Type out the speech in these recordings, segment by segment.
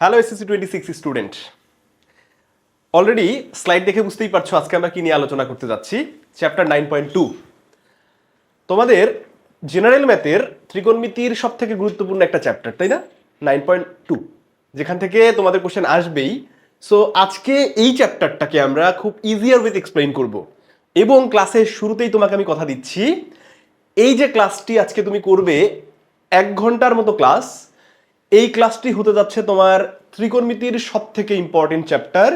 Hello SSC 26 student, already slide দেখে বুঝতেই পারছো আজকে আমরা কি নিয়ে আলোচনা করতে যাচ্ছি। চ্যাপ্টার 9.2 তোমাদের জেনারেল ম্যাথের ত্রিকোণমিতির সব থেকে গুরুত্বপূর্ণ একটা চ্যাপ্টার, তাই না? 9.2 যেখান থেকে তোমাদের কোশ্চেন আসবেই। সো আজকে এই চ্যাপ্টারটাকে আমরা খুব ইজিয়ার উইথ এক্সপ্লেইন করব এবং ক্লাসের শুরুতেই তোমাকে আমি কথা দিচ্ছি, এই যে ক্লাসটি আজকে তুমি করবে 1 ঘন্টার মতো ক্লাস, এই ক্লাসটি হতে যাচ্ছে তোমার ত্রিকোণমিতির সব থেকে ইম্পর্টেন্ট চ্যাপ্টার।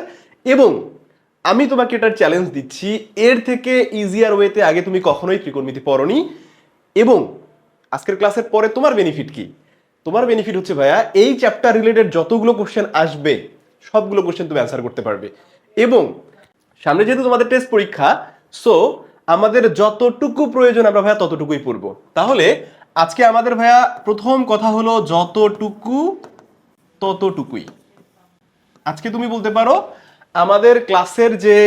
এবং আমি তোমাকে এটার চ্যালেঞ্জ দিচ্ছি, এর থেকে ইজিয়ার ওয়েতে আগে তুমি কখনোই ত্রিকোণমিতি পড়োনি। এবং আজকের ক্লাসের পরে তোমার বেনিফিট কি? তোমার বেনিফিট হচ্ছে ভাইয়া এই চ্যাপ্টার রিলেটেড যতগুলো কোশ্চেন আসবে সবগুলো কোশ্চেন তুমি অ্যান্সার করতে পারবে। এবং সামনে যেহেতু তোমাদের টেস্ট পরীক্ষা, সো আমাদের যতটুকু প্রয়োজন আমরা ভাইয়া ততটুকুই পড়বো। তাহলে আজকে আমাদের ভাইয়া প্রথম কথা হলো যতটুকু ততটুকুই। আজকে তুমি বলতে পারো আমাদের ক্লাসের যে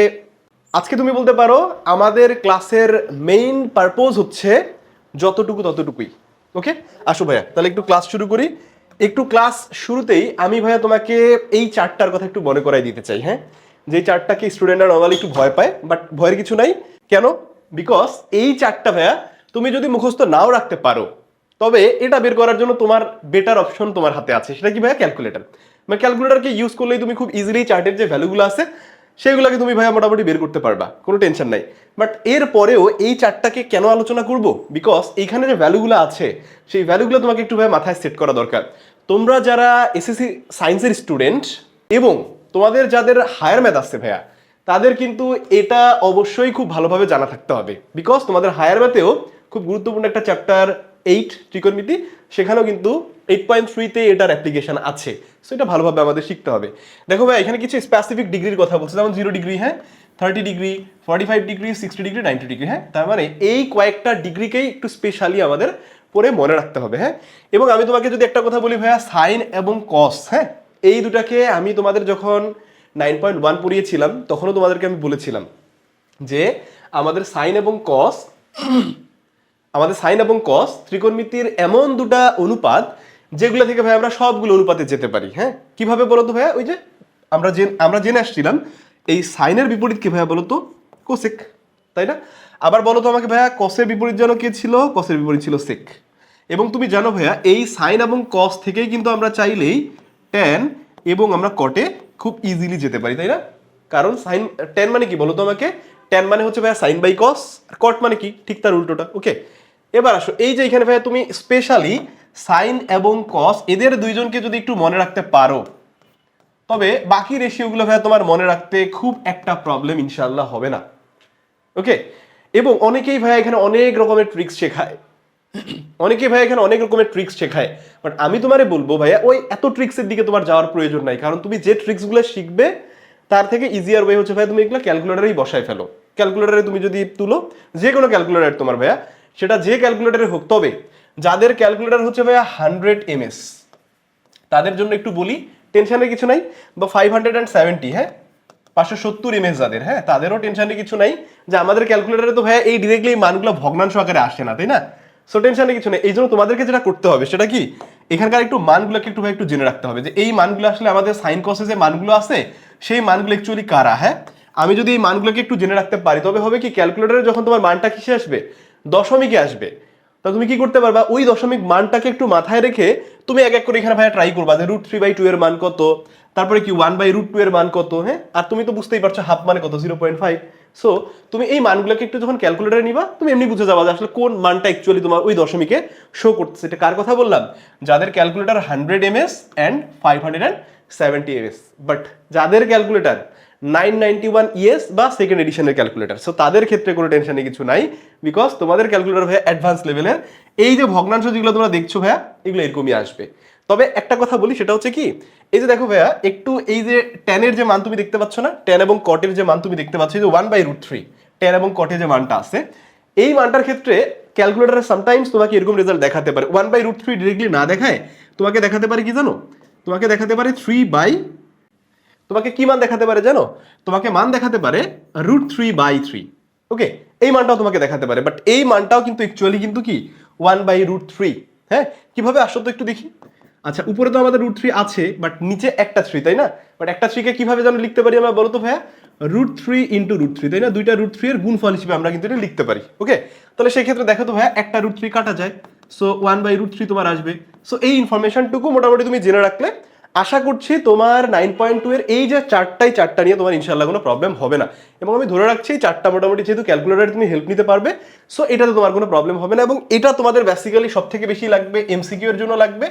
মেইন পারপোজ হচ্ছে যতটুকু ততটুকুই। ওকে, আসো ভাইয়া তাহলে একটু ক্লাস শুরু করি। একটু ক্লাস শুরুতেই আমি ভাইয়া তোমাকে এই চার্টটার কথা একটু মনে করাই দিতে চাই। হ্যাঁ, যে চার্টটাকে স্টুডেন্টরা নর্মালি একটু ভয় পায়, বাট ভয়ের কিছু নাই। কেন? বিকজ এই চার্টটা ভাইয়া তুমি যদি মুখস্থ নাও রাখতে পারো, তবে এটা বের করার জন্য তোমার বেটার অপশন তোমার হাতে আছে। সেটা কি ভাইয়া? ক্যালকুলেটর। মানে ক্যালকুলেটরকে ইউজ করলেই তুমি খুব ইজিলি চার্টের যে ভ্যালুগুলো আছে সেগুলোকে তুমি ভাইয়া মোটামুটি বের করতে পারবা, কোনো টেনশন নাই। বাট এর পরেও এই চার্টটাকে কেন আলোচনা করব? বিকজ এইখানে যে ভ্যালুগুলো আছে সেই ভ্যালুগুলো তোমাকে একটু ভাইয়া মাথায় সেট করা দরকার। তোমরা যারা এসএসসি সায়েন্সের স্টুডেন্ট এবং তোমাদের যাদের হায়ার ম্যাথ আসছে ভাইয়া, তাদের কিন্তু এটা অবশ্যই খুব ভালোভাবে জানা থাকতে হবে। বিকজ তোমাদের হায়ার ম্যাথেও খুব গুরুত্বপূর্ণ একটা চ্যাপ্টার 8 ত্রিকোণমিতি, সেখানেও কিন্তু 8.3-তে এটার অ্যাপ্লিকেশন আছে। সো এটা ভালোভাবে আমাদের শিখতে হবে। দেখো ভাই, এখানে কিছু স্পেসিফিক ডিগ্রির কথা বলছে, যেমন 0 ডিগ্রি, হ্যাঁ, 30 ডিগ্রি, 45 ডিগ্রি, 60 ডিগ্রি, 90 ডিগ্রি। হ্যাঁ, তার মানে এই কয়েকটা ডিগ্রিকেই একটু স্পেশালি আমাদের পরে মনে রাখতে হবে। হ্যাঁ, এবং আমি তোমাকে যদি একটা কথা বলি ভাইয়া, সাইন এবং কস, হ্যাঁ, এই দুটাকে আমি তোমাদের যখন 9.1 পড়িয়েছিলাম তখনও তোমাদেরকে আমি বলেছিলাম যে আমাদের সাইন এবং কস ত্রিকোণমিতির এমন দুটা অনুপাত যেগুলো থেকে ভাই আমরা সবগুলো অনুপাতে যেতে পারি। হ্যাঁ, কিভাবে বলো তো ভাইয়া? ওই যে আমরা জেনে আসছিলাম এই সাইনের বিপরীত কি ভাইয়া বলো তো? কোসেক, তাই না? আবার বলো তো আমাকে ভাইয়া, কসের বিপরীত যেন কে ছিল? কসের বিপরীত ছিল সেক। এবং তুমি জানো ভাইয়া এই সাইন এবং কস থেকেই কিন্তু আমরা চাইলেই ট্যান এবং আমরা কটে খুব ইজিলি যেতে পারি, তাই না? কারণ সাইন ট্যান মানে কি বলো তো আমাকে? ট্যান মানে হচ্ছে ভাইয়া সাইন বাই কস, আর কট মানে কি? ঠিক তার উল্টোটা। ওকে, এবার আসো এই যে এখানে ভাইয়া তুমি স্পেশালি সাইন এবং কস এদের দুইজনকে যদি একটু মনে রাখতে পারো, তবে বাকি রেশিওগুলো ভাইয়া তোমার মনে রাখতে খুব একটা প্রবলেম ইনশাআল্লাহ হবে না। ওকে, এবং অনেকেই ভাইয়া এখানে অনেক রকমের ট্রিক্স শেখায়, বাট আমি তোমারে বলবো ভাইয়া ওই এত ট্রিক্সের দিকে তোমার যাওয়ার প্রয়োজন নাই। কারণ তুমি যে ট্রিক্সগুলো শিখবে তার থেকে ইজিয়ার ওয়ে হচ্ছে ভাইয়া তুমি এগুলো ক্যালকুলেটারেই বসায় ফেলো। ক্যালকুলেটারে তুমি যদি তুলো, যে কোনো ক্যালকুলেটার তোমার ভাইয়া, সেটা যে ক্যালকুলেটারে হোক, তবে যাদের ক্যালকুলেটার হচ্ছে ভাইয়া 100 ms, তাদের জন্য একটু বলি, টেনশনের কিছু নাই। বা 570, হ্যাঁ, 570 ms যাদের, হ্যাঁ, তাদেরও টেনশনের কিছু নাই। যে আমাদের ক্যালকুলেটারে তো ভাইয়া এই ডিরেক্টলি মানগুলো ভগ্নাংশ আকারে আসে না, তাই না? সো টেনশনের কিছু নেই। এই জন্য তোমাদেরকে যেটা করতে হবে সেটা কি, এখানকার একটু মানগুলোকে একটু ভাই একটু জেনে রাখতে হবে যে এই মানগুলো আসলে আমাদের সাইন কসে যে মানগুলো আছে সেই মানগুলো অ্যাকচুয়ালি কারা। হ্যাঁ, আমি যদি এই মানগুলোকে একটু জেনে রাখতে পারি, তবে হবে কি, ক্যালকুলেটারে যখন তোমার মানটা কিসে আসবে? দশমিকে আসবে। তা তুমি কি করতে পারবা? ওই দশমিক মানটাকে একটু মাথায় রেখে তুমি এক এক করে এখানে ভাইয়া ট্রাই করবা যে √3/2 এর মান কত, তারপরে কি 1/√2 এর মান কত। হ্যাঁ, আর তুমি তো বুঝতেই পারছো হাফ মানে কত, 0.5। সো তুমি এই মানগুলোকে একটু যখন ক্যালকুলেটরে নিবা, তুমি এমনি বুঝে যাবা যে আসলে কোন মানটা অ্যাকচুয়ালি তোমার ওই দশমিকে শো করতেছে। এটা কার কথা বললাম? যাদের calculator 100 ms and 570 ms। But যাদের ক্যালকুলেটর 991 ES বা সেকেন্ড এডিশনের ক্যালকুলেটর, সো তাদের ক্ষেত্রে কোনো টেনশনের কিছু নাই। বিকজ তোমাদের ক্যালকুলেটর ভাইয়া অ্যাডভান্স লেভেলের। এই যে ভগ্নাংশ যেগুলো তোমরা দেখছো ভাইয়া, এগুলো এরকমই আসবে। তবে একটা কথা বলি, সেটা হচ্ছে কি, এই যে দেখো ভাইয়া একটু এই যে ট্যানের যে মান তুমি দেখতে পাচ্ছ না, ট্যান এবং কটের যে মান তুমি দেখতে পাচ্ছ, এই যে 1/√3 ট্যান এবং কটের যে মানটা আছে, এই মানটার ক্ষেত্রে ক্যালকুলেটরে সামটাইমস তোমাকে এরকম রেজাল্ট দেখাতে পারে। 1/√3 ডিরেক্টলি না দেখায় তোমাকে দেখাতে পারে কি জানো? তোমাকে দেখাতে পারে তোমাকে কি মান দেখাতে পারে জানো? তোমাকে মান দেখাতে পারে √3/3। ওকে, এই মানটাও তোমাকে দেখাতে পারে, বাট এই মানটাও কিন্তু অ্যাকচুয়ালি কিন্তু কি 1/√3। হ্যাঁ, কিভাবে আসো তো একটু দেখি। আচ্ছা উপরে তো আমাদের √3 আছে, বাট নিচে একটা 3, তাই না? বাট একটা 3 কে কিভাবে যেন লিখতে পারি আমরা, বলো তো ভাইয়া? √3 ইন্টু √3, তাই না? দুইটা √3 এর গুণফল হিসেবে আমরা কিন্তু এটা লিখতে পারি। ওকে, তাহলে সেই ক্ষেত্রে দেখো তো ভাইয়া, একটা √3 কাটা যায়, সো 1/√3 তোমার আসবে। সো এই ইনফরমেশনটুকু মোটামুটি তুমি জেনে রাখলে আশা করছি তোমার 9.2 এর এই যে চারটা নিয়ে তোমার ইনশাল্লাহ কোনো প্রবলেম হবে না। এবং আমি ধরে রাখছি এই চারটা মোটামুটি যেহেতু ক্যালকুলেটরে তুমি হেল্প নিতে পারবে, সো এটাতে তোমার কোনো প্রবলেম হবে না। এবং এটা তোমাদের বেসিক্যালি সব থেকে বেশি লাগবে এমসিকিউ এর জন্য লাগবে,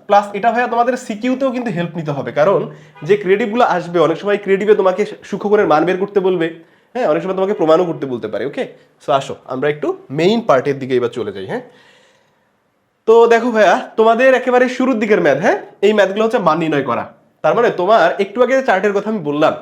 প্লাস এটা ভাইয়া তোমাদের সিকিউতেও কিন্তু হেল্প নিতে হবে। কারণ যে ক্রিয়েটিভগুলো আসবে অনেক সময় ক্রিয়েটিভে তোমাকে সূক্ষ্মকোণের মান বের করতে বলবে, হ্যাঁ, অনেক সময় তোমাকে প্রমাণও করতে বলতে পারে। ওকে, সো আসো আমরা একটু মেইন পার্টের দিকে এবার চলে যাই। হ্যাঁ, তো দেখো ভাইয়া, তোমাদের একেবারে শুরুর দিকের ম্যাথ, হ্যাঁ, এই ম্যাথগুলো হচ্ছে মান নির্ণয় করা। তার মানে তোমার একটু আগে যে চার্টের কথা আমি বললাম,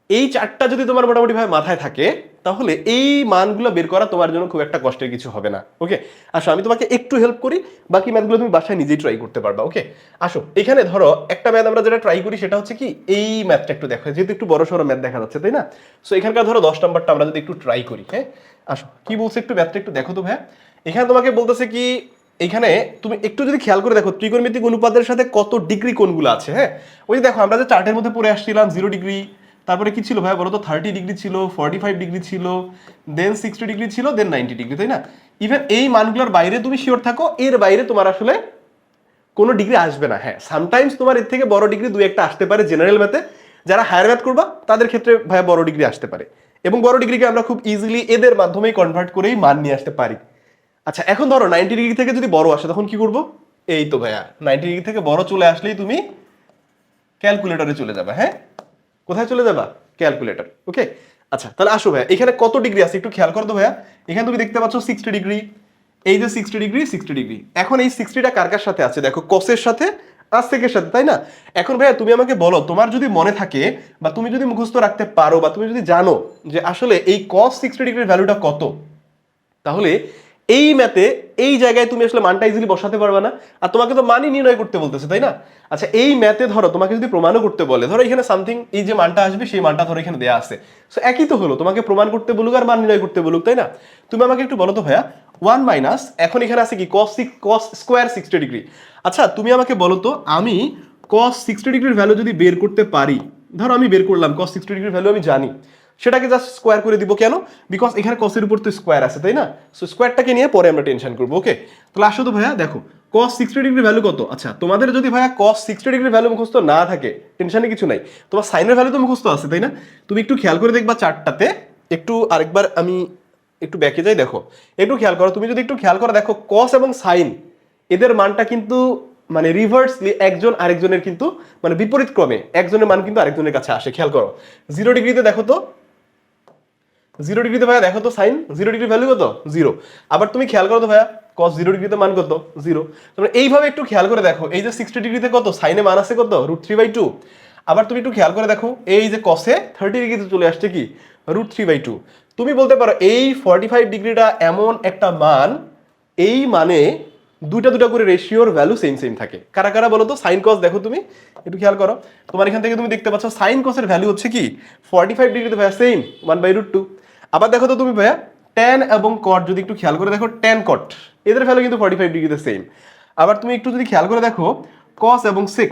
এই চার্টটা যদি তোমার মোটামুটি ভাবে মাথায় থাকে, তাহলে এই মানগুলো বের করা তোমার জন্য খুব একটা কষ্টের কিছু হবে না। ওকে, আসো আমি তোমাকে একটু হেল্প করি, বাকি ম্যাথগুলো তুমি বাসায় নিজেই ট্রাই করতে পারবা। ওকে, আসো এখানে ধরো একটা ম্যাথ আমরা যেটা ট্রাই করি সেটা হচ্ছে কি, এই ম্যাথটা একটু দেখো, যেহেতু একটু বড় সড়ো ম্যাথ দেখা যাচ্ছে, তাই না? সো এখানকার ধরো 10 নাম্বারটা আমরা যদি একটু ট্রাই করি। হ্যাঁ, আসো কি বলছে একটু ম্যাথটা একটু দেখো তো ভাইয়া। এখানে তোমাকে বলতেছে কি, এখানে তুমি একটু যদি খেয়াল করে দেখো ত্রিকোণমিতিক অনুপাতের সাথে কত ডিগ্রি কোণগুলো আছে। হ্যাঁ, ওই দেখো আমরা যে চার্টের মধ্যে পড়ে আসছিলাম 0 ডিগ্রি, তারপরে কি ছিল ভাই বলো তো, 30 ডিগ্রি ছিল, 45 ডিগ্রি ছিল, দেন 60 ডিগ্রি ছিল, দেন 90 ডিগ্রি, তাই না? ইভেন এই মানগুলোর বাইরে তুমি শিওর থাকো, এর বাইরে তোমার আসলে কোনো ডিগ্রি আসবে না। হ্যাঁ, সামটাইমস তোমার এর থেকে বড় ডিগ্রি দুই একটা আসতে পারে জেনারেল ম্যাথে, যারা হায়ার ম্যাথ করবা তাদের ক্ষেত্রে ভাইয়া বড় ডিগ্রি আসতে পারে, এবং বড় ডিগ্রিকে আমরা খুব ইজিলি এদের মাধ্যমেই কনভার্ট করেই মান নিয়ে আসতে পারি। আচ্ছা এখন ধরো 90 ডিগ্রি থেকে যদি বড় আসে তখন কি করবো? এই তো ভাইয়া 90 ডিগ্রি থেকে বড় চলে আসলেই তুমি ক্যালকুলেটরে চলে যাবে। হ্যাঁ, কোথায় চলে যাবা? ক্যালকুলেটর। ওকে, আচ্ছা তাহলে আসো ভাইয়া, এখানে কত ডিগ্রি আছে একটু খেয়াল করো তো ভাইয়া। এখানে তুমি দেখতে পাচ্ছ 60 ডিগ্রি, এই যে 60 ডিগ্রি 60 ডিগ্রি। এখন এই 60টা কার কার সাথে আছে দেখো, কসের সাথে আর সেকের সাথে, তাই না? এখন ভাইয়া তুমি আমাকে বলো, তোমার যদি মনে থাকে বা তুমি যদি মুখস্থ রাখতে পারো বা তুমি যদি জানো যে আসলে এই cos 60 ডিগ্রির ভ্যালুটা কত, তাহলে এই ম্যাথে এই জায়গায় তুমি আসলে মানটা ইজিলি বসাতে পারবে না। আর তোমাকে তো মানই নির্ণয় করতে বলতেছে, তাই না? আচ্ছা এই ম্যাথে ধরো তোমাকে যদি প্রমাণও করতে বলে, ধরো এখানে সামথিং এই যে মানটা আসবে সেই মানটা ধরো এখানে দেয়া আছে, সো একই তো হলো, তোমাকে প্রমাণ করতে বলুক আর মান নির্ণয় করতে বলুক, তাই না? তুমি আমাকে একটু বলো তো ভাইয়া, 1 মাইনাস, এখন এখানে আছে কি cos স্কোয়ার 60 ডিগ্রি। আচ্ছা তুমি আমাকে বলো তো, আমি cos 60 ডিগ্রির ভ্যালু যদি বের করতে পারি, ধরো আমি বের করলাম cos 60 ডিগ্রির ভ্যালু আমি জানি, সেটাকে জাস্ট স্কোয়ার করে দিব। কেন? বিকজ এখানে কসের উপর তো স্কোয়ার আছে, তাই না? সো স্কোয়ারটাকে নিয়ে পরে আমরা টেনশন করবো। ওকে, তাহলে আসো তো ভাইয়া দেখো cos 60 ডিগ্রি ভ্যালু কত। আচ্ছা তোমাদের যদি ভাইয়া cos 60 ডিগ্রি ভ্যালু মুখস্থ না থাকে, টেনশনে কিছু নাই, তোমার সাইনের ভ্যালু তো মুখস্থ আছে, তাই না? তুমি একটু খেয়াল করে দেখবা চার্টটাতে, একটু আরেকবার আমি একটু ব্যাকে যাই, দেখো একটু খেয়াল করো, তুমি যদি একটু খেয়াল করো দেখো cos এবং সাইন এদের মানটা কিন্তু মানে রিভার্সলি একজন আরেকজনের কিন্তু মানে বিপরীত ক্রমে একজনের মান কিন্তু আরেকজনের কাছে আসে। খেয়াল করো 0 ডিগ্রিতে দেখো তো, 0 ডিগ্রিতে ভাইয়া দেখো তো সাইন 0 ডিগ্রি ভ্যালু কত? 0। আবার তুমি খেয়াল করো তো ভাইয়া cos 0 ডিগ্রিতে মান কত? 0। তোমরা এইভাবে একটু খেয়াল করে দেখো, এই যে 60 ডিগ্রিতে কত সাইনে মান আছে কত? √3/2। আবার তুমি একটু খেয়াল করে দেখো, এই যে cos-এ 30 ডিগ্রিতে চলে আসছে কি? √3/2। তুমি বলতে পারো এই 45 ডিগ্রিটা এমন একটা মান, এই মানে দুটা করে রেশিওর ভ্যালু সেম সেম থাকে। কারা কারা বলো তো? সাইন কস দেখো, তুমি একটু খেয়াল করো, তোমার এখান থেকে তুমি দেখতে পাচ্ছ সাইন কসের ভ্যালু হচ্ছে কি 45 ডিগ্রিতে ভাইয়া সেম 1/√2। আবার দেখো তো তুমি ভাইয়া ট্যান এবং কট যদি একটু খেয়াল করে দেখো, ট্যান কট এদের ভ্যালু কিন্তু 45 ডিগ্রিতে সেম। আবার তুমি একটু যদি খেয়াল করে দেখো কস এবং সেক,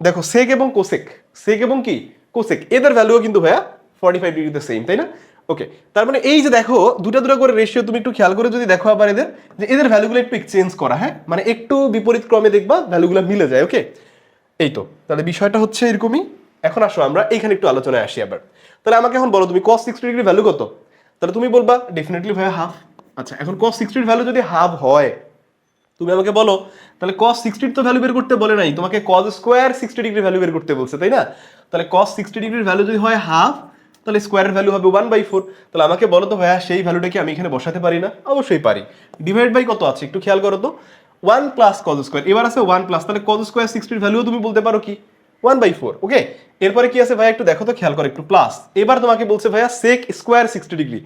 দেখো সেক এবং কোসেক, সেক এবং কি কোসেক এদের ভ্যালুও কিন্তু ভাইয়া 45 ডিগ্রিতে সেম, তাই না? ওকে, তার মানে এই যে দেখো দুটা করে রেশিও, তুমি একটু খেয়াল করে যদি দেখো আবার এদের, যে এদের ভ্যালুগুলো একটু এক্সচেঞ্জ করা, হ্যাঁ মানে একটু বিপরীত ক্রমে দেখবা ভ্যালুগুলো মিলে যায়। ওকে, এই তো তাহলে বিষয়টা হচ্ছে এরকমই। এখন আসো আমরা এইখানে একটু আলোচনায় আসি আবার। তাহলে আমাকে এখন বলো তুমি cos 60 ডিগ্রি ভ্যালু কত? তাহলে তুমি বলবা ডেফিনেটলি ভাইয়া হাফ। আচ্ছা এখন cos 60 এর ভ্যালু যদি হাফ হয়, তুমি আমাকে বলো তাহলে cos 60 তো ভ্যালু বের করতে বলে নাই, তোমাকে cos স্কোয়ার 60 ডিগ্রি ভ্যালু বের করতে বলছে, তাই না? তাহলে cos 60 ডিগ্রির ভ্যালু যদি হয় হাফ, তাহলে স্কোয়ারের ভ্যালু হবে 1/4। তাহলে আমাকে বলো তো ভাইয়া সেই ভ্যালুটা কি আমি এখানে বসাতে পারি না? অবশ্যই পারি। ডিভাইড বাই কত আছে একটু খেয়াল করো তো, 1 প্লাস cos স্কোয়ার, এবার আছে 1 প্লাস, তাহলে cos স্কোয়ার 60 এর ভ্যালুও তুমি বলতে পারো কি 1/4। ওকে, এরপরে কি আছে ভাইয়া একটু দেখো তো, খেয়াল করো একটু প্লাস, এবার তোমাকে বলছে ভাইয়া sec square 60 degree.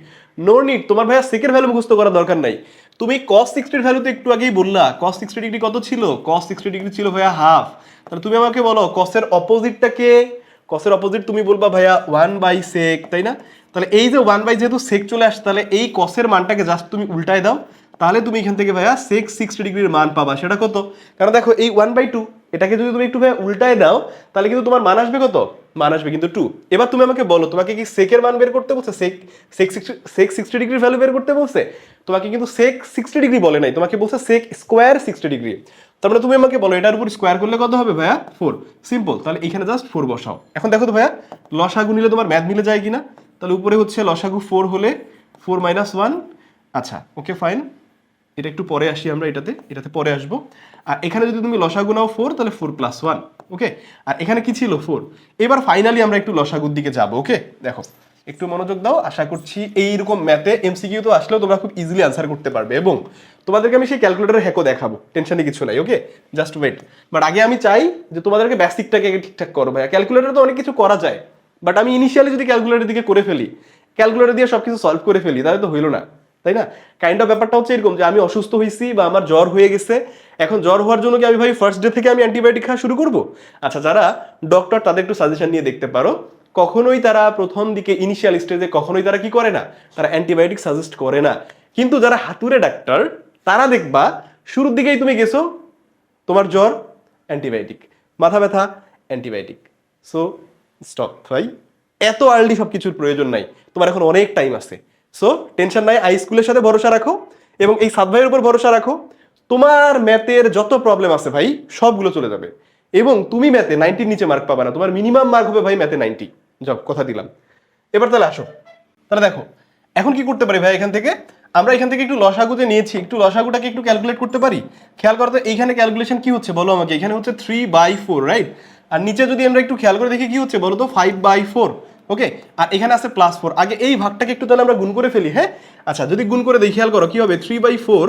No need, তোমার ভাইয়া সেকের ভ্যালু মুখস্থ করার দরকার নাই। তুমি cos 60 এর ভ্যালু তো একটু আগেই বললা, cos 60 ডিগ্রি কত ছিল? cos 60 ডিগ্রি ছিল ভাইয়া হাফ। তাহলে তুমি আমাকে বলো cos এর অপোজিটটাকে, cos এর অপোজিট তুমি বলবা ভাইয়া 1/sec, তাই না? তাহলে এই যে 1 বাই যেহেতু sec চলে আসছে, তাহলে এই cos এর মানটাকে জাস্ট তুমি উল্টায় দাও, তাহলে তুমি এখান থেকে ভাইয়া sec 60 ডিগ্রির মান পাবা। সেটা কত? কারণ দেখো এই 1/2 এটাকে যদি তুমি একটু ভাইয়া উল্টায় দাও তাহলে কিন্তু তোমার মান আসবে কত? মান আসবে কিন্তু 2। এবার তুমি আমাকে বলো তোমাকে কি সেকের মান বের করতে বলছে? sec 60 ডিগ্রির ভ্যালু বের করতে বলছে? তোমাকে কিন্তু sec 60 ডিগ্রি বলে নাই, তোমাকে বলছে sec স্কয়ার 60 ডিগ্রি। তার মানে তুমি আমাকে বলো এটার উপর স্কয়ার করলে কত হবে ভাইয়া? 4। সিম্পল। তাহলে এখানে জাস্ট 4 বসাও। এখন দেখো তো ভাইয়া লসাগু নিলে তোমার ম্যাথ মিলে যায় কিনা? তাহলে উপরে হচ্ছে লসাগু 4 হলে 4 - 1। আচ্ছা ওকে ফাইন, এটা একটু পরে আসি আমরা, এটাতে পরে আসবো। আর এখানে যদি তুমি লসাগু নাও 4 তাহলে 4 + 1। ওকে, আর এখানে কি ছিল? 4। এবার ফাইনালি আমরা একটু লসাগুর দিকে যাব। ওকে দেখো একটু মনোযোগ দাও, আশা করছি এইরকম ম্যাথে এমসিকিউ তো আসলেও তোমরা খুব ইজিলি আনসার করতে পারবে, এবং তোমাদেরকে আমি সেই ক্যালকুলেটরের হ্যাকও দেখাবো, টেনশনে কিছু নাই। ওকে জাস্ট ওয়েট। বাট আগে আমি চাই যে তোমাদেরকে বেসিকটাকে ঠিকঠাক করো ভাইয়া। ক্যালকুলেটর তো অনেক কিছু করা যায়, বাট আমি ইনিশিয়ালি যদি ক্যালকুলেটরের দিকে করে ফেলি, ক্যালকুলেটর দিয়ে সবকিছু সলভ করে ফেলি, তাহলে তো হইলো না, তাই না? কাইন্ড অফ ব্যাপারটা হচ্ছে এরকম যে আমি অসুস্থ হয়েছি বা আমার জ্বর হয়ে গেছে, এখন জ্বর হওয়ার জন্য কি আমি ভাই ফার্স্ট ডে থেকে আমি অ্যান্টিবায়োটিক খাওয়া শুরু করব? আচ্ছা যারা ডক্টর তাদের একটু সাজেশন নিয়ে দেখতে পারো। কখনোই তারা প্রথম দিকে ইনিশিয়াল স্টেজে কখনোই তারা কি করে না, তারা অ্যান্টিবায়োটিক সাজেস্ট করে না। কিন্তু যারা হাতুড়ে ডাক্তার তারা দেখবা শুরুর দিকেই তুমি গেছো, তোমার জ্বর অ্যান্টিবায়োটিক, মাথা ব্যথা অ্যান্টিবায়োটিক। সো স্টপ ভাই, এত আর্লি সবকিছুর প্রয়োজন নাই, তোমার এখন অনেক টাইম আছে। সো টেনশন নাই, আই স্কুলের সাথে ভরসা রাখো এবং এই সাত ভাইয়ের উপর ভরসা রাখো। তোমার ম্যাথের যত প্রবলেম আছে ভাই সবগুলো চলে যাবে, এবং তুমি ম্যাথে 90 নিচে মার্ক পাবে না, তোমার মিনিমাম মার্ক হবে ভাই ম্যাথে 90। জব কথা দিলাম। এবার তাহলে আসো, তাহলে দেখো এখন কি করতে পারি ভাই। এখান থেকে আমরা এখান থেকে একটু লসাগুতে নিয়েছি, একটু লসাগুটাকে একটু ক্যালকুলেট করতে পারি। খেয়াল করো তো এইখানে ক্যালকুলেশন কি হচ্ছে বলো আমাকে? এখানে হচ্ছে 3/4, রাইট? আর নিচে যদি আমরা একটু খেয়াল করে দেখি কি হচ্ছে বলো তো? 5/4। ওকে, আর এখানে আছে +4। আগে এই ভাগটাকে একটু তাহলে আমরা গুণ করে ফেলি। হ্যাঁ আচ্ছা, যদি গুণ করে দেখি খেয়াল করো কি হবে? 3/4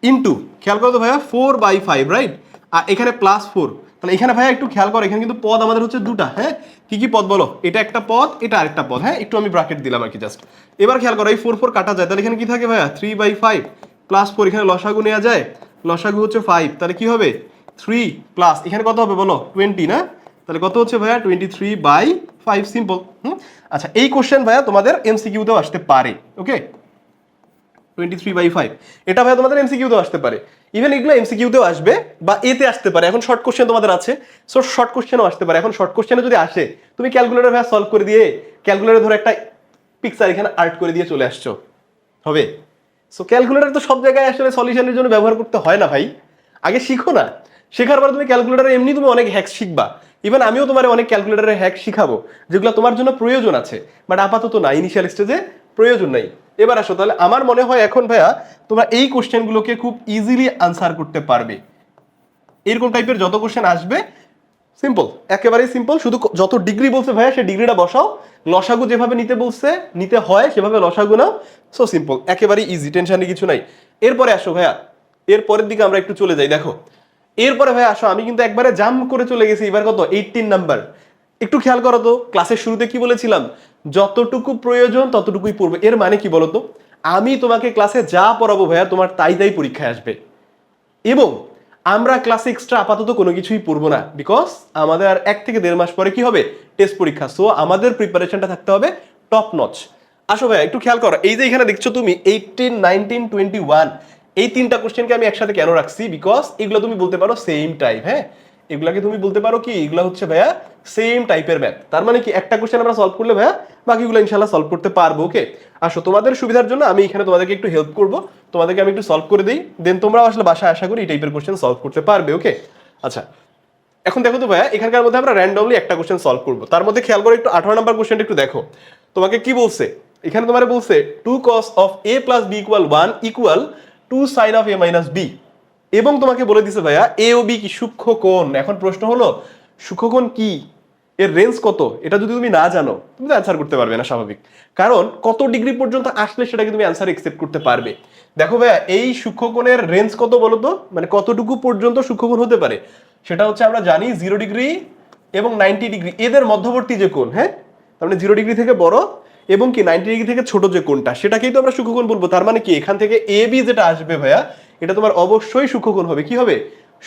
ইন্টু, খেয়াল করো তো ভাইয়া, 4/5, রাইট? আর এখানে +4। তাহলে এখানে ভাইয়া একটু খেয়াল করো, এখানে কিন্তু পদ আমাদের হচ্ছে দুটা। হ্যাঁ কি কি পদ বলো? এটা একটা পদ, এটা আরেকটা পদ। হ্যাঁ একটু আমি ব্র্যাকেট দিলাম আর কি জাস্ট। এবার খেয়াল করো এই 4 কাটা যায়, তাহলে এখানে কি থাকে ভাইয়া? 3/5 +4। এখানে লসাগু নেওয়া যায়, লসাগু হচ্ছে 5, তাহলে কি হবে? 3 প্লাস এখানে কত হবে বলো? 20 না? তাহলে কত হচ্ছে ভাইয়া? 23/5। সিম্পল। আচ্ছা এই কোশ্চেন ভাইয়া তোমাদের এমসিকিউতেও আসতে পারে। ওকে 23/5 এটা ভাই তোমাদের এমসিকিউতেও আসতে পারে, ইভেন এগুলো এমসিকিউতেও আসবে বা এতে আসতে পারে। এখন শর্ট কোশ্চেন তোমাদের আছে, সো শর্ট কোশ্চেনও আসতে পারে। এখন শর্ট কোশ্চেনে যদি আসে, তুমি ক্যালকুলেটর ভাই সলভ করে দিয়ে ক্যালকুলেটর ধরে একটা পিকচার এখানে আর্ট করে দিয়ে চলে আসছো, হবে? সো ক্যালকুলেটর তো সব জায়গায় আসলে সলিউশনের জন্য ব্যবহার করতে হয় না ভাই, আগে শিখো না। শেখার পর তুমি ক্যালকুলেটরে এমনি তুমি অনেক হ্যাক শিখবা। ইভেন আমিও তোমার অনেক ক্যালকুলেটরের হ্যাক শিখাবো যেগুলো তোমার জন্য প্রয়োজন আছে, বাট আপাতত না, ইনিশিয়াল স্টেজে প্রয়োজন নাই। এবার আসো, তাহলে আমার মনে হয় এখন ভাইয়া তোমরা এই কোশ্চেনগুলোকে খুব ইজিলি আনসার করতে পারবে। এরকম টাইপের যত কোশ্চেন আসবে সিম্পল, একেবারেই সিম্পল। শুধু যত ডিগ্রি বলছে ভাইয়া সেই ডিগ্রিটা বসাও, লসাগু যেভাবে নিতে বলছে নিতে হয় সেভাবে লসাগু নাও। সো সিম্পল, একেবারেই ইজি, টেনশনে কিছু নাই। এরপরে আসো ভাইয়া, এরপরের দিকে আমরা একটু চলে যাই। দেখো এরপরে ভাইয়া আসো, আমি কিন্তু একবারে জাম্প করে চলে গেছি। এবার কত? 18 নাম্বার। একটু খেয়াল করো তো, ক্লাসের শুরুতে কি বলেছিলাম? যতটুকু প্রয়োজন ততটুকুই পড়বে। এর মানে কি বলতো? আমি তোমাকে ক্লাসে যা পড়াবো ভাইয়া তোমার তাই তাই পরীক্ষায় আসবে, এবং আমরা ক্লাসে এক্সট্রা আপাতত কোনো কিছুই পড়বো না, বিকজ আমাদের আর 1 থেকে 1.5 মাস পরে কি হবে? টেস্ট পরীক্ষা। সো আমাদের প্রিপারেশনটা থাকতে হবে টপ নচ। আসো ভাইয়া একটু খেয়াল করো, এই যে এখানে দেখছো তুমি 18, 19, 21, এই তিনটা কোশ্চেনকে আমি একসাথে কেন রাখছি? বিকজ এগুলো তুমি বলতে পারো সেম টাইপ। হ্যাঁ এগুলাকে তুমি বলতে পারো কি, এগুলো হচ্ছে ভাইয়া সেম টাইপের ম্যাথ। তার মানে কি একটা কোশ্চেন আমরা সলভ করলে ভাইয়া বাকিগুলো ইনশাআল্লাহ সলভ করতে পারবো। ওকে আসো, তোমাদের সুবিধার জন্য আমি এখানে তোমাদেরকে একটু হেল্প করব, তোমাদেরকে আমি একটু সলভ করে দিই, দেন তোমরা আসলে বাসায় আশা করি এই টাইপের কোশ্চেন সলভ করতে পারবে। ওকে আচ্ছা এখন দেখো তো ভাইয়া, এখানকার মধ্যে আমরা র্যান্ডমলি একটা কোশ্চেন সলভ করবো। তার মধ্যে খেয়াল করে একটু 18 নাম্বার কোশ্চেনটা একটু দেখো। তোমাকে কি বলছে এখানে? তোমার বলছে 2 cos of a plus b equal 1 equal 2 sin of a minus b, এবং তোমাকে বলে দিছে ভাইয়া এ ও বি কি সূক্ষ্মকোণ। এখন প্রশ্ন হলো সূক্ষ্মকোণ কি, এর রেঞ্জ কত? এটা যদি তুমি না জানো তুমি তো অ্যান্সার করতে পারবে না, স্বাভাবিক, কারণ কত ডিগ্রি পর্যন্ত আসলে সেটাকে তুমি অ্যান্সার একসেপ্ট করতে পারবে। দেখো ভাইয়া এই সূক্ষ্মকোণের রেঞ্জ কত বলো তো? মানে কতটুকু পর্যন্ত সূক্ষ্মকোণ হতে পারে? সেটা হচ্ছে আমরা জানি 0 ডিগ্রি এবং 90 ডিগ্রি এদের মধ্যবর্তী যে কোণ। হ্যাঁ তার মানে 0 ডিগ্রি থেকে বড় এবং কি 90 ডিগ্রি থেকে ছোট যে কোণটা, সেটাকেই তো আমরা সূক্ষ্মকোণ বলবো। তার মানে কি এখান থেকে এ বি যেটা আসবে ভাইয়া এটা তোমার অবশ্যই সূক্ষ্মকোণ হবে। কি হবে?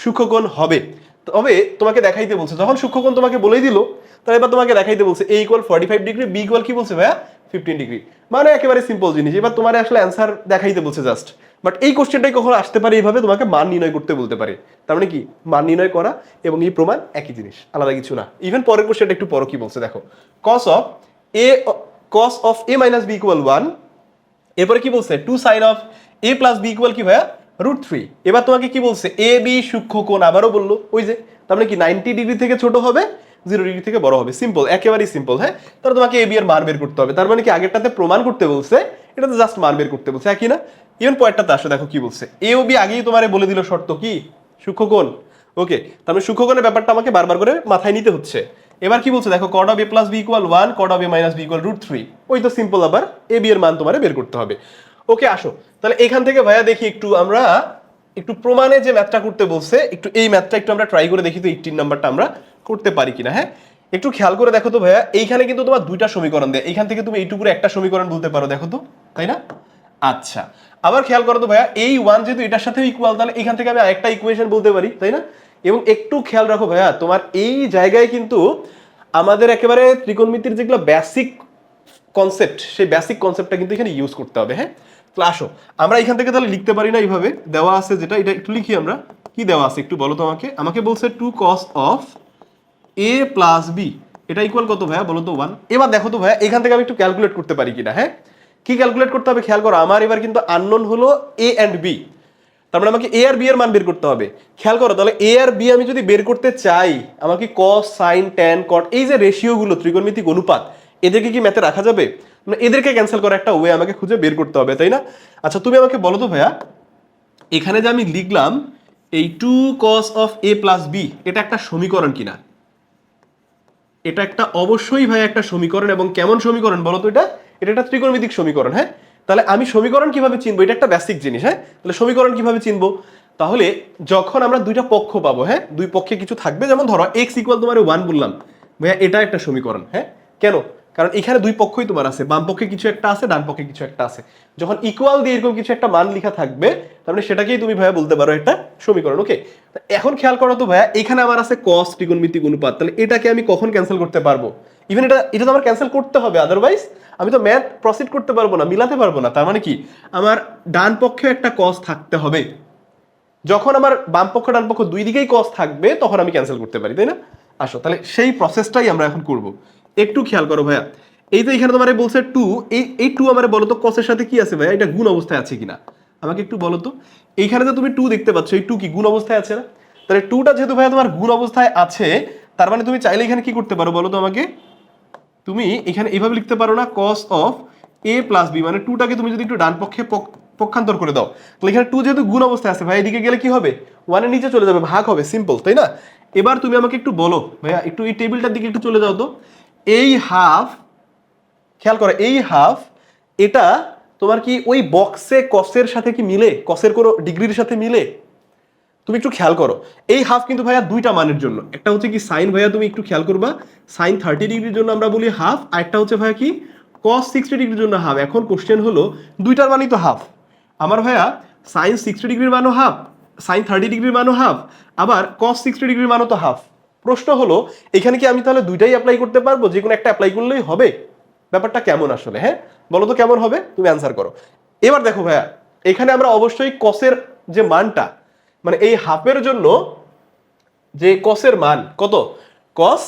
সূক্ষ্মকোণ হবে। তবে তোমাকে দেখাইতে বলছে, যখন সূক্ষ্মকোণ তোমাকে বলেই দিল, তাহলে এবার তোমাকে দেখাইতে বলছে a = 45 ডিগ্রি, b = কি বলছে ভাইয়া? 15 ডিগ্রি, মানে একেবারে সিম্পল জিনিস। এবার তোমার আসলে অ্যান্সার দেখাইতে বলছে জাস্ট, বাট এই কোশ্চেনটাই কখনো আসতে পারে এইভাবে, তোমাকে মান নির্ণয় করতে বলতে পারে। তার মানে কি মান নির্ণয় করা এবং এই প্রমাণ একই জিনিস, আলাদা কিছু না। ইভেন পরের কোশ্চেনটা একটু পর কি বলছে দেখো, cos of a minus b equal 1, এরপরে কি বলছে 2 sin of a plus b equal কি ভাইয়া √3। এবার তোমাকে কি বলছে এ বি সূক্ষ্ম কোণ, আবারও বললো ওই যে, তার মানে কি 90 ডিগ্রি থেকে ছোট হবে, 0 ডিগ্রি থেকে বড় হবে, সিম্পল, একেবারেই সিম্পল। হ্যাঁ, তাহলে তোমাকে এ বি এর মান বের করতে হবে। তার মানে কি আগেরটাতে প্রমাণ করতে বলছে, এটাতে জাস্ট মান বের করতে বলছে, একই না? ইভেন পয়েন্টটাতে আসো, দেখো কি বলছে, এ ও বি আগেই তোমারে বলে দিল শর্ত কি সূক্ষ্ম কোণ। ওকে, তার মানে সূক্ষ্ম কোণের ব্যাপারটা আমাকে বারবার করে মাথায় নিতে হচ্ছে। এবার কি বলছে দেখো, cot of a plus b equal 1, cot of a minus b equal √3, ওই তো সিম্পল, আবার এ বি এর মান তোমারে বের করতে হবে। ওকে, আসো তাহলে এখান থেকে ভাইয়া দেখি একটু আমরা একটু প্রমাণে যে ম্যাথটা করতে বলছে, একটু এই ম্যাথটা একটু আমরা ট্রাই করে দেখি তো 18 নাম্বারটা আমরা করতে পারি কিনা। হ্যাঁ, একটু খেয়াল করে দেখো তো ভাইয়া, এইখানে কিন্তু তোমার দুইটা সমীকরণ দেয়, এইখান থেকে তুমি এইটুকুর একটা সমীকরণ বলতে পারো, দেখো তো, তাই না? আচ্ছা, আবার খেয়াল করো তো ভাইয়া, এই 1 যেহেতু এটার সাথে ইকুয়াল, তাহলে এখান থেকে আমি আরেকটা ইকুয়েশন বলতে পারি, তাই না? এবং একটু খেয়াল রাখো ভাইয়া, তোমার এই জায়গায় কিন্তু আমাদের একেবারে ত্রিকোণমিতির যেগুলো বেসিক কনসেপ্ট, সেই বেসিক কনসেপ্টটা কিন্তু এখানে ইউজ করতে হবে। হ্যাঁ, তাহলে আসো আমরা এখান থেকে তাহলে লিখতে পারি না এইভাবে, দেওয়া আছে যেটা, এটা একটু লিখি আমরা, কি দেওয়া আছে একটু বলো তো আমাকে। আমাকে বলছে 2 cos of a plus b, এটা ইকুয়াল কত ভাইয়া বলো তো 1। এবার দেখো তো ভাইয়া, এখান থেকে আমি একটু ক্যালকুলেট করতে পারি কিনা। হ্যাঁ, কি ক্যালকুলেট করতে হবে খেয়াল করো, আমার এবার কিন্তু আননোন হলো a and b, তার মানে আমাকে a আর b এর মান বের করতে হবে। খেয়াল করো তাহলে a আর b আমি যদি বের করতে চাই, আমাকে cos sin tan cot, এই যে রেশিও গুলো, ত্রিকোণমিতিক অনুপাত, এদেরকে কি ম্যাথে রাখা যাবে? মানে এদেরকে ক্যান্সেল করা একটা ওয়ে আমাকে খুঁজে বের করতে হবে, তাই না? আচ্ছা, তুমি আমাকে বলো তো ভাইয়া, এখানে যে আমি লিখলাম এই 2 cos of a plus b, এটা একটা সমীকরণ কিনা? এটা একটা অবশ্যই ভাই একটা সমীকরণ, এবং কেমন সমীকরণ বলো তো? এটা এটা একটা ত্রিকোণমিতিক সমীকরণ। হ্যাঁ, তাহলে আমি সমীকরণ কিভাবে চিনবো? এটা একটা বেসিক জিনিস। হ্যাঁ, তাহলে সমীকরণ কিভাবে চিনবো? তাহলে যখন আমরা দুইটা পক্ষ পাবো, হ্যাঁ, দুই পক্ষে কিছু থাকবে, যেমন ধরো x ইকুয়াল তোমার 1 বললাম, ভাইয়া এটা একটা সমীকরণ। হ্যাঁ, কেন? কারণ এখানে দুই পক্ষই তোমার আছে, বাম পক্ষে কিছু একটা আছে, ডান পক্ষে কিছু একটা আছে। যখন ইকুয়াল দিয়ে এরকম কিছু একটা মান লেখা থাকবে, তার মানে সেটাকেই তুমি ভাইয়া বলতে পারো একটা সমীকরণ। ওকে, এখন খেয়াল করো তো ভাইয়া, এখানে আমার আছে cos ত্রিকোণমিতিক অনুপাত, তাহলে এটাকে আমি কখন ক্যান্সেল করতে পারবো? ইভেন এটা তো আমার ক্যান্সেল করতে হবে, আদারওয়াইজ আমি তো ম্যাথ প্রসিড করতে পারবো না, মিলাতে পারবো না। তার মানে কি আমার ডান পক্ষে একটা cos থাকতে হবে। যখন আমার বাম পক্ষ ডান পক্ষ দুই দিকেই cos থাকবে, তখন আমি ক্যান্সেল করতে পারি, তাই না? আসো তাহলে সেই প্রসেসটাই আমরা এখন করব। একটু খেয়াল করো ভাইয়া, এই যে এখানে তোমার বলছে 2, এই 2 আমারে বলো তো cos এর সাথে কি আছে ভাইয়া? এটা গুণ অবস্থায় আছে কিনা আমাকে একটু বলো তো। এইখানে যে তুমি 2 দেখতে পাচ্ছ, এই 2 কি গুণ অবস্থায় আছে না? তাহলে 2টা যেহেতু ভাইয়া তোমার গুণ অবস্থায় আছে, তার মানে তুমি চাইলে এখানে কি করতে পারো বলো তো আমাকে। তুমি এখানে এইভাবে লিখতে পারো না, cos of a plus b, মানে 2টাকে তুমি যদি একটু ডান পক্ষে পক্ষান্তর করে দাও, তাহলে এখানে 2 যেহেতু গুণ অবস্থায় আছে ভাই, এদিকে গেলে কি হবে? 1 এর নিচে চলে যাবে, ভাগ হবে, সিম্পল, তাই না? এবার তুমি আমাকে একটু বলো ভাইয়া, একটু এই টেবিলটার দিকে একটু চলে যাও তো। এই হাফ, খেয়াল করো, এই হাফ, এটা তোমার কি ওই বক্সে কসের সাথে কি মিলে? কসের কোনো ডিগ্রির সাথে মিলে? তুমি একটু খেয়াল করো, এই হাফ কিন্তু ভাইয়া দুইটা মানের জন্য, একটা হচ্ছে কি সাইন, ভাইয়া তুমি একটু খেয়াল করবা, সাইন 30 ডিগ্রির জন্য আমরা বলি হাফ, আর একটা হচ্ছে ভাইয়া কি cos 60 ডিগ্রির জন্য হাফ। এখন কোশ্চেন হলো দুইটার মানই তো হাফ আমার ভাইয়া, সাইন 60 ডিগ্রির মানও হাফ, সাইন 30 ডিগ্রির মানও হাফ, আবার cos 60 ডিগ্রির মানও তো হাফ। প্রশ্ন হলো এখানে কি আমি তাহলে দুইটাই অ্যাপ্লাই করতে পারবো? যে কোনো একটা অ্যাপ্লাই করলেই হবে? ব্যাপারটা কেমন আসলে? হ্যাঁ, বলো তো কেমন হবে, তুমি অ্যান্সার করো। এবার দেখো ভাইয়া, এখানে আমরা অবশ্যই কসের যে মানটা, মানে এই হাফের জন্য যে কসের মান কত, cos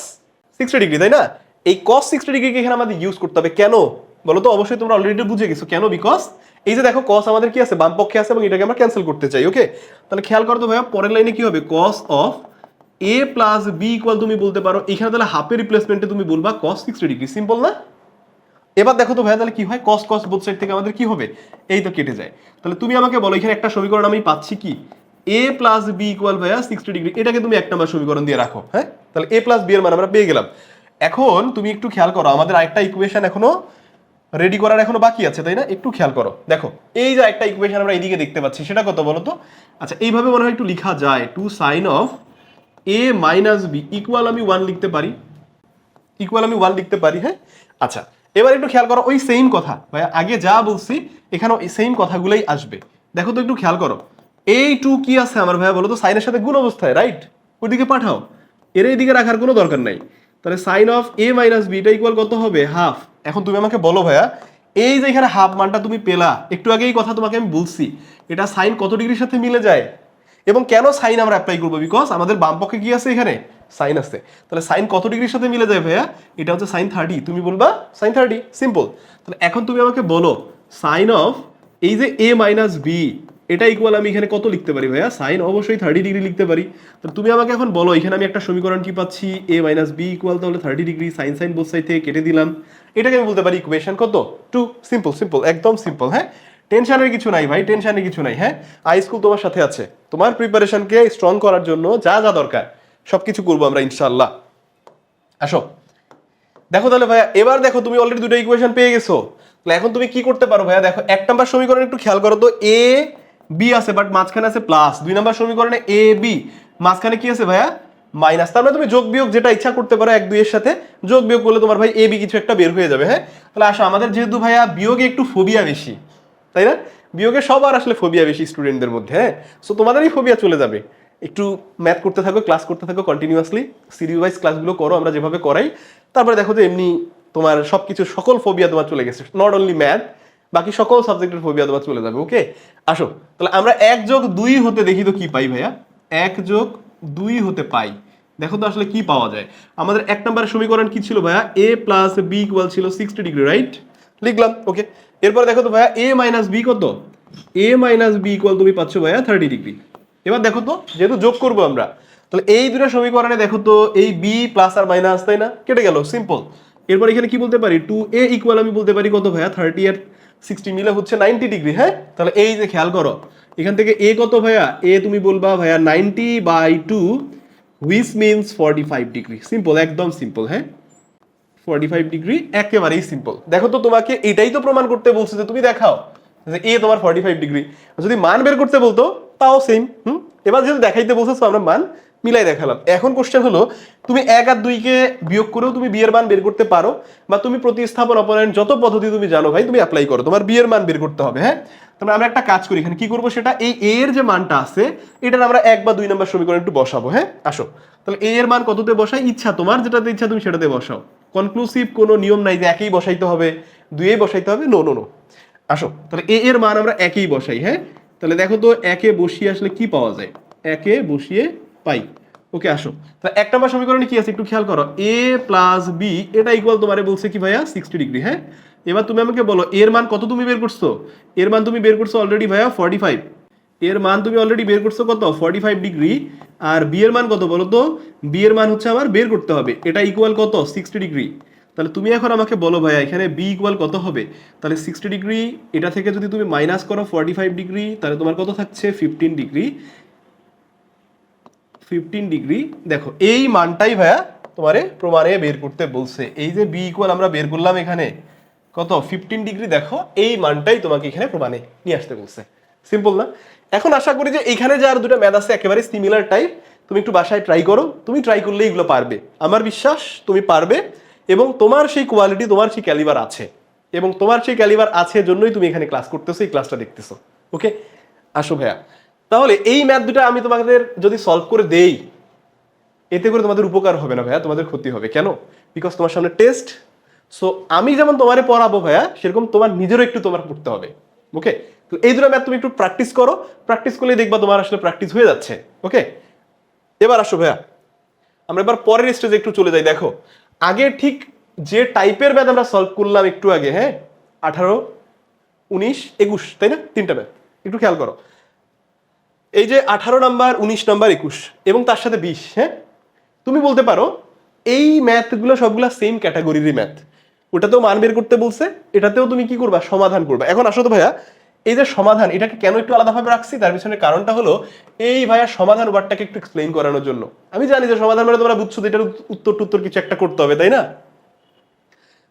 60 ডিগ্রি, তাই না? এই cos 60 ডিগ্রিকে এখানে আমাদের ইউজ করতে হবে। কেন বলো তো? অবশ্যই তোমরা অলরেডি বুঝে গেছো কেন। বিকজ এই যে দেখো cos আমাদের কি আছে, বাম পক্ষে আছে, এবং এটাকে আমরা ক্যান্সেল করতে চাই। ওকে, তাহলে খেয়াল করো তো ভাইয়া, পরের লাইনে কি হবে, cos of a plus b equal, তুমি বলতে পারো এখানে তাহলে হাফের রিপ্লেসমেন্টে তুমি বলবা cos 60 ডিগ্রি, সিম্পল না? এবার দেখো তো ভাইয়া, তাহলে কি হয়, cos cos বোথ সাইড থেকে আমাদের কি হবে, এই তো কেটে যায়। তাহলে তুমি আমাকে বলো, এখানে একটা সমীকরণ আমি পাচ্ছি কি, a plus b ইকুয়াল ভাইয়া 60 ডিগ্রি, এটাকে তুমি এক নম্বর সমীকরণ দিয়ে রাখো। হ্যাঁ, তাহলে a plus b এর মান আমরা পেয়ে গেলাম। এখন তুমি একটু খেয়াল করো, আমাদের আরেকটা ইকুয়েশন এখনো রেডি করার এখনো বাকি আছে, তাই না? একটু খেয়াল করো, দেখো এই যে একটা ইকুয়েশন আমরা এইদিকে দেখতে পাচ্ছি, সেটা কত বলো তো? আচ্ছা, এইভাবে মনে হয় একটু লেখা যায়, 2 sin of a minus b equal আমি 1 লিখতে পারি, ইকুয়াল আমি 1 লিখতে পারি। হ্যাঁ, আচ্ছা, এবার একটু খেয়াল করো, ওই সেম কথা ভাই আগে যা বলছি এখানে এই সেম কথাগুলোই আসবে। দেখো তো একটু খেয়াল করো, এই 2 কি আছে আমার ভাইয়া বলো তো? সাইনের সাথে গুণ অবস্থায়, রাইট? ওইদিকে পাঠাও, এর এইদিকে রাখার কোনো দরকার নাই। তাহলে sine of a minus b এটা ইকুয়াল কত হবে, হাফ। এখন তুমি আমাকে বলো ভাইয়া, এই যে এখানে হাফ মানটা তুমি পেলা, একটু আগে এই কথা তোমাকে আমি বলছি, এটা সাইন কত ডিগ্রির সাথে মিলে যায়? এবং কেন সাইন আমরা অ্যাপ্লাই করবো? বিকজ আমাদের বাম পক্ষে কি আছে, এখানে সাইন আছে। তাহলে সাইন কত ডিগ্রির সাথে মিলে যায় ভাইয়া? এটা হচ্ছে সাইন 30। তুমি বলবা সাইন 30, সিম্পল। তাহলে এখন তুমি আমাকে বলো সাইন অফ এই যে a মাইনাস বি, এটা ইকুয়াল আমি এখানে কত লিখতে পারি ভাইয়া? সাইন অবশ্যই 30 ডিগ্রি লিখতে পারি। তো তুমি আমাকে এখন বলো, এখানে আমি একটা সমীকরণ কি পাচ্ছি, a মাইনাস বি ইকুয়াল তাহলে 30 degree, sine sine both side থেকে কেটে দিলাম, এটাকে আমি বলতে পারি ইকুয়েশন কত 2। সিম্পল সিম্পল, একদম সিম্পল। হ্যাঁ, টেনশনের কিছু নাই ভাই, টেনশনের কিছু নাই। হ্যাঁ, আই স্কুল তোমার সাথে আছে, তোমার প্রিপারেশনকে স্ট্রং করার জন্য যা যা দরকার সবকিছু করবো আমরা ইনশাআল্লাহ। আসো দেখো তাহলে ভাইয়া, এবার দেখো তুমি অলরেডি দুটো ইকুয়েশন পেয়ে গেছো। তাহলে এখন তুমি কি করতে পারো ভাইয়া? দেখো 1 নাম্বার সমীকরণ একটু খেয়াল করো তো, এ বি আছে বাট মাঝখানে আছে প্লাস। 2 নাম্বার সমীকরণে এ বি মাঝখানে কি আছে ভাইয়া? মাইনাস। তার মানে তুমি যোগ বিয়োগ যেটা ইচ্ছা করতে পারো 1 2 এর সাথে, যোগ বিয়োগ করলে তোমার ভাই এ বি কিছু একটা বের হয়ে যাবে। হ্যাঁ, তাহলে আসো, আমাদের যেহেতু ভাইয়া বিয়োগে একটু ফোবিয়া বেশি, তাই না? বিয়োগে সবার আসলে ফোবিয়া বেশি স্টুডেন্টদের মধ্যে। হ্যাঁ, সো তোমাদেরই ফোবিয়া চলে যাবে। একটু ম্যাথ করতে থাকো, ক্লাস করতে থাকো কন্টিনিউয়াসলি, সিরিজ ওয়াইজ ক্লাসগুলো করো আমরা যেভাবে করাই। তারপরে দেখো যে এমনি তোমার সবকিছু সকল ফোবিয়া তোমার চলে গেছে, নট অনলি ম্যাথ, বাকি সকল সাবজেক্টের ফোবিয়া তোমার চলে যাবে। ওকে, আসো তাহলে আমরা 1 যোগ 2 হতে দেখি তো কি পাই ভাইয়া? 1 যোগ 2 হতে পাই, দেখো তো আসলে কি পাওয়া যায়। আমাদের 1 নম্বরের সমীকরণ কি ছিল ভাইয়া? a প্লাস বি ইকুয়াল ছিল 60 ডিগ্রি, রাইট? লিখলাম। ওকে, এরপর দেখো তো ভাইয়া a মাইনাস বি কত? a মাইনাস বি ইকুয়াল তুমি পাচ্ছ ভাইয়া 30 ডিগ্রি। এবার দেখো তো, যেহেতু যোগ করবো আমরা, তাহলে এই দুটো সমীকরণে দেখো তো এই বি প্লাস আর মাইনাস, তাই না? কেটে গেল, সিম্পল। এরপর এখানে কি বলতে পারি? 2a ইকুয়াল আমি বলতে পারি কত ভাইয়া? 30 আর 60 মিলে হচ্ছে 90 ডিগ্রি। হ্যাঁ, তাহলে এই যে খেয়াল করো, এখান থেকে a কত ভাইয়া? a তুমি বলবা ভাইয়া 90/2 হুইচ মিনস 45 ডিগ্রি। সিম্পল, একদম সিম্পল। হ্যাঁ, 45 ডিগ্রি, একেবারেই সিম্পল। দেখো তো, তোমাকে এটাই তো প্রমাণ করতে বলছে যে তুমি দেখাও যে এ তোমার 45 ডিগ্রি। যদি মান বের করতে বলতো তাও সেম। এবার যেহেতু দেখাইতে বলছো, আমরা মান মিলাই দেখালাম। এখন কোশ্চেন হলো, তুমি 1 আর 2 কে বিয়োগ করেও তুমি বি এর মান বের করতে পারো, বা তুমি প্রতিস্থাপন অপনয়ন যত পদ্ধতি তুমি জানো ভাই তুমি অ্যাপ্লাই করো, তোমার বি এর মান বের করতে হবে। হ্যাঁ, তাহলে আমরা একটা কাজ করি, এখানে কি করবো সেটা, এই এ এর যে মানটা আছে এটা আমরা 1 বা 2 নাম্বার সমীকরণ একটু বসাবো। হ্যাঁ, আসো তাহলে এ এর মান কততে বসাই? ইচ্ছা তোমার যেটাতে ইচ্ছা তুমি সেটাতে বসাও। কনক্লুসিভ কোনো নিয়ম নাই যে একেই বসাইতে হবে, 2 বসাইতে হবে, নো নো নো। আসো তাহলে এ এর মান আমরা একেই বসাই। হ্যাঁ, তাহলে দেখো তো একে বসিয়ে আসলে কি পাওয়া যায়? একে বসিয়ে পাই। ওকে, আসো তাহলে 1 নম্বর সমীকরণে কি আছে একটু খেয়াল করো, a প্লাস বি এটা ইকুয়াল তোমারে বলছে কি ভাইয়া? 60 ডিগ্রি। হ্যাঁ, এবার তুমি আমাকে বলো এর মান কত তুমি বের করছো? এর মান তুমি বের করছো অলরেডি ভাইয়া 45। এর মান তুমি অলরেডি বের করছো কত? 45 ডিগ্রি। আর বি এর মান কত বলো তো? বি এর মান হচ্ছে আমার বের করতে হবে, এটা ইকুয়াল কত? 60 ডিগ্রি। তাহলে তুমি এখন আমাকে বলো ভাইয়া এখানে বি ইকুয়াল কত হবে? তাহলে 60 ডিগ্রি, এটা থেকে যদি তুমি মাইনাস করো 45 ডিগ্রি, তাহলে তোমার কত থাকছে? 15 ডিগ্রি। 15 ডিগ্রি। দেখো এই মানটাই ভাইয়া তোমারে প্রমাণে বের করতে বলছে। এই যে বি ইকুয়াল আমরা বের করলাম এখানে কত? 15 ডিগ্রি। দেখো এই মানটাই তোমাকে এখানে প্রমাণে নিয়ে আসতে বলছে। সিম্পল না? এখন আশা করি যে এখানে যে আর দুটো ম্যাথ আছে একেবারে সিমিলার টাইপ, তুমি একটু বাসায় ট্রাই করো। তুমি ট্রাই করলে এগুলো পারবে, আমার বিশ্বাস তুমি পারবে। এবং তোমার সেই কোয়ালিটি, তোমার সেই ক্যালিবার আছে, এবং তোমার সেই ক্যালিবার আছে জন্যই তুমি এখানে ক্লাস করতেছো, এই ক্লাসটা দেখতেছো। ওকে, আসো ভাইয়া তাহলে এই ম্যাথ দুটো আমি তোমাদের যদি সলভ করে দেই, এতে করে তোমাদের উপকার হবে না ভাইয়া, তোমাদের ক্ষতি হবে। কেন? বিকজ তোমার সামনে টেস্ট। সো আমি যেমন তোমারে পড়াবো ভাইয়া, সেরকম তোমার নিজেরও একটু তোমার পড়তে হবে। ওকে, তো এই দুটো ম্যাথ তুমি একটু প্র্যাকটিস করো, প্র্যাকটিস করলেই দেখবা তোমার আসলে প্র্যাকটিস হয়ে যাচ্ছে। ওকে, এবার আসো ভাইয়া, আমরা এবার পরের স্টেজে একটু চলে যাই। দেখো আগে ঠিক যে টাইপের ম্যাথ আমরা সলভ করলাম একটু আগে, হ্যাঁ 18, 19, 21, তাই না? তিনটা ম্যাথ একটু খেয়াল করো। এই যে 18 নাম্বার, 19 নাম্বার, 21 এবং তার সাথে 20। হ্যাঁ, তুমি বলতে পারো এই ম্যাথগুলো সবগুলা সেম ক্যাটাগরিরই ম্যাথ, ওটাতেও মান বের করতে বলছে, এটাতেও তুমি কি করবা? সমাধান করবা। এখন আসো তো ভাইয়া, এই যে সমাধান, এটাকে কেন একটু আলাদাভাবে রাখছি তার পিছনে কারণটা হলো এই ভাইয়া সমাধান ওয়ার্ডটাকে একটু এক্সপ্লেইন করানোর জন্য। আমি জানি যে সমাধান মানে তোমরা বুঝছো যে এটার উত্তর টুত্তর কিছু একটা করতে হবে, তাই না?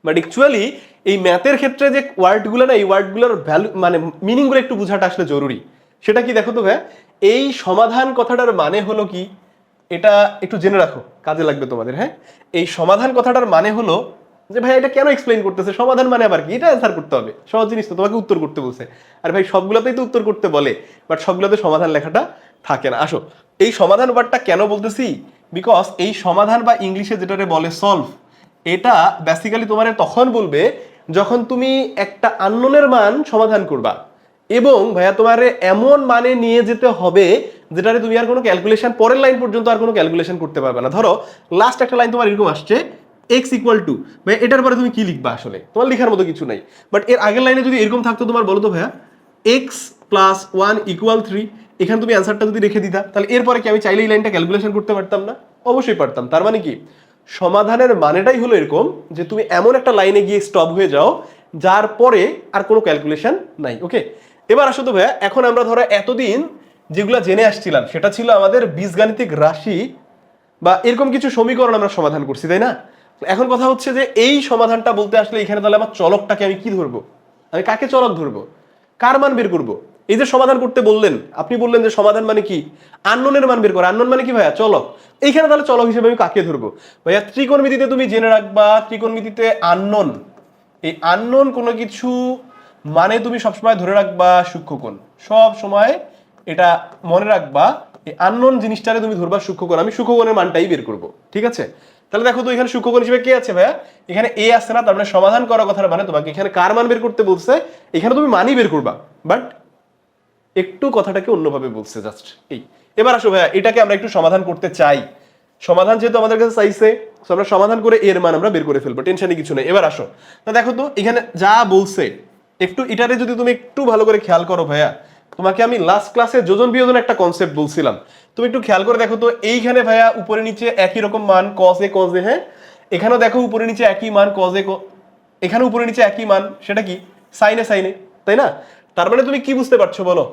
বাট অ্যাকচুয়ালি এই ম্যাথের ক্ষেত্রে যে ওয়ার্ডগুলো না, এই ওয়ার্ডগুলোর ভ্যালু মানে মিনিংগুলো একটু বোঝাটা আসলে জরুরি। সেটা কি দেখো তো ভাইয়া, এই সমাধান কথাটার মানে হলো কি, এটা একটু জেনে রাখো, কাজে লাগবে তোমাদের। হ্যাঁ, এই সমাধান কথাটার মানে হলো যে ভাই এটা কেন এক্সপ্লেইন করতেছে, সমাধান মানে আবার কি, এটা অ্যান্সার করতে হবে, সহজ জিনিস তো, তোমাকে উত্তর করতে বলছে। আর ভাই সবগুলোতেই তো উত্তর করতে বলে, বাট সবগুলোতে সমাধান লেখাটা থাকে না। আসো এই সমাধান ওয়ার্ডটা কেন বলতেছি, বিকজ এই সমাধান বা ইংলিশে যেটারে বলে সলভ, এটা বেসিক্যালি তোমার তখন বলবে যখন তুমি একটা আননোনের মান সমাধান করবা এবং ভাইয়া তোমার এমন মানে নিয়ে যেতে হবে যেটারে তুমি আর কোনো ক্যালকুলেশন পরের লাইন পর্যন্ত আর কোনো ক্যালকুলেশন করতে পারবে না। ধরো লাস্ট একটা লাইন তোমার এরকম আসছে x ইকুয়াল টু, ভাইয়া এটার পরে তুমি কি লিখবা? আসলে তোমার লেখার মতো কিছু নাই, বাট এর আগের লাইনে যদি এরকম থাকতো তোমার, বলো তো ভাইয়া x প্লাস 1 ইকুয়াল 3, এখানে তুমি অ্যান্সারটা যদি রেখে দিতা তাহলে এরপরে কি আমি চাইলে এই লাইনটা ক্যালকুলেশন করতে পারতাম না? অবশ্যই পারতাম। তার মানে কি সমাধানের মানেটাই হলো এরকম যে তুমি এমন একটা লাইনে গিয়ে স্টপ হয়ে যাও যার পরে আর কোনো ক্যালকুলেশন নাই। ওকে, এবার আসো তো ভাইয়া, এখন আমরা ধরো এতদিন যেগুলো জেনে আসছিলাম সেটা ছিল আমাদের বীজগাণিতিক রাশি বা এরকম কিছু সমীকরণ আমরা সমাধান করছি, তাই না? এখন কথা হচ্ছে যে এই সমাধানটা বলতে আসলে এখানে তাহলে আমার চলকটাকে আমি কি ধরবো? আমি কাকে চলক ধরবো? কার মান বের করবো? এই যে সমাধান করতে বললেন, আপনি বললেন যে সমাধান মানে কি? আননোনের মান বের করো। আননোন মানে কি ভাইয়া? চলক। এইখানে তাহলে চলক হিসেবে আমি কাকে ধরবো? ভাইয়া ত্রিকোণমিতিতে তুমি জেনে রাখবা, ত্রিকোণমিতিতে আননোন, এই আননোন কোনো কিছু মানে তুমি সবসময় ধরে রাখবা সূক্ষ্মকোণ। সব সময় এটা মনে রাখবা, এই আননোন জিনিসটারে তুমি ধরবা সূক্ষ্মকোণ। আমি সূক্ষ্মকোণের মানটাই বের করব, ঠিক আছে? তাহলে দেখো তো এখানে সূক্ষ্মকোণ হিসেবে কে আছে ভাইয়া? এখানে এ আছে না, তার মানে সমাধান করার কথা মানে তোমাকে এখানে কার মান বের করতে বলছে? এখানে তুমি মানই বের করবা, বাট একটু কথাটাকে অন্যভাবে বলছে জাস্ট এই। এবার আসো ভাইয়া, এটাকে আমরা একটু সমাধান করতে চাই। সমাধান যেহেতু আমাদের কাছে চাইছে, আমরা সমাধান করে এর মান আমরা বের করে ফেলবো, টেনশনই কিছু নেই। এবার আসো না, দেখো তো এখানে যা বলছে একটু এটারে যদি তুমি একটু ভালো করে খেয়াল করো ভাইয়া, তোমাকে আমি লাস্ট ক্লাসে যোজন বিয়োজন একটা কনসেপ্ট বলছিলাম, তুমি একটু খেয়াল করে দেখো তো এইখানে ভাইয়া উপরে নিচে একই রকম মান cos a cos a, হ্যাঁ এখানেও দেখো উপরে নিচে একই মান cos a, এখানে উপরে নিচে একই মান, সেটা কি sin a sin a, তাই না? তার মানে তুমি কি বুঝতে পারছো বলো?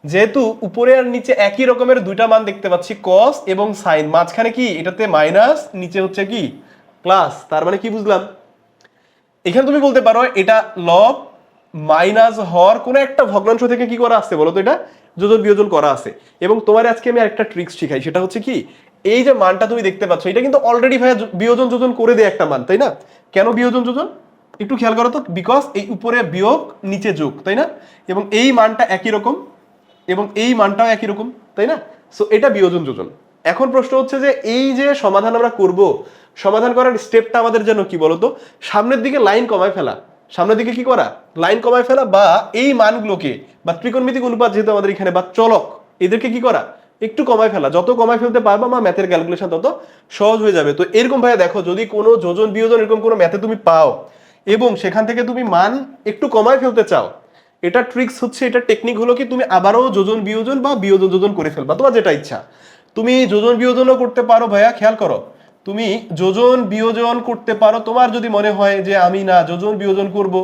যেহেতু উপরে আর নিচে একই রকমের দুইটা মান দেখতে পাচ্ছি cos এবং sin, মাঝখানে কি এটাতে মাইনাস, নিচে হচ্ছে কি প্লাস, তার মানে কি বুঝলাম? এখানে তুমি বলতে পারো এটা লব মাইনাস হর কোন একটা ভগ্নাংশ থেকে কি করা আছে বলো তো? এটা যোজন বিয়োজন করা আছে। এবং তোমার আজকে আমি আরেকটা ট্রিক্স শিখাই, সেটা হচ্ছে কি এই যে মানটা তুমি দেখতে পাচ্ছ এটা কিন্তু অলরেডি ভাইয়া বিয়োজন যোজন করে দেয় একটা মান, তাই না? কেন বিয়োজন যোজন একটু খেয়াল করো তো, বিকজ এই উপরে বিয়োগ নিচে যোগ, তাই না? এবং এই মানটা একই রকম এবং এই মানটাও একই রকম, তাই না? সো এটা বিয়োজন যোজন। এখন প্রশ্ন হচ্ছে যে এই যে সমাধান আমরা করব, সমাধান করার স্টেপটা আমাদের যেন কি বলতো? সামনের দিকে লাইন কমায় ফেলা। সামনের দিকে কি করা? লাইন কমায় ফেলা, বা এই মানগুলোকে বা ত্রিকোণমিতিক অনুপাত যেহেতু আমাদের এখানে বা চলক, এদেরকে কি করা? একটু কমায় ফেলা। যত কমায় ফেলতে পারবা আমার ম্যাথের ক্যালকুলেশন তত সহজ হয়ে যাবে। তো এরকম ভাইয়া দেখো, যদি কোনো যোজন বিয়োজন এরকম কোনো ম্যাথে তুমি পাও এবং সেখান থেকে তুমি মান একটু কমায় ফেলতে চাও, এটা ট্রিক্স হচ্ছে, এটা টেকনিক হলো কি তুমি আবারও যোজন বিয়োজন বা বিয়োজন যোজন করে ফেলবা, তোমার যেটা ইচ্ছা। তুমি যোজন বিয়োজনও করতে পারো ভাইয়া, খেয়াল করো, তুমি যোজন বিয়োজন করতে পারো। তোমার যদি মনে হয় যে আমি না যোজন বিয়োজন করব,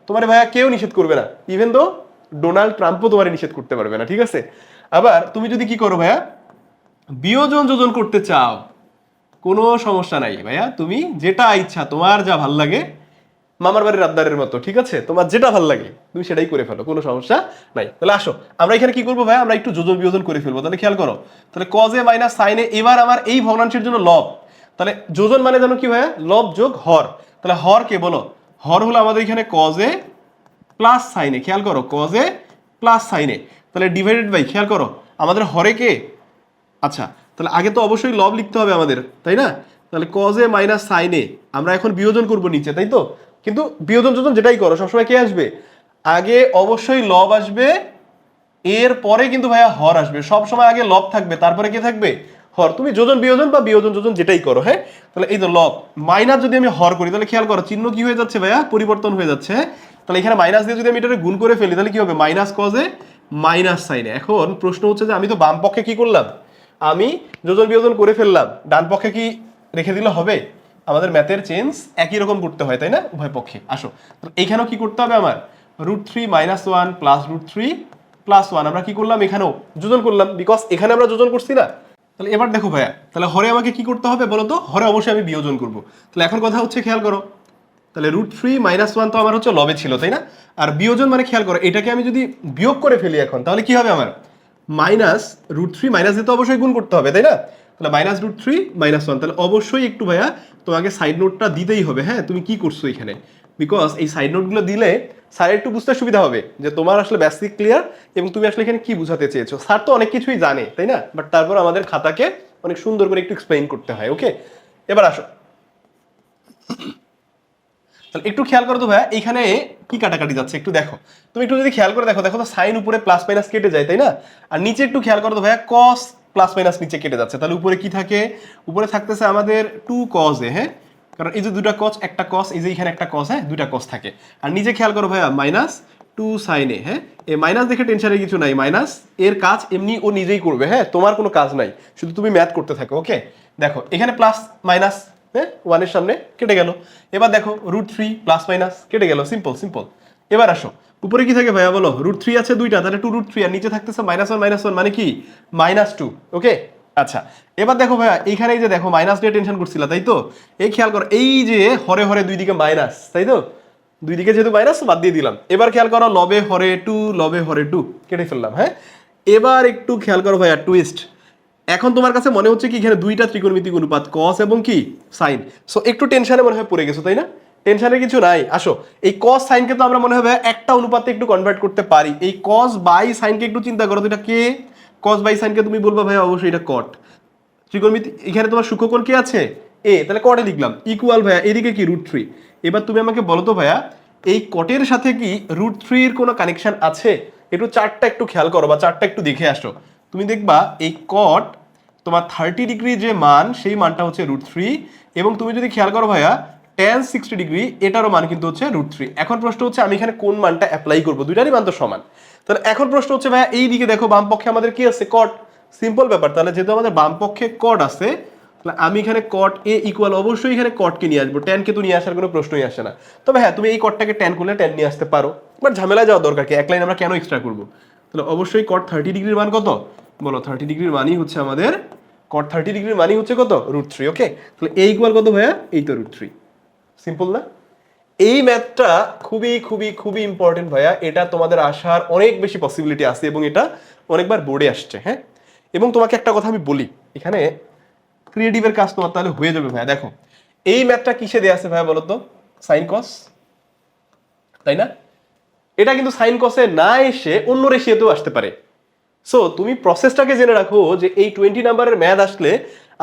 তোমার ভাইয়া কেউ নিষেধ করবে না, ইভেন দো ডোনাল্ড ট্রাম্পও তোমার নিষেধ করতে পারবে না, ঠিক আছে? আবার তুমি যদি কি করো ভাইয়া, বিয়োজন যোজন করতে চাও, কোনো সমস্যা নাই ভাইয়া, তুমি যেটা ইচ্ছা, তোমার যা ভাল লাগে, মামার বাড়ির আবদারের মতো, ঠিক আছে? তোমার যেটা ভাল লাগে তুমি সেটাই করে ফেলো, কোনো সমস্যা নাই। তাহলে আসো আমরা এখানে কি করবো ভাই, আমরা একটু যোজন বিয়োজন করে ফেলবো। তাহলে খেয়াল করো, তাহলে cos a minus sin a, এবার আমার এই ভগ্নাংশের জন্য লব, তাহলে যোজন মানে জানো কি ভাইয়া? লব যোগ হর। তাহলে হর কে বলো? হর হলো আমাদের এখানে cos a plus sin a, খেয়াল করো cos a plus sin a, তাহলে ডিভাইডেড বাই, খেয়াল করো আমাদের হরে কে? আচ্ছা, তাহলে আগে তো অবশ্যই লব লিখতে হবে আমাদের, তাই না? তাহলে cos a minus sin a, আমরা এখন বিয়োজন করব নিচে, তাই তো? কিন্তু বিয়োজন যোজন যেটাই করো সবসময় কে আসবে? আগে অবশ্যই লব আসবে, এর পরে কিন্তু ভাইয়া হর আসবে। সব সময় আগে লব থাকবে, তারপরে কে থাকবে? হর। তুমি যোজন বিয়োজন বা বিয়োজন যোজন যেটাই করো, হ্যাঁ? তাহলে এই তো লব মাইনাস যদি আমি হর করি, তাহলে খেয়াল করো চিহ্ন কি হয়ে যাচ্ছে ভাইয়া? পরিবর্তন হয়ে যাচ্ছে। তাহলে এখানে মাইনাস দিয়ে যদি আমি এটাকে গুণ করে ফেলি তাহলে কি হবে? Minus cos a minus sin a। এখন প্রশ্ন হচ্ছে যে আমি তো বাম পক্ষে কি করলাম? আমি যোজন বিয়োজন করে ফেললাম, ডান পক্ষে কি রেখে দিলে হবে? আমাদের ম্যাথের চেঞ্জ একই রকম করতে হয়, তাই না? উভয় পক্ষে। আসো এইখানেও কি করতে হবে আমার? √3 - 1 প্লাস √3 প্লাস 1, আমরা কি করলাম? এখানেও যোজন করলাম, বিকজ এখানে আমরা যোজন করছি না। তাহলে এবার দেখো ভাইয়া, তাহলে হরে আমাকে কি করতে হবে বলো তো? হরে অবশ্যই আমি বিয়োজন করব। তাহলে এখন কথা হচ্ছে খেয়াল করো, তাহলে √3 - 1 তো আমার হচ্ছে লবে ছিল, তাই না? আর বিয়োজন মানে খেয়াল করো, এটাকে আমি যদি বিয়োগ করে ফেলি এখন, তাহলে কি হবে আমার? মাইনাস √3 মাইনাস দিয়ে তো অবশ্যই গুণ করতে হবে, তাই না? তাহলে মাইনাস √3 - 1, তাহলে অবশ্যই একটু ভাইয়া তোমাকে সাইড নোটটা দিতেই হবে, হ্যাঁ? তুমি কি করছো এখানে, বিকজ এই সাইড নোটগুলো দিলে স্যার একটু বুঝতে সুবিধা হবে যে তোমার আসলে বেসিক ক্লিয়ার এবং তুমি আসলে এখানে কি বুঝাতে চেয়েছো। স্যার তো অনেক কিছুই জানে, তাই না? বাট তারপর আমাদের খাতাকে অনেক সুন্দর করে একটু এক্সপ্লেইন করতে হয়। ওকে, এবার আসো, তাহলে একটু খেয়াল করো তো ভাইয়া এখানে কি কাটাকাটি যাচ্ছে একটু দেখো, তুমি একটু যদি খেয়াল করে দেখো, দেখো তো সাইন উপরে প্লাস মাইনাস কেটে যায় তাই না, আর নিচে একটু খেয়াল করো তো ভাইয়া কস প্লাস মাইনাস নিচে কেটে যাচ্ছে, তাহলে উপরে কি থাকে, উপরে থাকতেছে আমাদের 2 cos এ, হ্যাঁ কারণ এই যে দুটা কস একটা কস, এই যে এখানে একটা কস, হ্যাঁ দুটা কস থাকে, আর নিচে খেয়াল করো ভাইয়া মাইনাস 2 sin এ, হ্যাঁ এই মাইনাস দেখে টেনশনের কিছু নাই, মাইনাস এর কাজ এমনি ও নিজেই করবে, হ্যাঁ তোমার কোনো কাজ নাই, শুধু তুমি ম্যাথ করতে থাকো। ওকে দেখো এখানে প্লাস মাইনাস, হ্যাঁ 1 এর সামনে কেটে গেল, এবার দেখো √3 প্লাস মাইনাস কেটে গেল, সিম্পল সিম্পল। এবার আসো উপরে কি থাকে ভাইয়া বলো, √3 আছে দুইটা, তাহলে 2√3, আর নিচে থাকতেছে -1 মানে কি -2। ওকে আচ্ছা এবার দেখো ভাইয়া এইখানে এই যে দেখো মাইনাস নিয়ে টেনশন করছিলা তাই তো, এই খেয়াল করো এই যে হরে হরে দুই দিকে মাইনাস তাই তো, দুই দিকে যেহেতু মাইনাস বাদ দিয়ে দিলাম, এবার খেয়াল করো লবে হরে 2 লবে হরে 2 কেটে ফেললাম, হ্যাঁ এবার একটু খেয়াল করো ভাইয়া টুইস্ট, এখন তোমার কাছে মনে হচ্ছে কি এখানে দুইটা ত্রিকোণমিতিক অনুপাত কস এবং কি সাইন, সো একটু টেনশনে মনে হয় পড়ে গেছো তাই না, টেনশনের কিছু নাই। আসো এই কস সাইনকে তো আমরা মনে হবে একটা অনুপাতে একটু কনভার্ট করতে পারি, এই কস বাই সাইনকে একটু চিন্তা করো তো, এটা কে, কস বাই সাইনকে তুমি বলবা ভাই অবশ্যই এটা কট, ত্রিকোণমিতি এখানে তোমার সূক্ষ্মকোণ কি আছে এ, তাহলে কটে লিখলাম ইকুয়াল ভাইয়া এদিকে কি √3, এবার তুমি আমাকে বলো তো ভাইয়া এই কটের সাথে কি √3 এর কোনো কানেকশন আছে, একটু চার্টটা একটু খেয়াল করো বা চার্টটা একটু দেখে আসো, তুমি দেখবা এই কট তোমার 30 ডিগ্রি যে মান সেই মানটা হচ্ছে √3, এবং তুমি যদি খেয়াল করো ভাইয়া tan 60 ডিগ্রি এটারও মান কিন্তু হচ্ছে √3। এখন প্রশ্ন হচ্ছে আমি এখানে কোন মানটা অ্যাপ্লাই করবো, দুইটারই মান তো সমান, তাহলে এখন প্রশ্ন হচ্ছে ভাইয়া এই দিকে দেখো বাম পক্ষে আমাদের কি আছে কট, সিম্পল ব্যাপার, তাহলে যেহেতু আমাদের বাম পক্ষে কট আছে তাহলে আমি এখানে কট এ ইকুয়াল অবশ্যই এখানে কটকে নিয়ে আসবো, ট্যানকে তো নিয়ে আসার কোনো প্রশ্নই আসে না, তবে হ্যাঁ তুমি এই কটটাকে ট্যান করলে ট্যান নিয়ে আসতে পারো, বাট ঝামেলা যাওয়া দরকার কি, এক লাইন আমরা কেন এক্সট্রা করবো, তাহলে অবশ্যই কট 30 ডিগ্রির মান কত বলো, 30 ডিগ্রির মানই হচ্ছে আমাদের কট 30 ডিগ্রির মানই হচ্ছে কত √3। ওকে তাহলে এই ইকুয়াল কত ভাইয়া, এই তো √3, সিম্পল না। এই ম্যাথটা খুবই খুবই খুবই ইম্পর্টেন্ট ভাইয়া, এটা তোমাদের আসার অনেক বেশি পসিবিলিটি আছে এবং এটা অনেকবার বোর্ডে আসছে, হ্যাঁ এবং তোমাকে একটা কথা আমি বলি, এখানে ক্রিয়েটিভের কাজ তোমার তাহলে হয়ে যাবে ভাইয়া। দেখো এই ম্যাথটা কিসে দেয়া আছে ভাইয়া বলো তো, সাইন কস তাই না, এটা কিন্তু সাইন কসে না এসে অন্য রেশিওতেও আসতে পারে, সো তুমি প্রসেসটাকে জেনে রাখো যে এই 20 নাম্বারের ম্যাথ আসলে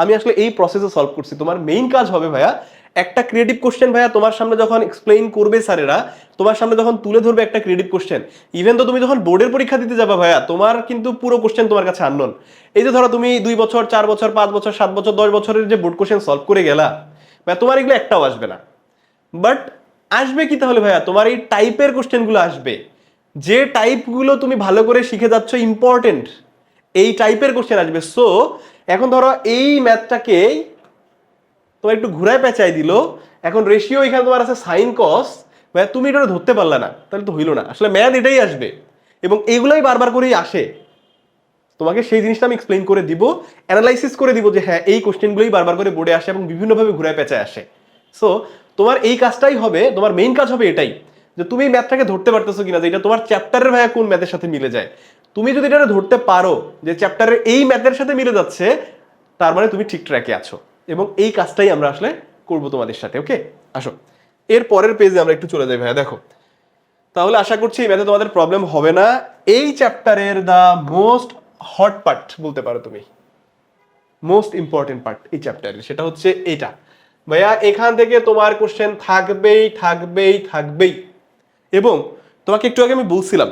আমি আসলে এই প্রসেসে সলভ করছি। তোমার মেইন কাজ হবে ভাইয়া একটা ক্রিয়েটিভ কোশ্চেন ভাইয়া তোমার সামনে যখন এক্সপ্লেইন করবে স্যারেরা, তোমার সামনে যখন তুলে ধরবে একটা ক্রিয়েটিভ কোশ্চেন, ইভেন তো তুমি যখন বোর্ডের পরীক্ষা দিতে যাবে ভাইয়া তোমার কিন্তু পুরো কোশ্চেন তোমার কাছে আননোন, এই যে ধরো তুমি 2 বছর 4 বছর 5 বছর 7 বছর 10 বছরের যে বোর্ড কোশ্চেন সলভ করে গেলা ভাইয়া তোমার এগুলো একটাও আসবে না, বাট আসবে কি তাহলে ভাইয়া তোমার এই টাইপের কোশ্চেনগুলো আসবে, যে টাইপগুলো তুমি ভালো করে শিখে যাচ্ছ ইম্পর্টেন্ট এই টাইপের কোশ্চেন আসবে। সো এখন ধরো এই ম্যাথটাকে তোমার একটু ঘুরায় পেঁচাই দিল, এখন রেশিও এখানে তোমার আছে সাইন কস, ভাইয়া তুমি এটা ধরতে পারলে না তাহলে তো হইলো না, আসলে ম্যাথ এটাই আসবে এবং এইগুলাই বারবার করেই আসে, তোমাকে সেই জিনিসটা আমি এক্সপ্লেইন করে দিব, অ্যানালাইসিস করে দিব যে হ্যাঁ এই কোশ্চেনগুলোই বারবার করে বোর্ডে আসে এবং বিভিন্নভাবে ঘুরায় পেঁচায় আসে। সো তোমার এই কাজটাই হবে, তোমার মেইন কাজ হবে এটাই যে তুমি এই ম্যাথটাকে ধরতে পারতেছো কিনা, যে এটা তোমার চ্যাপ্টারের ভাইয়া কোন ম্যাথের সাথে মিলে যায়, তুমি যদি এটা ধরতে পারো যে চ্যাপ্টারের এই ম্যাথের সাথে মিলে যাচ্ছে তার মানে তুমি ঠিক ট্র্যাকে আছো, এবং এই কাজটাই আমরা আসলে করব তোমাদের সাথে। ওকে আসো এর পরের পেজে আমরা একটু চলে যাই ভাইয়া। দেখো তাহলে আশা করছি এই ম্যাথে তোমাদের প্রবলেম হবে না, এই চ্যাপ্টারের দা মোস্ট হট পার্ট বলতে পারো তুমি, মোস্ট ইম্পর্টেন্ট পার্ট এই চ্যাপ্টারের, সেটা হচ্ছে এটা ভাইয়া, এখান থেকে তোমার কোশ্চেন থাকবেই থাকবেই থাকবেই, এবং তোমাকে একটু আগে আমি বলছিলাম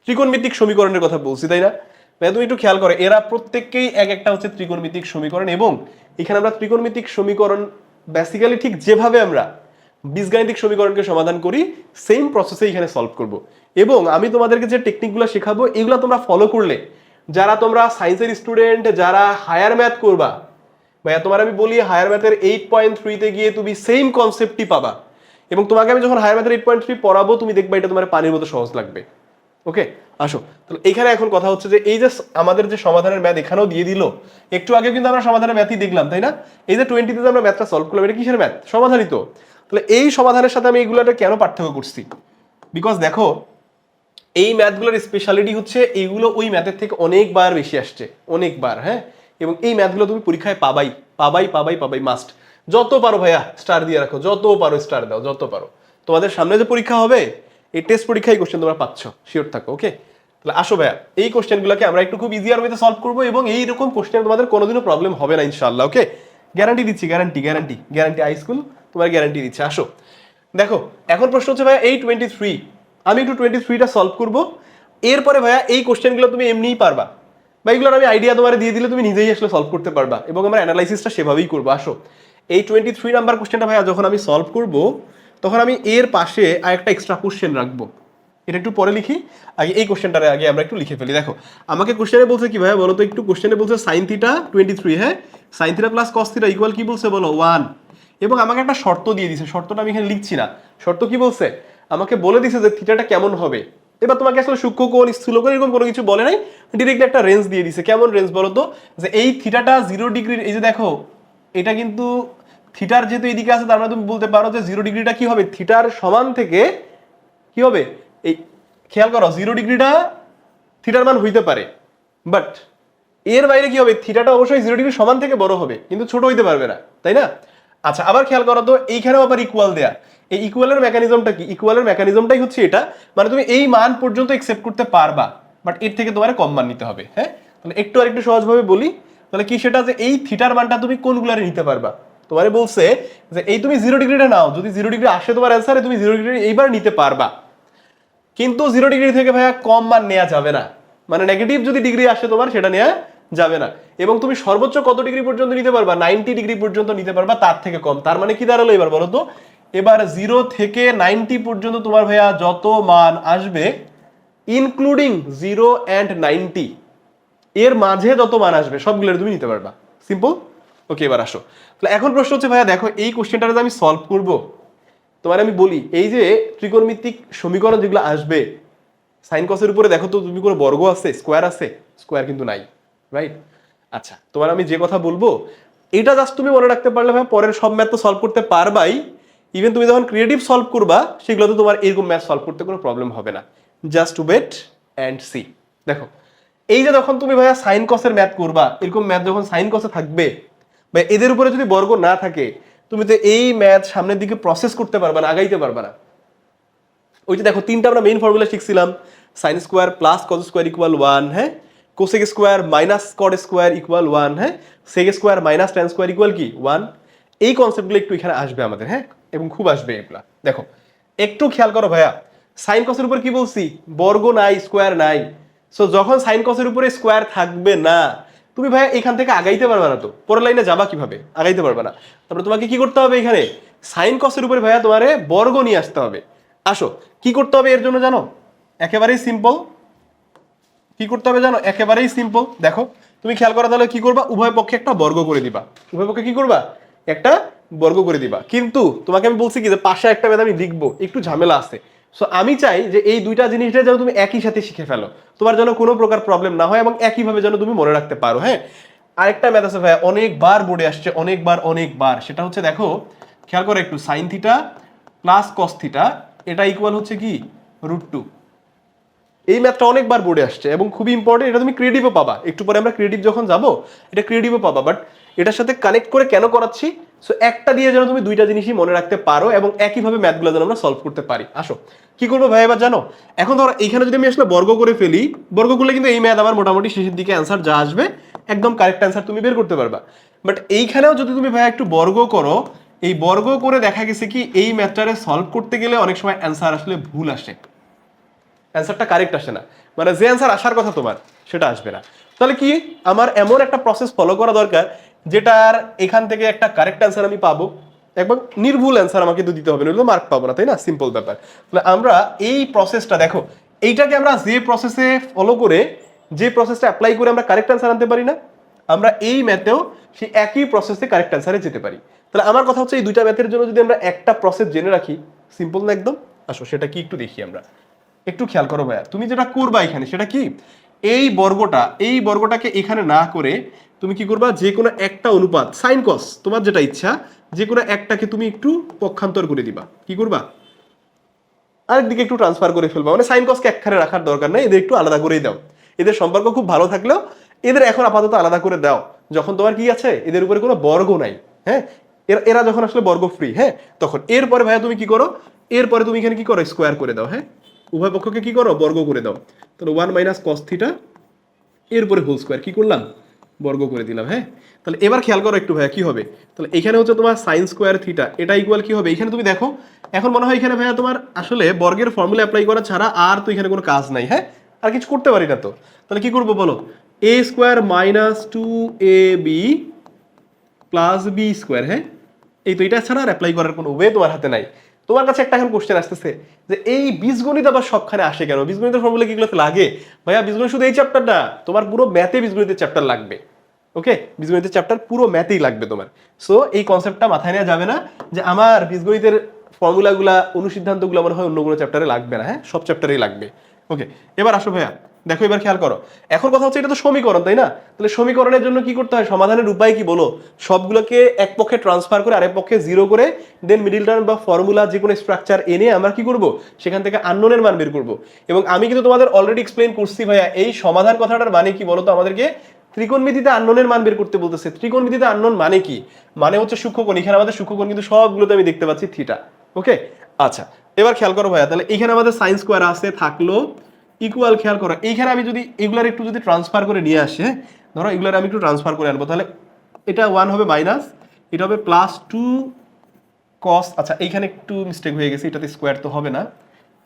ত্রিকোণমিতিক সমীকরণের কথা বলছি তাই না ভাইয়া, তুমি একটু খেয়াল করো এরা প্রত্যেককেই এক একটা হচ্ছে ত্রিকোণমিতিক সমীকরণ, এবং এখানে আমরা ত্রিকোণমিতিক সমীকরণ বেসিক্যালি ঠিক যেভাবে আমরা বীজগাণিতিক সমীকরণকে সমাধান করি সেম প্রসেসে এখানে সলভ করব, এবং আমি তোমাদেরকে যে টেকনিকগুলো শেখাবো এগুলো তোমরা ফলো করলে, যারা তোমরা সায়েন্সের স্টুডেন্ট যারা হায়ার ম্যাথ করবা ভাইয়া, তোমার আমি বলি হায়ার ম্যাথের 8.3 তে গিয়ে তুমি সেম কনসেপ্টই পাবা, এবং তোমাকে আমি যখন হায়ার ম্যাথের 8.3 পড়াবো তুমি দেখবা এটা তোমার পানির মতো সহজ লাগবে। ওকে আসো তাহলে এখানে এখন কথা হচ্ছে যে এই যে আমাদের যে সমাধানের ম্যাথ এখানেও দিয়ে দিল, একটু আগে কিন্তু আমরা সমাধানের ম্যাথই দেখলাম তাই না, এই যে 20 তে আমরা ম্যাথটা সলভ করলাম এটা কিসের ম্যাথ, সমাধানই তো, তাহলে এই সমাধানের সাথে আমি এইগুলোটা কেন পার্থক্য করছি, বিকজ দেখো এই ম্যাথগুলোর স্পেশালিটি হচ্ছে এইগুলো ওই ম্যাথের থেকে অনেকবার বেশি আসছে, অনেকবার, হ্যাঁ এবং এই ম্যাথগুলো তুমি পরীক্ষায় পাবাই পাবাই পাবাই পাবাই মাস্ট, যত পারো ভাইয়া স্টার দিয়ে রাখো, যত পারো স্টার দাও, যত পারো, তোমাদের সামনে যে পরীক্ষা হবে এই টেস্ট পরীক্ষায় কোশ্চেন তোমরা পাচ্ছ, শিওর থাকো। ওকে তাহলে আসো ভাইয়া এই কোশ্চেনগুলোকে আমরা একটু খুব ইজিয়ার ওয়েতে সলভ করবো, এবং এইরকম কোশ্চেন তোমাদের কোনোদিনও প্রবলেম হবে না ইনশাআল্লাহ। ওকে গ্যারান্টি দিচ্ছি, guarantee guarantee guarantee, high school তোমার গ্যারান্টি দিচ্ছে। আসো দেখো এখন প্রশ্ন হচ্ছে ভাইয়া এই 23 আমি একটু 23টা সলভ করব, এরপরে ভাইয়া এই কোশ্চেনগুলো তুমি এমনিই পারবা বা এগুলোর আমি আইডিয়া তোমার দিয়ে দিলে তুমি নিজেই আসলে সলভ করতে পারবা এবং আমরা অ্যানালাইসিসটা সেভাবেই করবো। আসো এই 23 নাম্বার কোশ্চেনটা ভাইয়া যখন আমি সলভ করব তখন আমি এর পাশে আর একটা এক্সট্রা কোশ্চেন রাখবো, এটা একটু পরে লিখি, আগে এই কোশ্চেনটার আগে আমরা একটু লিখে ফেলি। দেখো আমাকে কোশ্চেনে বলছে কি ভাইয়া বলো তো একটু, কোশ্চেনে বলছে সাইন থিটা 23, হ্যাঁ sine theta plus cos theta equal কি বলছে বলো 1, এবং আমাকে একটা শর্ত দিয়ে দিছে, শর্তটা আমি এখানে লিখছি না, শর্ত কি বলছে আমাকে বলে দিছে যে থিটাটা কেমন হবে। এবার তোমাকে আসলে সূক্ষ্ম কোণ স্থূল কোণ এরকম কোনো কিছু বলে নাই, ডিরেক্টলি একটা রেঞ্জ দিয়ে দিছে। কেমন রেঞ্জ বলো তো, যে এই থিটাটা 0 ডিগ্রির, এই যে দেখো এটা কিন্তু থিটার যেহেতু এদিকে আছে তার মানে তুমি বলতে পারো যে 0 ডিগ্রিটা কি হবে থিটার সমান থেকে কি হবে, এই খেয়াল করো 0 ডিগ্রিটা থিটার মান হইতে পারে, বাট এর বাইরে কি হবে থিটাটা অবশ্যই 0 ডিগ্রি সমান থেকে বড় হবে কিন্তু ছোট হইতে পারবে না, তাই না? আচ্ছা আবার খেয়াল করো তো এইখানেও আবার ইকুয়াল দেয়া, এই ইকুয়ালের মেকানিজমটা কি, ইকুয়ালের মেকানিজমটাই হচ্ছে এটা, মানে তুমি এই মান পর্যন্ত একসেপ্ট করতে পারবা বাট এর থেকে তোমার কম মান নিতে হবে। হ্যাঁ তাহলে একটু আরেকটু সহজভাবে বলি, তাহলে কি সেটা যে এই থিটার মানটা তুমি কোনগুলারে নিতে পারবা, তোমারে বলছে যে এই তুমি 0 ডিগ্রিটা নাও, যদি 0 ডিগ্রি আসে তোমার অ্যান্সারে তুমি 0 ডিগ্রি এইবার নিতে পারবা, কিন্তু 0 ডিগ্রি থেকে ভাইয়া কম মান নেওয়া যাবে না, মানে নেগেটিভ যদি ডিগ্রি আসে তোমার সেটা নেওয়া যাবে না, এবং তুমি সর্বোচ্চ কত ডিগ্রি পর্যন্ত নিতে পারবা 90 ডিগ্রি পর্যন্ত নিতে পারবা, তার থেকে কম। তার মানে কি দাঁড়ালো এবার বলো তো, এবার 0 থেকে 90 পর্যন্ত তোমার ভাইয়া যত মান আসবে ইনক্লুডিং 0 অ্যান্ড 90 এর মাঝে যত মান আসবে সবগুলো তুমি নিতে পারবা, সিম্পল। ওকে এবার আসো, তাহলে এখন প্রশ্ন হচ্ছে ভাইয়া দেখো এই কোশ্চেনটা আমি সলভ করব, তোমার আমি বলি এই যে ত্রিকোণমিতিক সমীকরণ যেগুলো আসবে সাইন কসের উপরে দেখো তো তুমি কোনো বর্গ আছে, স্কোয়ার আছে, স্কোয়ার কিন্তু নাই, রাইট? আচ্ছা তোমার আমি যে কথা বলবো এটা জাস্ট তুমি মনে রাখতে পারলে ভাই পরের সব ম্যাথ তো সলভ করতে পারবাই, ইভেন তুমি যখন ক্রিয়েটিভ সলভ করবা সেগুলো তো তোমার এরকম ম্যাথ সলভ করতে কোনো প্রবলেম হবে না, জাস্ট ওয়েট অ্যান্ড সি। দেখো এই যে যখন তুমি ভাইয়া সাইন কসের ম্যাথ করবা, এরকম ম্যাথ যখন সাইন কসে থাকবে বা এদের উপরে যদি বর্গ না থাকে তুমি তো এই ম্যাথ সামনের দিকে প্রসেস করতে পারবা না, আগাইতে পারবা না। ওই যে দেখো তিনটা আমরা মেইন ফর্মুলা শিখছিলাম, sine square plus cos square equal 1, হ্যাঁ cosec square minus cot square equal 1, হ্যাঁ sec square minus tan square equal কি 1, এই কনসেপ্টগুলো একটু এখানে আসবে আমাদের, হ্যাঁ এবং খুব আসবে এগুলা। দেখো একটু খেয়াল করো ভাইয়া সাইন কসের উপর কি বলছি, বর্গ নাই স্কোয়ার নাই, সো যখন সাইন কসের উপরে স্কোয়ার থাকবে না তুমি ভাইয়া এখান থেকে আগাইতে পারবে না, তো পরের লাইনে যাবা কিভাবে, আগাইতে পারবে না। তারপরে তোমাকে কি করতে হবে, এখানে সাইন কসের উপরে ভাইয়া তোমারে বর্গ নিয়ে আসতে হবে। আসো কি করতে হবে এর জন্য জানো, একেবারেই সিম্পল, কি করতে হবে জানো, একেবারেই সিম্পল। দেখো তুমি খেয়াল করো তাহলে কি করবা, উভয় পক্ষে একটা বর্গ করে দিবা, উভয় পক্ষে কি করবা একটা বর্গ করে দিবা, কিন্তু তোমাকে আমি বলছি কি যে পাশে একটা ম্যাথ আমি লিখবো, একটু ঝামেলা আছে, সো আমি চাই যে এই দুইটা জিনিসটা যেন তুমি একই সাথে শিখে ফেলো, তোমার যেন কোনো প্রকার প্রবলেম না হয় এবং একইভাবে যেন তুমি মনে রাখতে পারো। হ্যাঁ আরেকটা ম্যাথ আছে ভাই অনেকবার বোর্ডে আসছে, অনেকবার, সেটা হচ্ছে দেখো খেয়াল করো একটু, sine theta plus cos theta এটা ইকুয়াল হচ্ছে কি √2, এই ম্যাথটা অনেকবার বোর্ডে আসছে এবং খুবই ইম্পর্টেন্ট, এটা তুমি ক্রিয়েটিভও পাবা, একটু পরে আমরা ক্রিয়েটিভ যখন যাবো এটা ক্রিয়েটিভও পাবা, বাট এটার সাথে কানেক্ট করে কেন করাচ্ছি, সো একটা দিয়ে যেন তুমি দুইটা জিনিসই মনে রাখতে পারো এবং একইভাবে ম্যাথগুলো যেন আমরা সলভ করতে পারি। আসো কি করবো ভাই এবার জানো, এখন ধরো এইখানে যদি আমি আসলে বর্গ করে ফেলি, বর্গ করলে কিন্তু এই ম্যাথ আমার মোটামুটি শেষের দিকে অ্যান্সার যা আসবে একদম কারেক্ট অ্যান্সার তুমি বের করতে পারবা, বাট এইখানেও যদি তুমি ভাই একটু বর্গ করো, এই বর্গ করে দেখা গেছে কি এই ম্যাথটারে সলভ করতে গেলে অনেক সময় অ্যান্সার আসলে ভুল আসে, অ্যান্সারটা কারেক্ট আসে না, মানে যে অ্যান্সার আসার কথা তোমার সেটা আসবে না। তাহলে কি আমার এমন একটা প্রসেস ফলো করা দরকার যেটার এখান থেকে একটা কারেক্ট অ্যান্সার আমি পাবো, একবার নির্ভুল অ্যান্সার আমাকে তো দিতে হবে, নইলে মার্ক পাবো না, তাই না? সিম্পল ব্যাপার। তাহলে আমরা এই প্রসেসটা দেখো, এইটাকে আমরা যে প্রসেসে ফলো করে যে প্রসেসটা অ্যাপ্লাই করে আমরা কারেক্ট অ্যান্সার আনতে পারি না, আমরা এই ম্যাথেও সেই একই প্রসেসে কারেক্ট অ্যান্সারে যেতে পারি। তাহলে আমার কথা হচ্ছে এই দুইটা ম্যাথের জন্য যদি আমরা একটা প্রসেস জেনে রাখি, সিম্পল না একদম? আসো সেটা কি একটু দেখি আমরা, একটু খেয়াল করো ভাইয়া, তুমি যেটা করবা এখানে সেটা কি, এই বর্গটাকে এখানে না করে তুমি কি করবা, যে কোনো একটা অনুপাত সাইন কস তোমার যেটা ইচ্ছা, যে কোনো একটাকে তুমি একটু পক্ষান্তর করে দিবা, কি করবা আরেকদিকে একটু ট্রান্সফার করে ফেলবা, মানে সাইন কসকে একখানে রাখার দরকার নেই, এদের একটু আলাদা করেই দাও, এদের সম্পর্ক খুব ভালো থাকলেও এদের এখন আপাতত আলাদা করে দাও, যখন তোমার কি আছে এদের উপরে কোনো বর্গ নাই, হ্যাঁ এরা যখন আসলে বর্গ ফ্রি, হ্যাঁ তখন এরপরে ভাইয়া তুমি কি করো, এরপরে তুমি এখানে কি করো স্কোয়ার করে দাও, হ্যাঁ উভয় পক্ষকে কি করো বর্গ করে দাও, তাহলে 1 - cos θ এর উপরে হোল স্কোয়ার, কি করলাম বর্গ করে দিলাম। হ্যাঁ, তাহলে এবার খেয়াল করো একটু ভাইয়া কি হবে। তাহলে এখানে হচ্ছে তোমার সাইন স্কোয়ার থিটা, এটা ইকুয়াল কি হবে, এখানে তুমি দেখো এখন মনে হয় এখানে ভাইয়া তোমার আসলে বর্গের ফর্মুলা অ্যাপ্লাই করা ছাড়া আর তো এখানে কোনো কাজ নাই। হ্যাঁ, আর কিছু করতে পারি না তো। তাহলে কি করবো বলো, এ square minus two A B plus B square. হ্যাঁ, এই তো, এটা ছাড়া আর অ্যাপ্লাই করার কোনো ওয়ে তোমার হাতে নাই। তোমার কাছে একটা এখন কোশ্চেন আসতেছে যে এই বীজগণিত আবার সবখানে আসে কেন, বীজগণিতের ফর্মুলা কি এগুলোতে লাগে? ভাইয়া বীজগণিত শুধু এই চ্যাপ্টারটা, তোমার পুরো ম্যাথে বীজগণিতের চ্যাপ্টার লাগবে। ওকে, বীজগণিতের চ্যাপ্টার পুরো ম্যাথেই লাগবে তোমার। সো এই কনসেপ্টটা মাথায় নেওয়া যাবে না যে আমার বীজগণিতের ফর্মুলাগুলা অনুসিদ্ধান্তগুলো মনে হয় অন্য কোনো চ্যাপ্টারে লাগবে না। হ্যাঁ, সব চ্যাপ্টারেই লাগবে। ওকে, এবার আসো ভাইয়া, দেখো এবার খেয়াল করো। এখন কথা হচ্ছে এটা তো সমীকরণ, তাই না? তাহলে সমীকরণের জন্য কি করতে হয়, সমাধানের উপায় কি বলো? সবগুলোকে এক পক্ষে ট্রান্সফার করে আরেক পক্ষে জিরো করে দেন মিডিল টার্ম বা ফর্মুলা যে কোনো স্ট্রাকচার এনে আমরা কি করব, সেখান থেকে আননোনের মান বের করব। এবং আমি কিন্তু তোমাদের অলরেডি এক্সপ্লেইন করছি ভাইয়া, এই সমাধান কথাটার মানে কি বলো তো, আমাদেরকে ত্রিকোণমিতিতে আননোনের মান বের করতে বলতেছে। ত্রিকোণমিতিতে আননোন মানে কি, মানে হচ্ছে সূক্ষ্মকোণ। এখানে আমাদের সূক্ষ্মকোণ কিন্তু সবগুলোতে আমি দেখতে পাচ্ছি থিটা। ওকে, আচ্ছা এবার খেয়াল করো ভাইয়া, তাহলে এখানে আমাদের সাইন স্কোয়ার আছে থাকলো ইকুয়াল, খেয়াল করো এইখানে আমি যদি এগুলার একটু যদি ট্রান্সফার করে নিয়ে আসে, ধরো এগুলার আমি একটু ট্রান্সফার করে আনবো, তাহলে এটা 1 হবে মাইনাস, এটা হবে প্লাস 2 কস। আচ্ছা এইখানে একটু মিস্টেক হয়ে গেছে, এটাতে স্কোয়ার তো হবে না,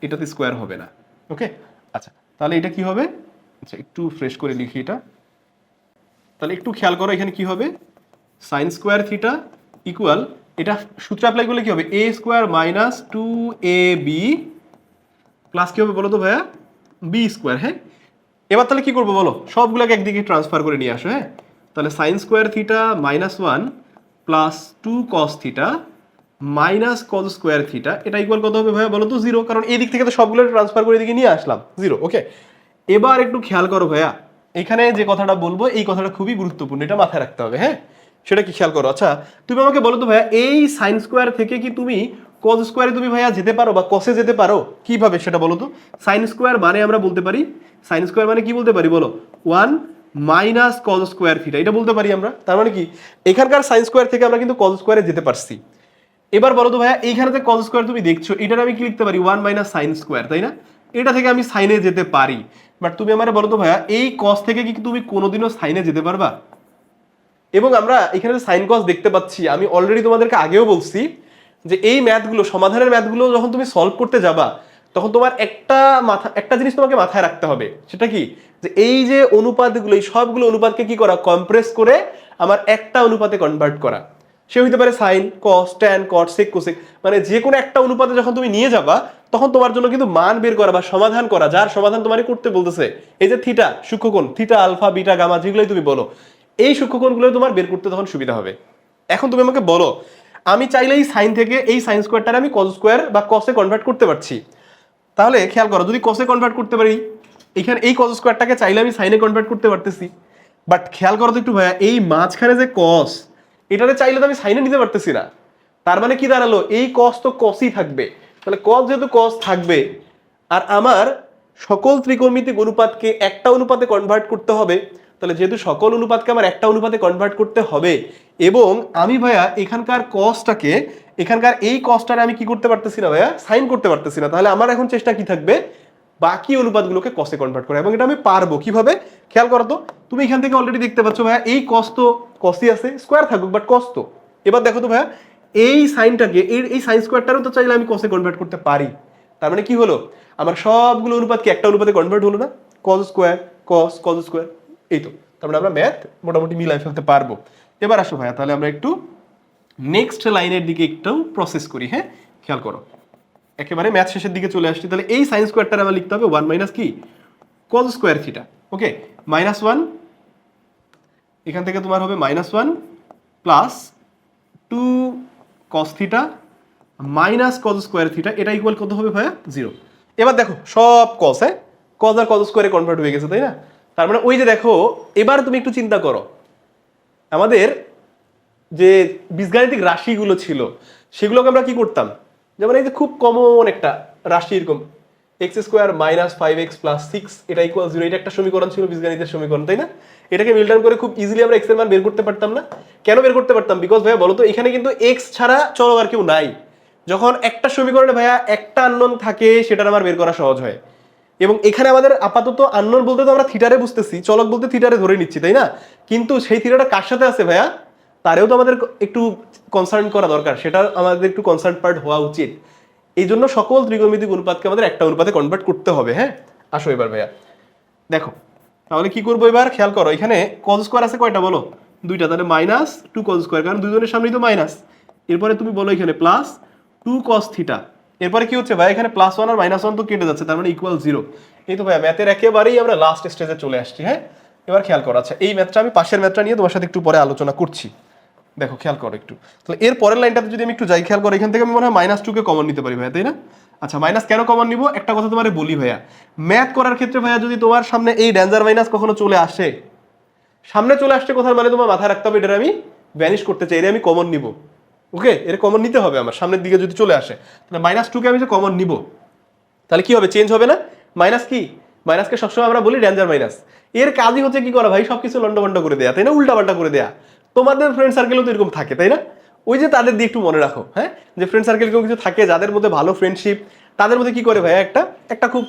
এটাতে স্কোয়ার হবে না। ওকে, আচ্ছা তাহলে এটা কি হবে, আচ্ছা একটু ফ্রেশ করে লিখি এটা। তাহলে একটু খেয়াল করো এখানে কি হবে, সাইন স্কোয়ার থিটা ইকুয়াল, এটা সূত্র অ্যাপ্লাই করলে কি হবে, এ স্কোয়ার মাইনাস 2ab প্লাস কি হবে বলো তো ভাইয়া, বি স্কোয়ার। হ্যাঁ, এবার তাহলে কি করবো বলো, সবগুলোকে একদিকে ট্রান্সফার করে নিয়ে আসো। হ্যাঁ, তাহলে sine square theta minus 1 plus 2 cos theta minus cos square theta, এটা ইকুয়াল কত হবে ভাইয়া বলো তো, 0, কারণ এই দিক থেকে তো সবগুলো ট্রান্সফার করে এদিকে নিয়ে আসলাম 0। ওকে, এবার একটু খেয়াল করো ভাইয়া, এখানে যে কথাটা বলবো এই কথাটা খুবই গুরুত্বপূর্ণ, এটা মাথায় রাখতে হবে। হ্যাঁ, সেটা কি খেয়াল করো। আচ্ছা তুমি আমাকে বলো তো ভাইয়া, এই সাইন স্কোয়ার থেকে কি তুমি কজ স্কোয়ারে তুমি ভাইয়া যেতে পারো বা কসে যেতে পারো, কিভাবে সেটা বলো তো। সাইন স্কোয়ার মানে আমরা বলতে পারি, সাইন স্কোয়ার মানে কি বলতে পারি বলো, 1 মাইনাস কজ স্কোয়ার থিটা, এটা বলতে পারি আমরা। তার মানে কি এখানকার সাইন স্কোয়ার থেকে আমরা কিন্তু কজ স্কোয়ারে যেতে পারছি। এবার বলো তো ভাইয়া, এইখানে যে কজ স্কোয়ার তুমি দেখছো, এটার আমি কি লিখতে পারি, 1 মাইনাস সাইন স্কোয়ার, তাই না? এটা থেকে আমি সাইনে যেতে পারি। বাট তুমি আমার বলো তো ভাইয়া, এই কস থেকে কি তুমি কোনোদিনও সাইনে যেতে পারবা? এবং আমরা এখানে যে সাইন কস দেখতে পাচ্ছি, আমি অলরেডি তোমাদেরকে আগেও বলছি যে এই ম্যাথগুলো, সমাধানের ম্যাথগুলো যখন তুমি সলভ করতে যাবা, তখন তোমার একটা জিনিস তোমাকে মাথায় রাখতে হবে, সেটা কি, যে এই যে অনুপাতগুলো, এই সবগুলো অনুপাতকে কি করা, কম্প্রেস করে আমার একটা অনুপাতে কনভার্ট করা। সে হইতে পারে sign, cos, tan, cot, sec, cosec, মানে যে কোনো একটা অনুপাতে যখন তুমি নিয়ে যাবা, তখন তোমার জন্য কিন্তু মান বের করা বা সমাধান করা, যার সমাধান তোমারই করতে বলতেছে, এই যে থিটা, সূক্ষ্মকোণ থিটা, আলফা, বিটা, গামা, যেগুলোই তুমি বলো, এই সূক্ষ্মকোণগুলো তোমার বের করতে তখন সুবিধা হবে। এখন তুমি আমাকে বলো, আমি চাইলে এই সাইন থেকে এই সাইন স্কোয়ারটারে আমি কজ স্কোয়ার বা কসে কনভার্ট করতে পারছি। তাহলে খেয়াল করো, যদি কসে কনভার্ট করতে পারি, এখানে এই কজ স্কোয়ারটাকে চাইলে আমি সাইনে কনভার্ট করতে পারতেছি। বাট খেয়াল করো তো একটু ভাইয়া, এই মাঝখানে যে কস, এটাতে চাইলে তো আমি সাইনে নিতে পারতেছি না। তার মানে কি দাঁড়ালো, এই কস তো কসই থাকবে। তাহলে কস যেহেতু কস থাকবে, আর আমার সকল ত্রিকোণমিতিক অনুপাতকে একটা অনুপাতে কনভার্ট করতে হবে, তাহলে যেহেতু সকল অনুপাতকে আমার একটা অনুপাতে কনভার্ট করতে হবে, এবং আমি ভাইয়া এখানকার কসটাকে, এখানকার এই কসটারে আমি কি করতে পারতেছি না ভাইয়া, সাইন করতে পারতেছি না, তাহলে আমার এখন চেষ্টা কি থাকবে, বাকি অনুপাতগুলোকে কসে কনভার্ট করা। এবং এটা আমি পারবো কিভাবে, খেয়াল করো তো, তুমি এখান থেকে অলরেডি দেখতে পাচ্ছ ভাইয়া, এই কস তো কসই আছে, স্কোয়ার থাকুক বাট কস তো। এবার দেখো তো ভাইয়া, এই সাইনটাকে, এই সাইন স্কোয়ারটারও তো চাইলে আমি কসে কনভার্ট করতে পারি। তার মানে কি হলো, আমার সবগুলো অনুপাতকে একটা অনুপাতে কনভার্ট হলো না, কস স্কোয়ার, কস স্কোয়ার, এই তো। তার মানে আমরা ম্যাথ মোটামুটি মিলাই ফেলতে পারবো। এবার আসো ভাইয়া, তাহলে আমরা একটু নেক্সট লাইনের দিকে একটু প্রসেস করি। হ্যাঁ, খেয়াল করো, একেবারে ম্যাথ শেষের দিকে চলে আসছি। তাহলে এই সাইন স্কোয়ারটা আমার লিখতে হবে 1 মাইনাস কি, কজ স্কোয়ার থিটা। ওকে, মাইনাস 1, এখান থেকে তোমার হবে minus 1 plus 2 cos theta minus cos square theta, এটা ইকুয়াল কত হবে ভাইয়া, 0। এবার দেখো সব কস, হ্যাঁ, কজ আর কজ স্কোয়ারে কনভার্ট হয়ে গেছে, তাই না? তার মানে ওই যে দেখো, এবার তুমি একটু চিন্তা করো, আমাদের যে বীজগাণিতিক রাশিগুলো ছিল, সেগুলোকে আমরা কি করতাম, যেমন এই যে খুব কমন একটা রাশি, এরকম x square minus 5x plus 6, এটা ইকুয়াল 0, এটা একটা সমীকরণ ছিল বীজগাণিতের সমীকরণ, তাই না? এটাকে মিল্টন করে খুব ইজিলি আমরা এক্স এর মান বের করতে পারতাম না? কেন বের করতে পারতাম? বিকজ ভাইয়া বলো তো, এখানে কিন্তু এক্স ছাড়া চলক আর কেউ নাই। যখন একটা সমীকরণে ভাইয়া একটা আননোন থাকে, সেটার আমার বের করা সহজ হয়। এবং এখানে আমাদের আপাতত আননোন বলতে তো আমরা থিটারে বুঝতেছি, চলক বলতে থিটারে ধরে নিচ্ছি, তাই না? কিন্তু সেই থিটাটা কার সাথে আছে ভাইয়া, তারেও তো আমাদের একটু কনসার্ন করা দরকার, সেটা আমাদের একটু কনসার্ন পার্ট হওয়া উচিত। এই জন্য সকল ত্রিকোণমিতিক অনুপাতকে আমাদের একটা অনুপাতে কনভার্ট করতে হবে। হ্যাঁ, আসো এবার ভাইয়া দেখো, তাহলে কি করবো এবার খেয়াল করো, এখানে কজ স্কোয়ার আছে কয়টা বলো, দুইটা, তাহলে মাইনাস টু কজ স্কোয়ার, কারণ দুজনের সামনেই তো মাইনাস। এরপরে তুমি বলো এখানে প্লাস টু কস থিটা, এরপরে কি হচ্ছে ভাই, এখানে প্লাস ওয়ান আর মাইনাস ওয়ান তো কেটে যাচ্ছে, তার মানে ইকুয়াল জিরো। এই তো ভাইয়া ম্যাথের একেবারেই আমরা লাস্ট স্টেজে চলে আসছি। হ্যাঁ, এবার খেয়াল করো, আচ্ছা এই ম্যাথটা আমি পাশের ম্যাথটা নিয়ে তোমার সাথে একটু পরে আলোচনা করছি। দেখো খেয়াল করো একটু, তাহলে এর পরের লাইনটাতে যদি আমি একটু যাই, খেয়াল করো এখান থেকে আমি মনে হয় মাইনাস টুকে কমন নিতে পারি ভাইয়া, তাই না? আচ্ছা মাইনাস কেন কমন নিব, একটা কথা তোমারে বলি ভাইয়া, ম্যাথ করার ক্ষেত্রে ভাইয়া যদি তোমার সামনে এই ডেঞ্জার মাইনাস কখনো চলে আসে, সামনে চলে আসছে কোথায়, মানে তোমার মাথায় রাখতে হবে এটা আমি ভ্যানিশ করতে চাই, এটা আমি কমন নিব। ওকে, এর কমন নিতে হবে আমার, সামনের দিকে যদি চলে আসে, তাহলে মাইনাস টুকে আমি যে কমন নিব, তাহলে কি হবে, চেঞ্জ হবে না? মাইনাস কি, মাইনাসকে সবসময় আমরা বলি ডেঞ্জার মাইনাস, এর কাজই হচ্ছে কি করা ভাই, সবকিছু লন্ডভন্ড করে দেয়া, তাই না? উল্টাপাল্টা করে দেয়া। তোমাদের ফ্রেন্ড সার্কেলও তো এরকম থাকে, তাই না? ওই যে তাদের দিয়ে একটু মনে রাখো, হ্যাঁ, যে ফ্রেন্ড সার্কেল কেউ কিছু থাকে যাদের মধ্যে ভালো ফ্রেন্ডশিপ, তাদের মধ্যে কি করে ভাই, একটা একটা খুব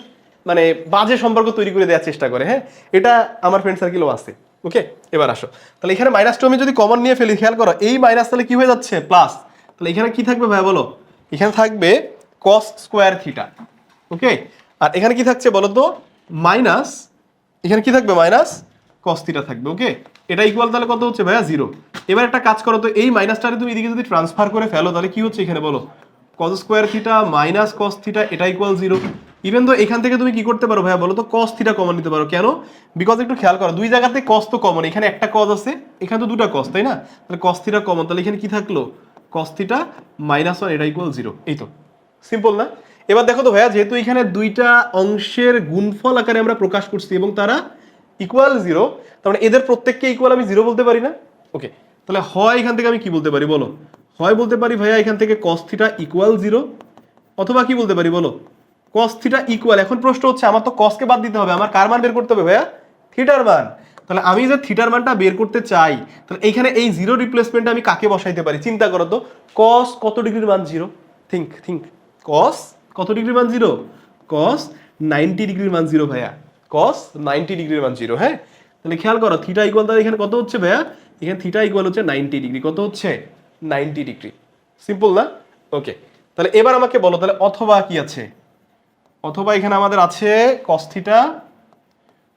মানে বাজে সম্পর্ক তৈরি করে দেওয়ার চেষ্টা করে। হ্যাঁ, এটা আমার ফ্রেন্ড সার্কেলও আছে। ওকে, এবার আসো, তাহলে এখানে মাইনাস টু আমি যদি কমন নিয়ে ফেলি, খেয়াল করো এই মাইনাস তাহলে কি হয়ে যাচ্ছে প্লাস, তাহলে এখানে কি থাকবে ভাই বলো, এখানে থাকবে কস স্কোয়ার থিটা। ওকে, আর এখানে কি থাকছে বলো তো, মাইনাস, এখানে কি থাকবে মাইনাস কস থিটা থাকবে। ওকে, এটা ইকুয়াল তাহলে কত হচ্ছে ভাইয়া, জিরো। এবার একটা কাজ করো তো, এই মাইনাসটারে তুমি এদিকে যদি ট্রান্সফার করে ফেলো, তাহলে কি হচ্ছে এখানে বলো, cos square theta minus cos theta, এটা ইকুয়াল জিরো। ইভেন তো এখান থেকে তুমি কি করতে পারো ভাইয়া বলো তো, কস থিটা কমন নিতে পারো। কেন? বিকজ একটু খেয়াল করো, দুই জায়গাতে কস তো কমন, এখানে একটা কস আছে, এখানে তো দুটা কস, তাই না? তাহলে কস থিটা কমন, তাহলে এখানে কি থাকলো, কস থিটা মাইনাস ওয়ান, এটা ইকুয়াল জিরো। এই তো সিম্পল না? এবার দেখো তো ভাইয়া, যেহেতু এখানে দুইটা অংশের গুণফল আকারে আমরা প্রকাশ করছি এবং তারা ইকুয়াল জিরো, তার মানে এদের প্রত্যেককে ইকুয়াল আমি জিরো বলতে পারি না? ওকে, তাহলে হয় এখান থেকে আমি কি বলতে পারি বলো, হয় বলতে পারি ভাইয়া এখান থেকে কস থিটা ইকুয়াল জিরো, অথবা কি বলতে পারি বলো, কস থিটা ইকুয়াল, এখন প্রশ্ন হচ্ছে আমার তো কসকে বাদ দিতে হবে, আমার কার মান বের করতে হবে ভাইয়া, থিটার মান। তাহলে আমি যে থিটার মানটা বের করতে চাই, তাহলে এইখানে এই জিরো রিপ্লেসমেন্টে আমি কাকে বসাইতে পারি, চিন্তা করো তো, কস কত ডিগ্রির মান জিরো, থিঙ্ক থিঙ্ক, কস কত ডিগ্রির মান জিরো, কস 90 ডিগ্রির মান জিরো ভাইয়া, কস 90 ডিগ্রির মান জিরো। হ্যাঁ, তাহলে খেয়াল করো থিটা ইকুয়াল, তাহলে এখানে কত হচ্ছে ভাইয়া, এখানে থিটা ইকুয়াল হচ্ছে 90 ডিগ্রি, কত হচ্ছে 90 ডিগ্রি। সিম্পল না? ওকে, তাহলে এবার আমাকে বলো তাহলে অথবা কি আছে, অথবা এখানে আমাদের আছে cos theta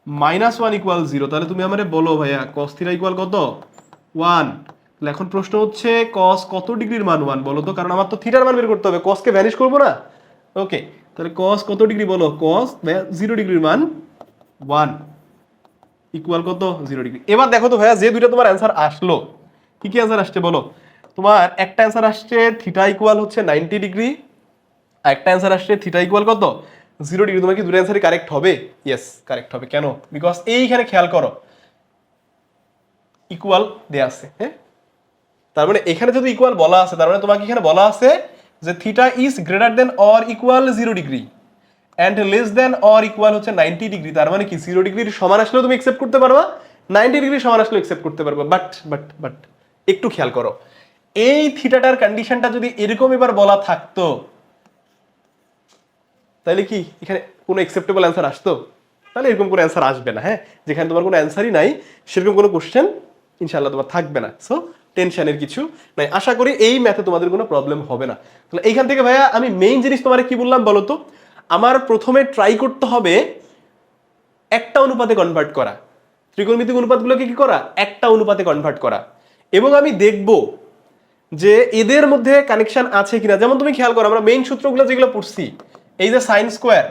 minus one equal zero, তাহলে তুমি আমারে বলো ভাইয়া কস থিটা ইকুয়াল কত, ওয়ান। তাহলে এখন প্রশ্ন হচ্ছে কস কত ডিগ্রির মান ওয়ান বলো তো, কারণ আমার তো থিটার মান বের করতে হবে, কসকে ভ্যানিশ করবো না। ওকে, তাহলে কস কত ডিগ্রি বলো, কস জিরো ডিগ্রির মান ওয়ান ইকুয়াল কত, জিরো ডিগ্রি। এবার দেখো তো ভাইয়া, যে দুইটা তোমার অ্যান্সার আসলো, কি কি অ্যান্সার আসছে বলো, তোমার একটা অ্যান্সার আসছে থিটা ইকুয়াল হচ্ছে 90 ডিগ্রি, আর একটা অ্যান্সার আসছে থিটা ইকুয়াল কত, জিরো ডিগ্রি। তোমার কি দুটো অ্যান্সারই কারেক্ট হবে? ইয়েস, কারেক্ট হবে। কেন? বিকজ এইখানে খেয়াল করো ইকুয়াল দেয়া আছে। হ্যাঁ, তার মানে এখানে যদি ইকুয়াল বলা আছে, তার মানে তোমাকে এখানে বলা আছে যে theta is greater than or equal 0 degree and less than or equal হচ্ছে 90 ডিগ্রি। তার মানে কি 0 ডিগ্রির সমান আসলেও তুমি একসেপ্ট করতে পারবা, 90 ডিগ্রির সমান আসলেও একসেপ্ট করতে পারবা। বাট একটু খেয়াল করো, এই থিটাটার কন্ডিশনটা যদি এরকম এবার বলা থাকতো, তাহলে কি এখানে কোনো একসেপ্টেবল অ্যান্সার আসতো? তাহলে এরকম কোনো অ্যান্সার আসবে না। হ্যাঁ, যেখানে তোমার কোনো অ্যান্সারই নাই, সেরকম কোনো কোশ্চেন ইনশাআল্লাহ তোমার থাকবে না। সো টেনশনের কিছু নাই, আশা করি এই ম্যাথে তোমাদের কোনো প্রবলেম হবে না। তাহলে এইখান থেকে ভাইয়া আমি মেইন জিনিস তোমার কি বললাম বলো তো, আমার প্রথমে ট্রাই করতে হবে একটা অনুপাতে কনভার্ট করা, ত্রিকোণমিতিক অনুপাতগুলোকে কি করা, একটা অনুপাতে কনভার্ট করা, এবং আমি দেখব যে এদের মধ্যে কানেকশন আছে কিনা। যেমন তুমি খেয়াল করো, আমরা মেইন সূত্রগুলো যেগুলো পড়ছি, এই যে sign square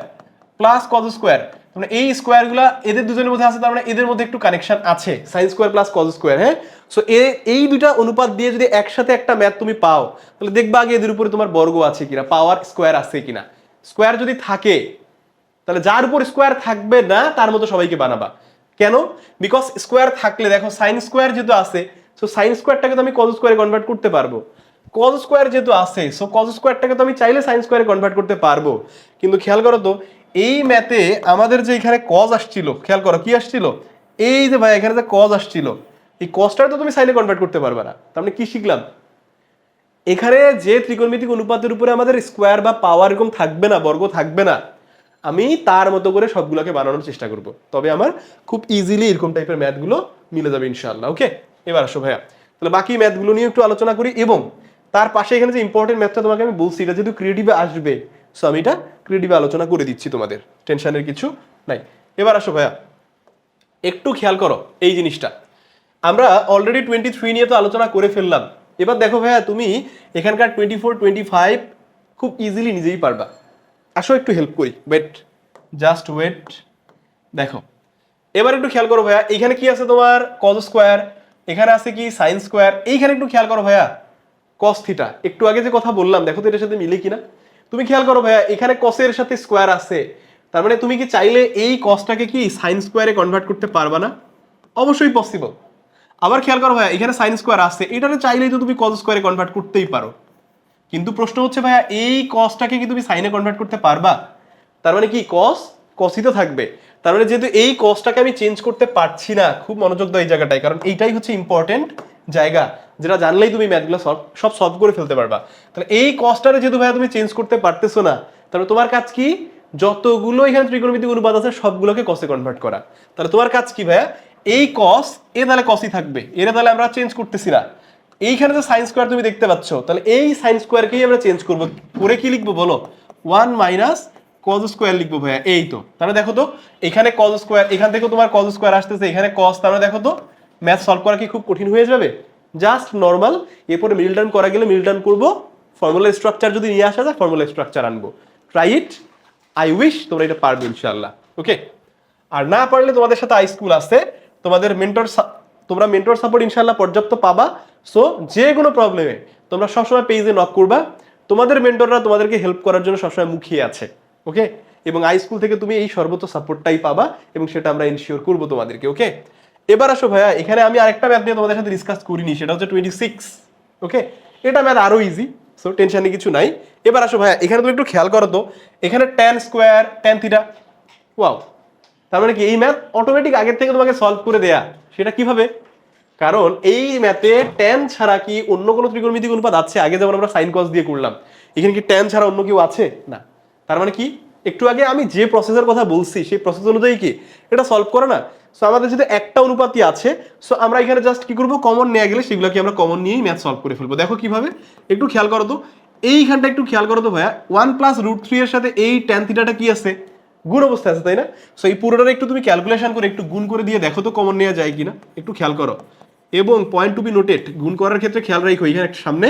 plus cos square, মানে এই স্কোয়ারগুলো এদের দুজনের মধ্যে আছে, তার মানে এদের মধ্যে একটু কানেকশন আছে, sign square plus cos square. হ্যাঁ, সো এই দুইটা অনুপাত দিয়ে যদি একসাথে একটা ম্যাথ তুমি পাও, তাহলে দেখবা আগে এদের উপরে তোমার বর্গ আছে কিনা, পাওয়ার স্কোয়ার আছে কিনা। স্কোয়ার যদি থাকে, তাহলে যার উপর স্কোয়ার থাকবে না তার মতো সবাইকে বানাবা। কেন? বিকজ স্কোয়ার থাকলে দেখো সাইন স্কোয়ার যেহেতু আছে, সো সাইন স্কোয়ারটাকে তো আমি কজ স্কোয়ারে কনভার্ট করতে পারবো। কজ স্কোয়ার যেহেতু আছে, সো কজ স্কোয়ারটাকে তো আমি চাইলে সাইন স্কোয়ারে কনভার্ট করতে পারবো। কিন্তু খেয়াল করো তো, এই ম্যাথে আমাদের যে এখানে কজ আসছিল, খেয়াল করো কি আসছিল, এই যে ভাই এখানে যে কজ আসছিল, এই কজটা তো তুমি সাইনে কনভার্ট করতে পারবে না। তার মানে কি শিখলাম, এখানে যে ত্রিকোণমিতিক অনুপাতের উপরে আমাদের স্কোয়ার বা পাওয়ার এরকম থাকবে না, বর্গ থাকবে না, আমি তার মতো করে সবগুলোকে বানানোর চেষ্টা করব, তবে আমার খুব ইজিলি এরকম টাইপের ম্যাথগুলো মিলে যাবে ইনশাআল্লাহ। ওকে, এবার আসো ভাইয়া, তাহলে বাকি ম্যাথগুলো নিয়ে একটু আলোচনা করি, এবং তার পাশে এখানে যে ইম্পর্টেন্ট ম্যাথটা তোমাকে আমি বলছি, এটা যেহেতু ক্রিয়েটিভে আসবে, সো আমি এটা ক্রিয়েটিভে আলোচনা করে দিচ্ছি, তোমাদের টেনশনের কিছু নাই। এবার আসো ভাইয়া, একটু খেয়াল করো এই জিনিসটা, আমরা অলরেডি 23 নিয়ে তো আলোচনা করে ফেললাম। এবার দেখো ভাইয়া, তুমি এখানকার 24, 25 খুব ইজিলি নিজেই পারবা। আসো একটু হেল্প করি, ওয়েট, জাস্ট ওয়েট। দেখো এবার একটু খেয়াল করো ভাইয়া, এখানে কি আছে তোমার কজ স্কোয়ার, এখানে আছে কি সাইন স্কোয়ার, এইখানে একটু খেয়াল করো ভাইয়া কস থিটা, একটু আগে যে কথা বললাম দেখো তো এটার সাথে মিলে কিনা। তুমি খেয়াল করো ভাইয়া, এখানে কসের সাথে স্কোয়ার আছে, তার মানে তুমি কি চাইলে এই কসটাকে কি সাইন স্কোয়ারে কনভার্ট করতে পারবা না? অবশ্যই পসিবল। আবার খেয়াল করো ভাইয়া, এখানে সাইন স্কোয়ার আছে, এটাতে চাইলেই তো তুমি কজ স্কোয়ারে কনভার্ট করতেই পারো, কিন্তু প্রশ্ন হচ্ছে ভাইয়া এই কসটাকে কি তুমি সাইনে কনভার্ট করতে পারবা? তার মানে কি কস কসই তো থাকবে, তার মানে যেহেতু এই কসটাকে আমি চেঞ্জ করতে পারছি না, খুব মনোযোগ দাও এই জায়গাটায়, কারণ এইটাই হচ্ছে ইম্পর্টেন্ট জায়গা, যেটা জানলেই তুমি ম্যাথগুলো সব সলভ করে ফেলতে পারবা। তাহলে এই কসটারে যেহেতু ভাইয়া তুমি চেঞ্জ করতে পারতেছো না, তাহলে তোমার কাজ কি, যতগুলো এখানে ত্রিকোণমিতিক অনুপাত আছে সবগুলোকে কসে কনভার্ট করা। তাহলে তোমার কাজ কি ভাইয়া, এই কস এ তাহলে কসই থাকবে, এর তাহলে আমরা চেঞ্জ করতেছি না। এইখানে যে সাইন স্কোয়ার তুমি দেখতে পাচ্ছ, তাহলে এই সাইন স্কোয়ারকেই আমরা চেঞ্জ করবো করে কি লিখবো বলো, 1 মাইনাস কজ স্কোয়ার লিখবো ভাইয়া। এই তো, তাহলে দেখো তো এখানে কজ স্কোয়ার, এখান থেকে তোমার কজ স্কোয়ার আসতেছে, এখানে কস, তাহলে দেখো তো ম্যাথ সলভ করা কি খুব কঠিন হয়ে যাবে? জাস্ট নর্মাল, এরপরে মিল টার্ম করা গেলে মিল টার্ম করবো, ফর্মুলা স্ট্রাকচার যদি নিয়ে আসা যায় ফর্মুলা স্ট্রাকচার আনবো। ট্রাই ইট, আই উইশ তোমরা এটা পারবে ইনশাআল্লাহ। ওকে, আর না পারলে তোমাদের সাথে আই স্কুল আছে, তোমাদের তোমরা মেন্টর সাপোর্ট ইনশাআল্লাহ পর্যাপ্ত পাবা। সো যে কোনো প্রবলেমে তোমরা সবসময় পেজে নক করবা, তোমাদের মেন্টররা তোমাদেরকে হেল্প করার জন্য সবসময় মুখিয়ে আছে। ওকে, এবং আই স্কুল থেকে তুমি এই সর্বোচ্চ সাপোর্টটাই পাবা, এবং সেটা আমরা ইনশিওর করবো তোমাদেরকে। ওকে, এবার আসো ভাইয়া, এখানে আমি আরেকটা ম্যাথ নিয়ে তোমাদের সাথে ডিসকাস করিনি, সেটা হচ্ছে 26। ওকে, এটা ম্যাথ আরো ইজি, সো টেনশনে কিছু নাই। এবার আসো ভাইয়া, এখানে তুমি একটু খেয়াল করো তো, এখানে tan square tan theta, wow, তার মানে কি এই ম্যাথ অটোমেটিক আগের থেকে তোমাকে সলভ করে দেয়া। সেটা কিভাবে? কারণ এই ম্যাথে ট্যান ছাড়া কি অন্য কোনো ত্রিকোণমিতিক অনুপাত আছে? আগে যেমন আমরা সাইন কস দিয়ে করলাম, এখানে কি ট্যান ছাড়া অন্য কেউ আছে? না। তার মানে কি, একটু আগে আমি যে প্রসেসের কথা বলছি সেই প্রসেস অনুযায়ী কি এটা সলভ করে না? সো আমাদের যদি একটা অনুপাতই আছে, সো আমরা এখানে জাস্ট কি করবো, কমন নেওয়া গেলে সেগুলোকে আমরা কমন নিয়েই ম্যাথ সলভ করে ফেলবো। দেখো কিভাবে, একটু খেয়াল করো তো, এইখানটা একটু খেয়াল করো তো ভাইয়া, 1 প্লাস রুট 3 এর সাথে এই ট্যান থিটাটা কি আছে, গুণ অবস্থায় আছে, তাই না? সো এই পুরোটা একটু তুমি ক্যালকুলেশন করে একটু গুণ করে দিয়ে দেখো তো কমন নেওয়া যায় কিনা, একটু খেয়াল করো। এবং পয়েন্ট টু বি নোটেড, গুণ করার ক্ষেত্রে খেয়াল রাখো এখানে একটা সামনে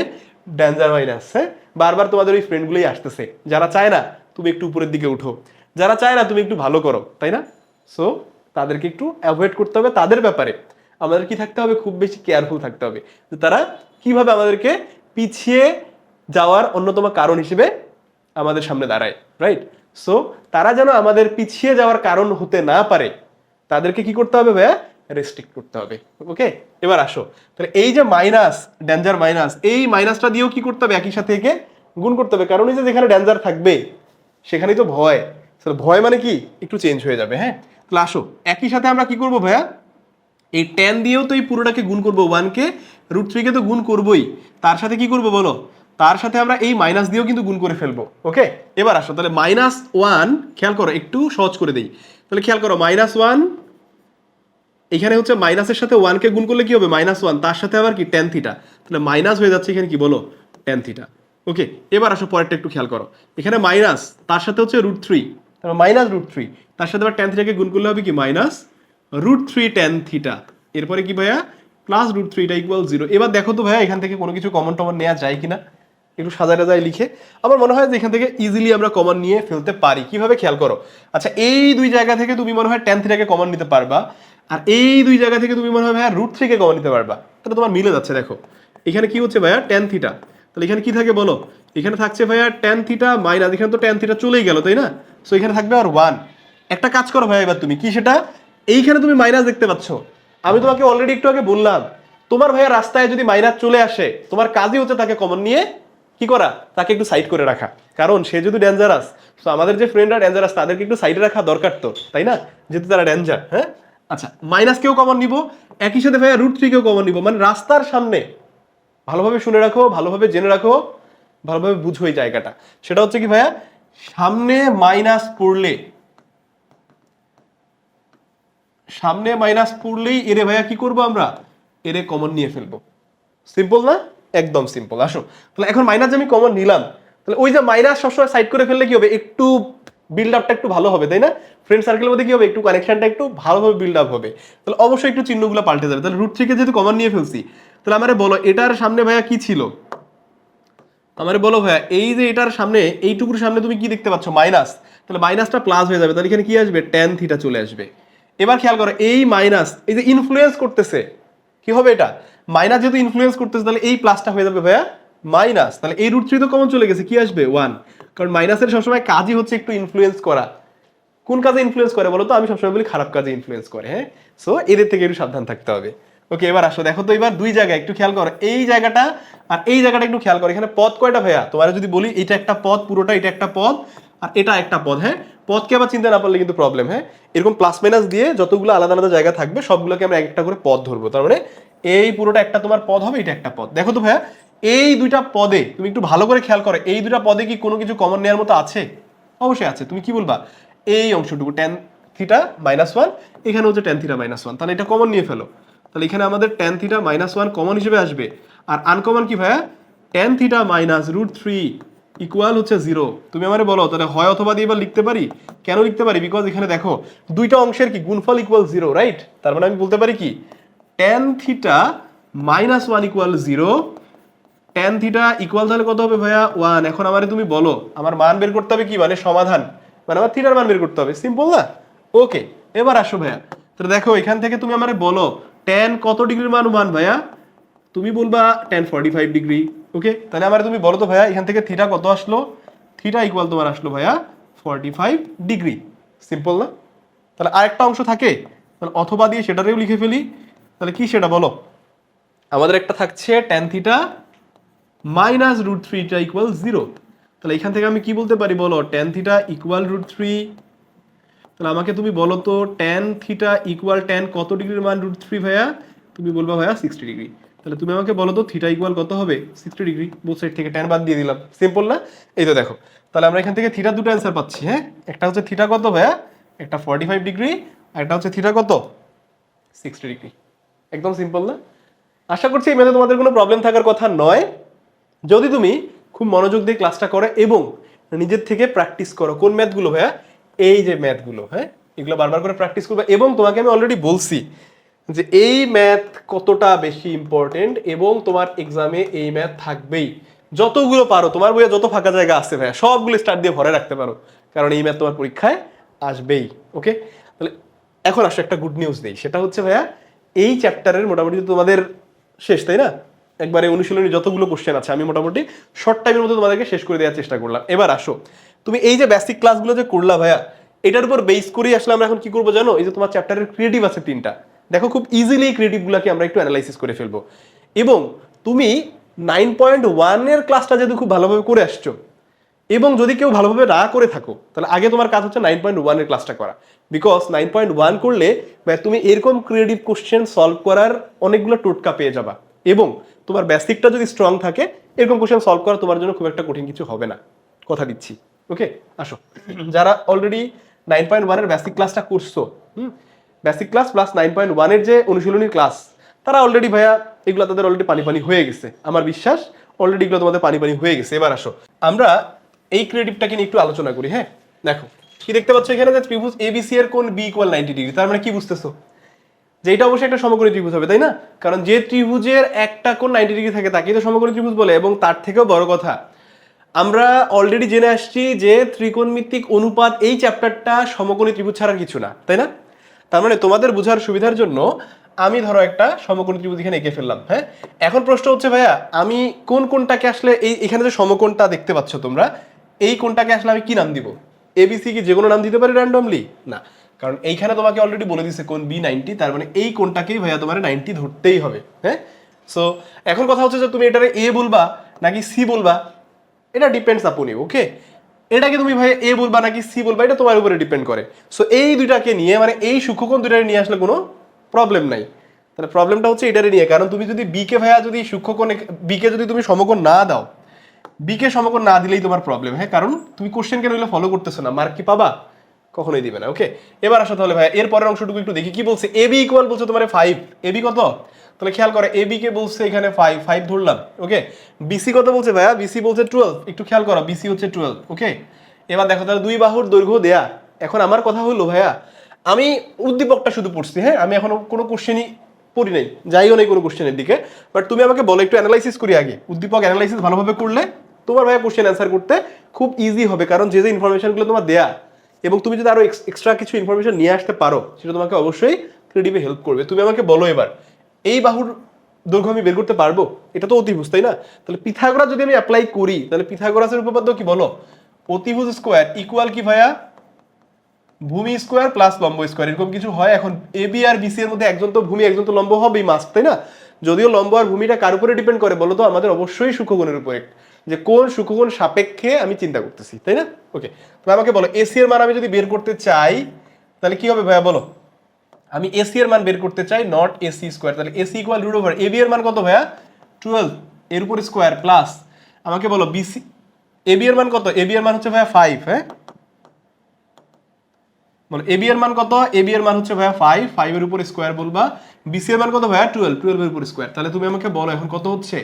ডেঞ্জার মাইনাস, হ্যাঁ, বারবার তোমাদের ওই ফ্রেন্ডগুলোই আসতেছে, যারা চায় না তুমি একটু উপরের দিকে উঠো, যারা চায় না তুমি একটু ভালো করো, তাই না? সো তাদেরকে একটু অ্যাভয়েড করতে হবে, তাদের ব্যাপারে আমাদের কি থাকতে হবে, খুব বেশি কেয়ারফুল থাকতে হবে যে তারা কিভাবে আমাদেরকে পিছিয়ে যাওয়ার অন্যতম কারণ হিসেবে আমাদের সামনে দাঁড়ায়, রাইট? সো তারা যেন আমাদের পিছিয়ে যাওয়ার কারণ হতে না পারে, তাদেরকে কি করতে হবে ভাইয়া, রেস্ট্রিক্ট করতে হবে। ওকে, এবার আসো, তাহলে এই যে মাইনাস, ডেঞ্জার মাইনাস, এই মাইনাসটা দিয়েও কি করতে হবে, একই সাথে একে গুণ করতে হবে, কারণ এই যে যেখানে ডেঞ্জার থাকবে সেখানেই তো ভয়, ভয় মানে কি একটু চেঞ্জ হয়ে যাবে। হ্যাঁ, তাহলে আসো একই সাথে আমরা কি করব ভাইয়া, এই ট্যান দিয়েও তো এই পুরোটাকে গুণ করবো, 1 কে রুট 3 কে তো গুণ করবোই, তার সাথে কি করবো বলো, তার সাথে আমরা এই মাইনাস দিয়েও কিন্তু গুণ করে ফেলবো। ওকে, এবার আসো, তাহলে -1, খেয়াল করো একটু সহজ করে দেই, তাহলে খেয়াল করো -1, এখানে হচ্ছে মাইনাসের সাথে 1 কে গুণ করলে কি হবে, -1, তার সাথে আবার কি ট্যান থিটা, তাহলে মাইনাস হয়ে যাচ্ছে এখানে কি বলো, ট্যান থিটা। ওকে, এবার আসো পরেরটা একটু খেয়াল করো, এখানে মাইনাস, তার সাথে হচ্ছে √3, তাহলে -√3, তার সাথে আবার ট্যান থিটাকে গুণ করলে হবে কি -√3 ট্যান থিটা, এরপরে কি ভাইয়া +√3 = 0। এবার দেখো তো ভাইয়া এখান থেকে কোনো কিছু কমন টমন নেওয়া যায় কিনা, একটু সাজায় রাজায় লিখে। আমার মনে হয় যে এখান থেকে ইজিলি আমরা কমন নিয়ে ফেলতে পারি। কিভাবে খেয়াল করো, আচ্ছা এই দুই জায়গা থেকে তুমি মনে হয় ট্যান থিটাকে কমন নিতে পারবা, আর এই দুই জায়গা থেকে তুমি মনে হয় ভাইয়া √3 কে কমন নিতে পারবা, তাহলে তোমার মিলে যাচ্ছে। দেখো এখানে কি হচ্ছে ভাইয়া, ট্যান থিটা, তাহলে এখানে কি থাকে বলো, এখানে থাকছে ভাইয়া ট্যান থিটা মাইনাস, এখানে তো ট্যান থিটা চলেই গেল, তাই না? সো এখানে থাকবে আর 1। একটা কাজ করো ভাইয়া, এবার তুমি কি সেটা, এইখানে তুমি মাইনাস দেখতে পাচ্ছ, আমি তোমাকে অলরেডি একটু আগে বললাম, তোমার ভাইয়া রাস্তায় যদি মাইনাস চলে আসে, তোমার কাজই হচ্ছে তাকে কমন নিয়ে কি করা, তাকে একটু সাইড করে রাখা, কারণ সে যদি ডেঞ্জারাস, তো আমাদের যে ফ্রেন্ডরা ডেঞ্জারাস তাদেরকে একটু সাইডে রাখা দরকার তো, তাই না? যেহেতু তারা ডেঞ্জার। হ্যাঁ, আচ্ছা মাইনাস কেও কমন নিব, একই সাথে ভাইয়া √3 কেও কমন নিব, মানে রাস্তার সামনে, ভালোভাবে শুনে রাখো, ভালোভাবে জেনে রাখো, ভালোভাবে বুঝো এই জায়গাটা, সেটা হচ্ছে কি ভাইয়া, সামনে মাইনাস পড়লেই এরে ভাইয়া কি করবো আমরা, এরে কমন নিয়ে ফেলবো। সিম্পল না? একদম সিম্পল। আসো তাহলে এখন মাইনাস আমি কমন নিলাম, তাহলে ওই যে মাইনাস সবসময় সাইড করে ফেললে কি হবে, একটু বিল্ড আপটা একটু ভালো হবে, তাই না? ফ্রেন্ড সার্কেলের মধ্যে কি হবে, একটু কানেকশনটা একটু ভালোভাবে বিল্ড আপ হবে। তাহলে অবশ্যই একটু চিহ্নগুলো পাল্টে যাবে। তাহলে রুট 3 কে যেহেতু কমন নিয়ে ফেলছি, তাহলে আমারে বলো এটার সামনে ভাইয়া কি ছিল, আমারে বলো ভাইয়া এই যে এটার সামনে এইটুকুর সামনে তুমি কি দেখতে পাচ্ছ, মাইনাস। তাহলে মাইনাসটা প্লাস হয়ে যাবে, তাহলে এখানে কি আসবে, ট্যান থিটা চলে আসবে। এবার খেয়াল করো এই মাইনাস এই যে ইনফ্লুয়েন্স করতেছে, কি হবে এটা, মাইনাস যেহেতু ইনফ্লুয়েন্স করতেছে তাহলে এই প্লাসটা হয়ে যাবে ভাইয়া মাইনাস। তাহলে এই রুট 3 তো কমন চলে গেছে, কি আসবে 1, কারণ মাইনাসের সবসময় কাজই হচ্ছে একটু ইনফ্লুয়েন্স করা। কোন কাজে ইনফ্লুয়েন্স করে বলো তো, আমি সবসময় বলি খারাপ কাজে ইনফ্লুয়েন্স করে। হ্যাঁ, সো এদের থেকে একটু সাবধান থাকতে হবে। ওকে, এবার আসো দেখো তো, এবার দুই জায়গায় একটু খেয়াল করো, এই জায়গাটা আর এই জায়গাটা একটু খেয়াল করো। এখানে পদ কয়টা ভাইয়া, তোমার যদি বলি এটা একটা পদ পুরোটা, এটা একটা পদ আর এটা একটা পদ। হ্যাঁ, পদকে আবার চিন্তা না পারলে কিন্তু প্রবলেম। হ্যাঁ, এরকম প্লাস মাইনাস দিয়ে যতগুলো আলাদা আলাদা জায়গা থাকবে সবগুলোকে আমরা একটা করে পদ ধরবো। তার মানে এই পুরোটা একটা তোমার পদ হবে, এটা একটা পদ। দেখো তো ভাইয়া এই দুইটা পদে তুমি একটু ভালো করে খেয়াল করো, এই দুইটা পদে কি কোনো কিছু কমন নেওয়ার মতো আছে? অবশ্যই আছে। তুমি কি বলবা, এই অংশটুকু ট্যান থিটা -1, এখানে হচ্ছে ট্যান থিটা -1, তাহলে এটা কমন নিয়ে ফেলো। তাহলে এখানে আমাদের ট্যান থিটা -1 কমন হিসেবে আসবে, আর আনকমন কি ভাইয়া, ট্যান থিটা -√3 ইকুয়াল হচ্ছে 0। তুমি আমারে বলো তাহলে হয় অথবা দিয়ে এবার লিখতে পারি। কেন লিখতে পারি, বিকজ এখানে দেখো দুইটা অংশের কি গুণফল ইকুয়াল 0, রাইট? তার মানে আমি বলতে পারি কি, tan theta -1 equal 0, tan theta equal তাহলে কত হবে ভাইয়া 1। এখন আমারে তুমি বলো আমার মান বের করতে হবে কি, মানে সমাধান, মানে আমার থিটার মান বের করতে হবে। সিম্পল না? ওকে, এবার আসো ভাইয়া, তাহলে দেখো এখান থেকে তুমি আমারে বলো ট্যান কত ডিগ্রির মান ভাইয়া, তুমি বলবা ট্যান 45 ডিগ্রি। ওকে, তাহলে আমারে তুমি বলো তো ভাইয়া এখান থেকে থিটা কত আসলো, থিটা ইকুয়াল তোমার আসলো ভাইয়া 45 ডিগ্রি। সিম্পল না? তাহলে আরেকটা অংশ থাকে, তাহলে অথবা দিয়ে সেটারেও লিখে ফেলি। তাহলে কি সেটা বলো, আমাদের একটা থাকছে ট্যান থিটা -√3 ইকুয়াল 0। তাহলে এখান থেকে আমি কি বলতে পারি বলো, ট্যান থিটা ইকুয়াল √3। তাহলে আমাকে তুমি বলো তো ট্যান থিটা ইকুয়াল ট্যান কত ডিগ্রির মান √3 ভাইয়া, তুমি বলবা ভাইয়া 60 ডিগ্রি। তাহলে তুমি আমাকে বলো তো থিটা ইকুয়াল কত হবে, 60 ডিগ্রি। বোথ সাইড থেকে ট্যান বাদ দিয়ে দিলাম। সিম্পল না? এই তো দেখো, তাহলে আমরা এখান থেকে থিটা দুটো অ্যান্সার পাচ্ছি। হ্যাঁ, একটা হচ্ছে থিটা কত ভাইয়া, একটা 45 ডিগ্রি, আর একটা হচ্ছে থিটা কত 60 ডিগ্রি। একদম সিম্পল না? আশা করছি এই ম্যাথে তোমাদের কোনো প্রবলেম থাকার কথা নয়, যদি তুমি খুব মনোযোগ দিয়ে ক্লাসটা করো এবং নিজের থেকে প্র্যাকটিস করো। কোন ম্যাথগুলো ভাইয়া, এই যে ম্যাথগুলো, হ্যাঁ এগুলো বারবার করে প্র্যাকটিস করবে। এবং তোমাকে আমি অলরেডি বলছি যে এই ম্যাথ কতটা বেশি ইম্পর্টেন্ট, এবং তোমার এক্সামে এই ম্যাথ থাকবেই। যতগুলো পারো, তোমার বইয়ে যত ফাঁকা জায়গা আছে ভাইয়া সবগুলো স্টার্ট দিয়ে ভরে রাখতে পারো, কারণ এই ম্যাথ তোমার পরীক্ষায় আসবেই। ওকে, তাহলে এখন আসো একটা গুড নিউজ দেই, সেটা হচ্ছে ভাইয়া এই চ্যাপ্টারের মোটামুটি তোমাদের শেষ, তাই না? একবারে অনুশীলনী যতগুলো কোশ্চেন আছে আমি মোটামুটি শর্ট টাইমের মধ্যে তোমাদেরকে শেষ করে দেওয়ার চেষ্টা করলাম। এবার আসো তুমি এই যে বেসিক ক্লাসগুলো যে করলা ভাইয়া, এটার উপর বেস করেই আসলে আমরা এখন কি করবো জানো, এই যে তোমার চ্যাপ্টারের ক্রিয়েটিভ আছে 3টা, দেখো খুব ইজিলি এই ক্রিয়েটিভগুলোকে আমরা একটু অ্যানালাইসিস করে ফেলবো। এবং তুমি 9.1 এর ক্লাসটা যেহেতু খুব ভালোভাবে করে আসছো, এবং যদি কেউ ভালোভাবে না করে থাকো, তাহলে আগে তোমার কাজ হচ্ছে 9.1 এর ক্লাসটা করা। বিকজ 9.1 করলে তুমি এরকম ক্রিয়েটিভ কোশ্চেন সলভ করার অনেকগুলো টোটকা পেয়ে যাবা, এবং তোমার বেসিকটা যদি স্ট্রং থাকে এরকম কোশ্চেন সলভ করা তোমার জন্য খুব একটা কঠিন কিছু হবে না, কথা দিচ্ছি। ওকে, আসো যারা অলরেডি 9.1 এর বেসিক ক্লাসটা করছো, বেসিক ক্লাস প্লাস 9.1 এর যে অনুশীলনী ক্লাস, তারা অলরেডি ভাইয়া এগুলো তাদের অলরেডি পানি পানি হয়ে গেছে, আমার বিশ্বাস অলরেডি এগুলো তোমাদের পানি পানি হয়ে গেছে। এবার আসো আমরা এই ক্রিয়েটিভটাকে নিয়ে একটু আলোচনা করি। হ্যাঁ, দেখো কি দেখতে পাচ্ছ এখানে, যে ত্রিভুজ এবিসি এর কোণ বি ইকুয়াল 90 ডিগ্রি। তার মানে কি বুঝতেছো, যে এটা অবশ্যই একটা সমকোণী ত্রিভুজ হবে, তাই না? কারণ যে ত্রিভুজের একটা কোণ 90 ডিগ্রি থাকে তাকেই তো সমকোণী ত্রিভুজ বলে। এবং তার থেকেও বড় কথা, আমরা অলরেডি জেনে আসছি যে ত্রিকোণমিতিক অনুপাত এই চ্যাপ্টারটা সমকোণী ত্রিভুজ ছাড়া কিছু না, তাই না? তার মানে তোমাদের বোঝার সুবিধার জন্য আমি ধরো একটা সমকোণী ত্রিভুজ এখানে এঁকে ফেললাম। হ্যাঁ, এখন প্রশ্ন হচ্ছে ভাইয়া আমি কোন কোণটাকে আসলে এখানে যে সমকোণটা দেখতে পাচ্ছ তোমরা, এই কোণটাকে আসলে আমি কি নাম দিব? এবিসি কি যে কোনো নাম দিতে পারি র্যান্ডমলি? না, কারণ এইখানে তোমাকে অলরেডি বলে দিছে কোণ বি 90, তার মানে এই কোণটাকেই ভাইয়া তোমার 90 ধরতেই হবে। হ্যাঁ, সো এখন কথা হচ্ছে যে তুমি এটারে এ বলবা নাকি সি বলবা, এটা ডিপেন্ডস আপন ইউ। ওকে, এটাকে তুমি ভাই এ বলবা নাকি সি বলবা এটা তোমার উপরে ডিপেন্ড করে। সো এই দুইটাকে নিয়ে, মানে এই সূক্ষ্মকোণ দুইটাকে নিয়ে আসলে কোনো প্রবলেম নাই। তাহলে প্রবলেমটা হচ্ছে এটারে নিয়ে, কারণ তুমি যদি বি কে ভাইয়া যদি সূক্ষ্মকোণ বি কে যদি তুমি সমকোণ না দাও, বি কে সমকোণ না দিলেই তোমার প্রবলেম, হ্যাঁ, কারণ তুমি কোশ্চেন কেন ফলো করতেছো না, মার্ক কি পাবা? কখনোই দিবে না। ওকে, এবার আসো তাহলে ভাই এর পরের অংশটুকু একটু দেখি কি বলছে। এ বি ইকুয়াল বলছে তোমার 5, এ বি কত? তাহলে খেয়াল করে এ বি কে বলছে এখানে 5 ধরলাম। ওকে, বিসি কত বলছে ভাইয়া? বিসি বলছে 12, একটু খেয়াল করো বিসি হচ্ছে 12। ওকে, এবার দেখো তাহলে দুই বাহুর দৈর্ঘ্য দেয়া। এখন আমার কথা হলো ভাইয়া, আমি উদ্দীপকটা শুধু পড়ছি, হ্যাঁ, আমি এখনো কোনো কোশ্চেনই পড়ি নাই, যাইও নাই কোনো কোশ্চেনের দিকে। বাট তুমি আমাকে বলো একটু অ্যানালাইসিস করি আগে, উদ্দীপক অ্যানালাইসিস ভালোভাবে করলে তোমার ভাইয়া কোশ্চেন অ্যান্সার করতে খুব ইজি হবে, কারণ যে যে ইনফরমেশনগুলো তোমার দেয়া এবং তুমি যদি আরো এক্সট্রা কিছু ইনফরমেশন নিয়ে আসতে পারো সেটা তোমাকে অবশ্যই ক্রেডিটে হেল্প করবে। তুমি আমাকে বলো এবার এই বাহুর দৈর্ঘ্য আমি বের করতে পারবো? এটা তো অতিভুজ, তাই না? তাহলে পিথাগোরাস যদি আমি অ্যাপ্লাই করি তাহলে পিথাগোরাসের উপপাদ্য কি বলো? অতিভুজ স্কোয়ার ইকুয়াল কি ভাইয়া? ভূমি স্কোয়ার প্লাস লম্ব স্কোয়ার, এরকম কিছু হয়। এখন এ বি আর বিসি এর মধ্যে একজন তো ভূমি একজন তো লম্ব হবেই মাস্ট, তাই না? যদিও লম্ব আর ভূমিটা কার উপরে ডিপেন্ড করে বলো তো? আমাদের অবশ্যই সূক্ষ্মকোণের উপরে, যে কোন সূক্ষ্মকোণ সাপেক্ষে আমি চিন্তা করতেছি, তাই না? ওকে, তাহলে আমাকে বলো এসি এর মান আমি যদি বের করতে চাই তাহলে কি হবে ভাইয়া বলো? আমি এসি এর মান বের করতে চাই, নট এসি স্কোয়ার, তাহলে AC equal root over A B এর মান কত ভাইয়া? 12 এর উপর স্কোয়ার প্লাস আমাকে বলো বিসি এ বি এর মান কত? এ বি এর মান হচ্ছে ভাইয়া 5, হ্যাঁ, বলো এ বি এর মান কত? এ বি এর মান হচ্ছে ভাইয়া 5 এর উপর স্কোয়ার বলবা। বিসি এর মান কত ভাইয়া? 12 এর উপর স্কোয়ার। তাহলে তুমি আমাকে বলো এখন কত হচ্ছে?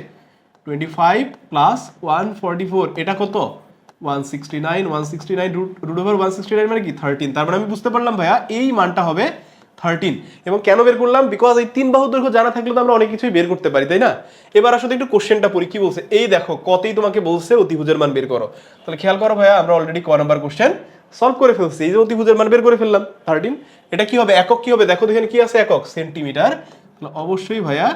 25 প্লাস 144, এটা কত? 169 রুট ওভার 169 মানে কি 13। তার মানে আমি বুঝতে পারলাম ভাইয়া এই মানটা হবে 13। এবং কেন বের করলাম? বিকজ এই তিন বাহুর দৈর্ঘ্য জানা থাকলে তো আমরা অনেক কিছুই বের করতে পারি, তাই না? এবার আসলে একটু কোশ্চেনটা পড়ি কি বলছে। এই দেখো কতই তোমাকে বলছে অতিভুজের মান বের করো। তাহলে খেয়াল করো ভাইয়া আমরা অলরেডি ক নাম্বার কোশ্চেন সলভ করে ফেলছি। এই যে অতিভুজের মান বের করে ফেললাম 13। এটা কি হবে? একক কি হবে? দেখো এখানে কি আছে? একক সেন্টিমিটার। তাহলে অবশ্যই ভাইয়া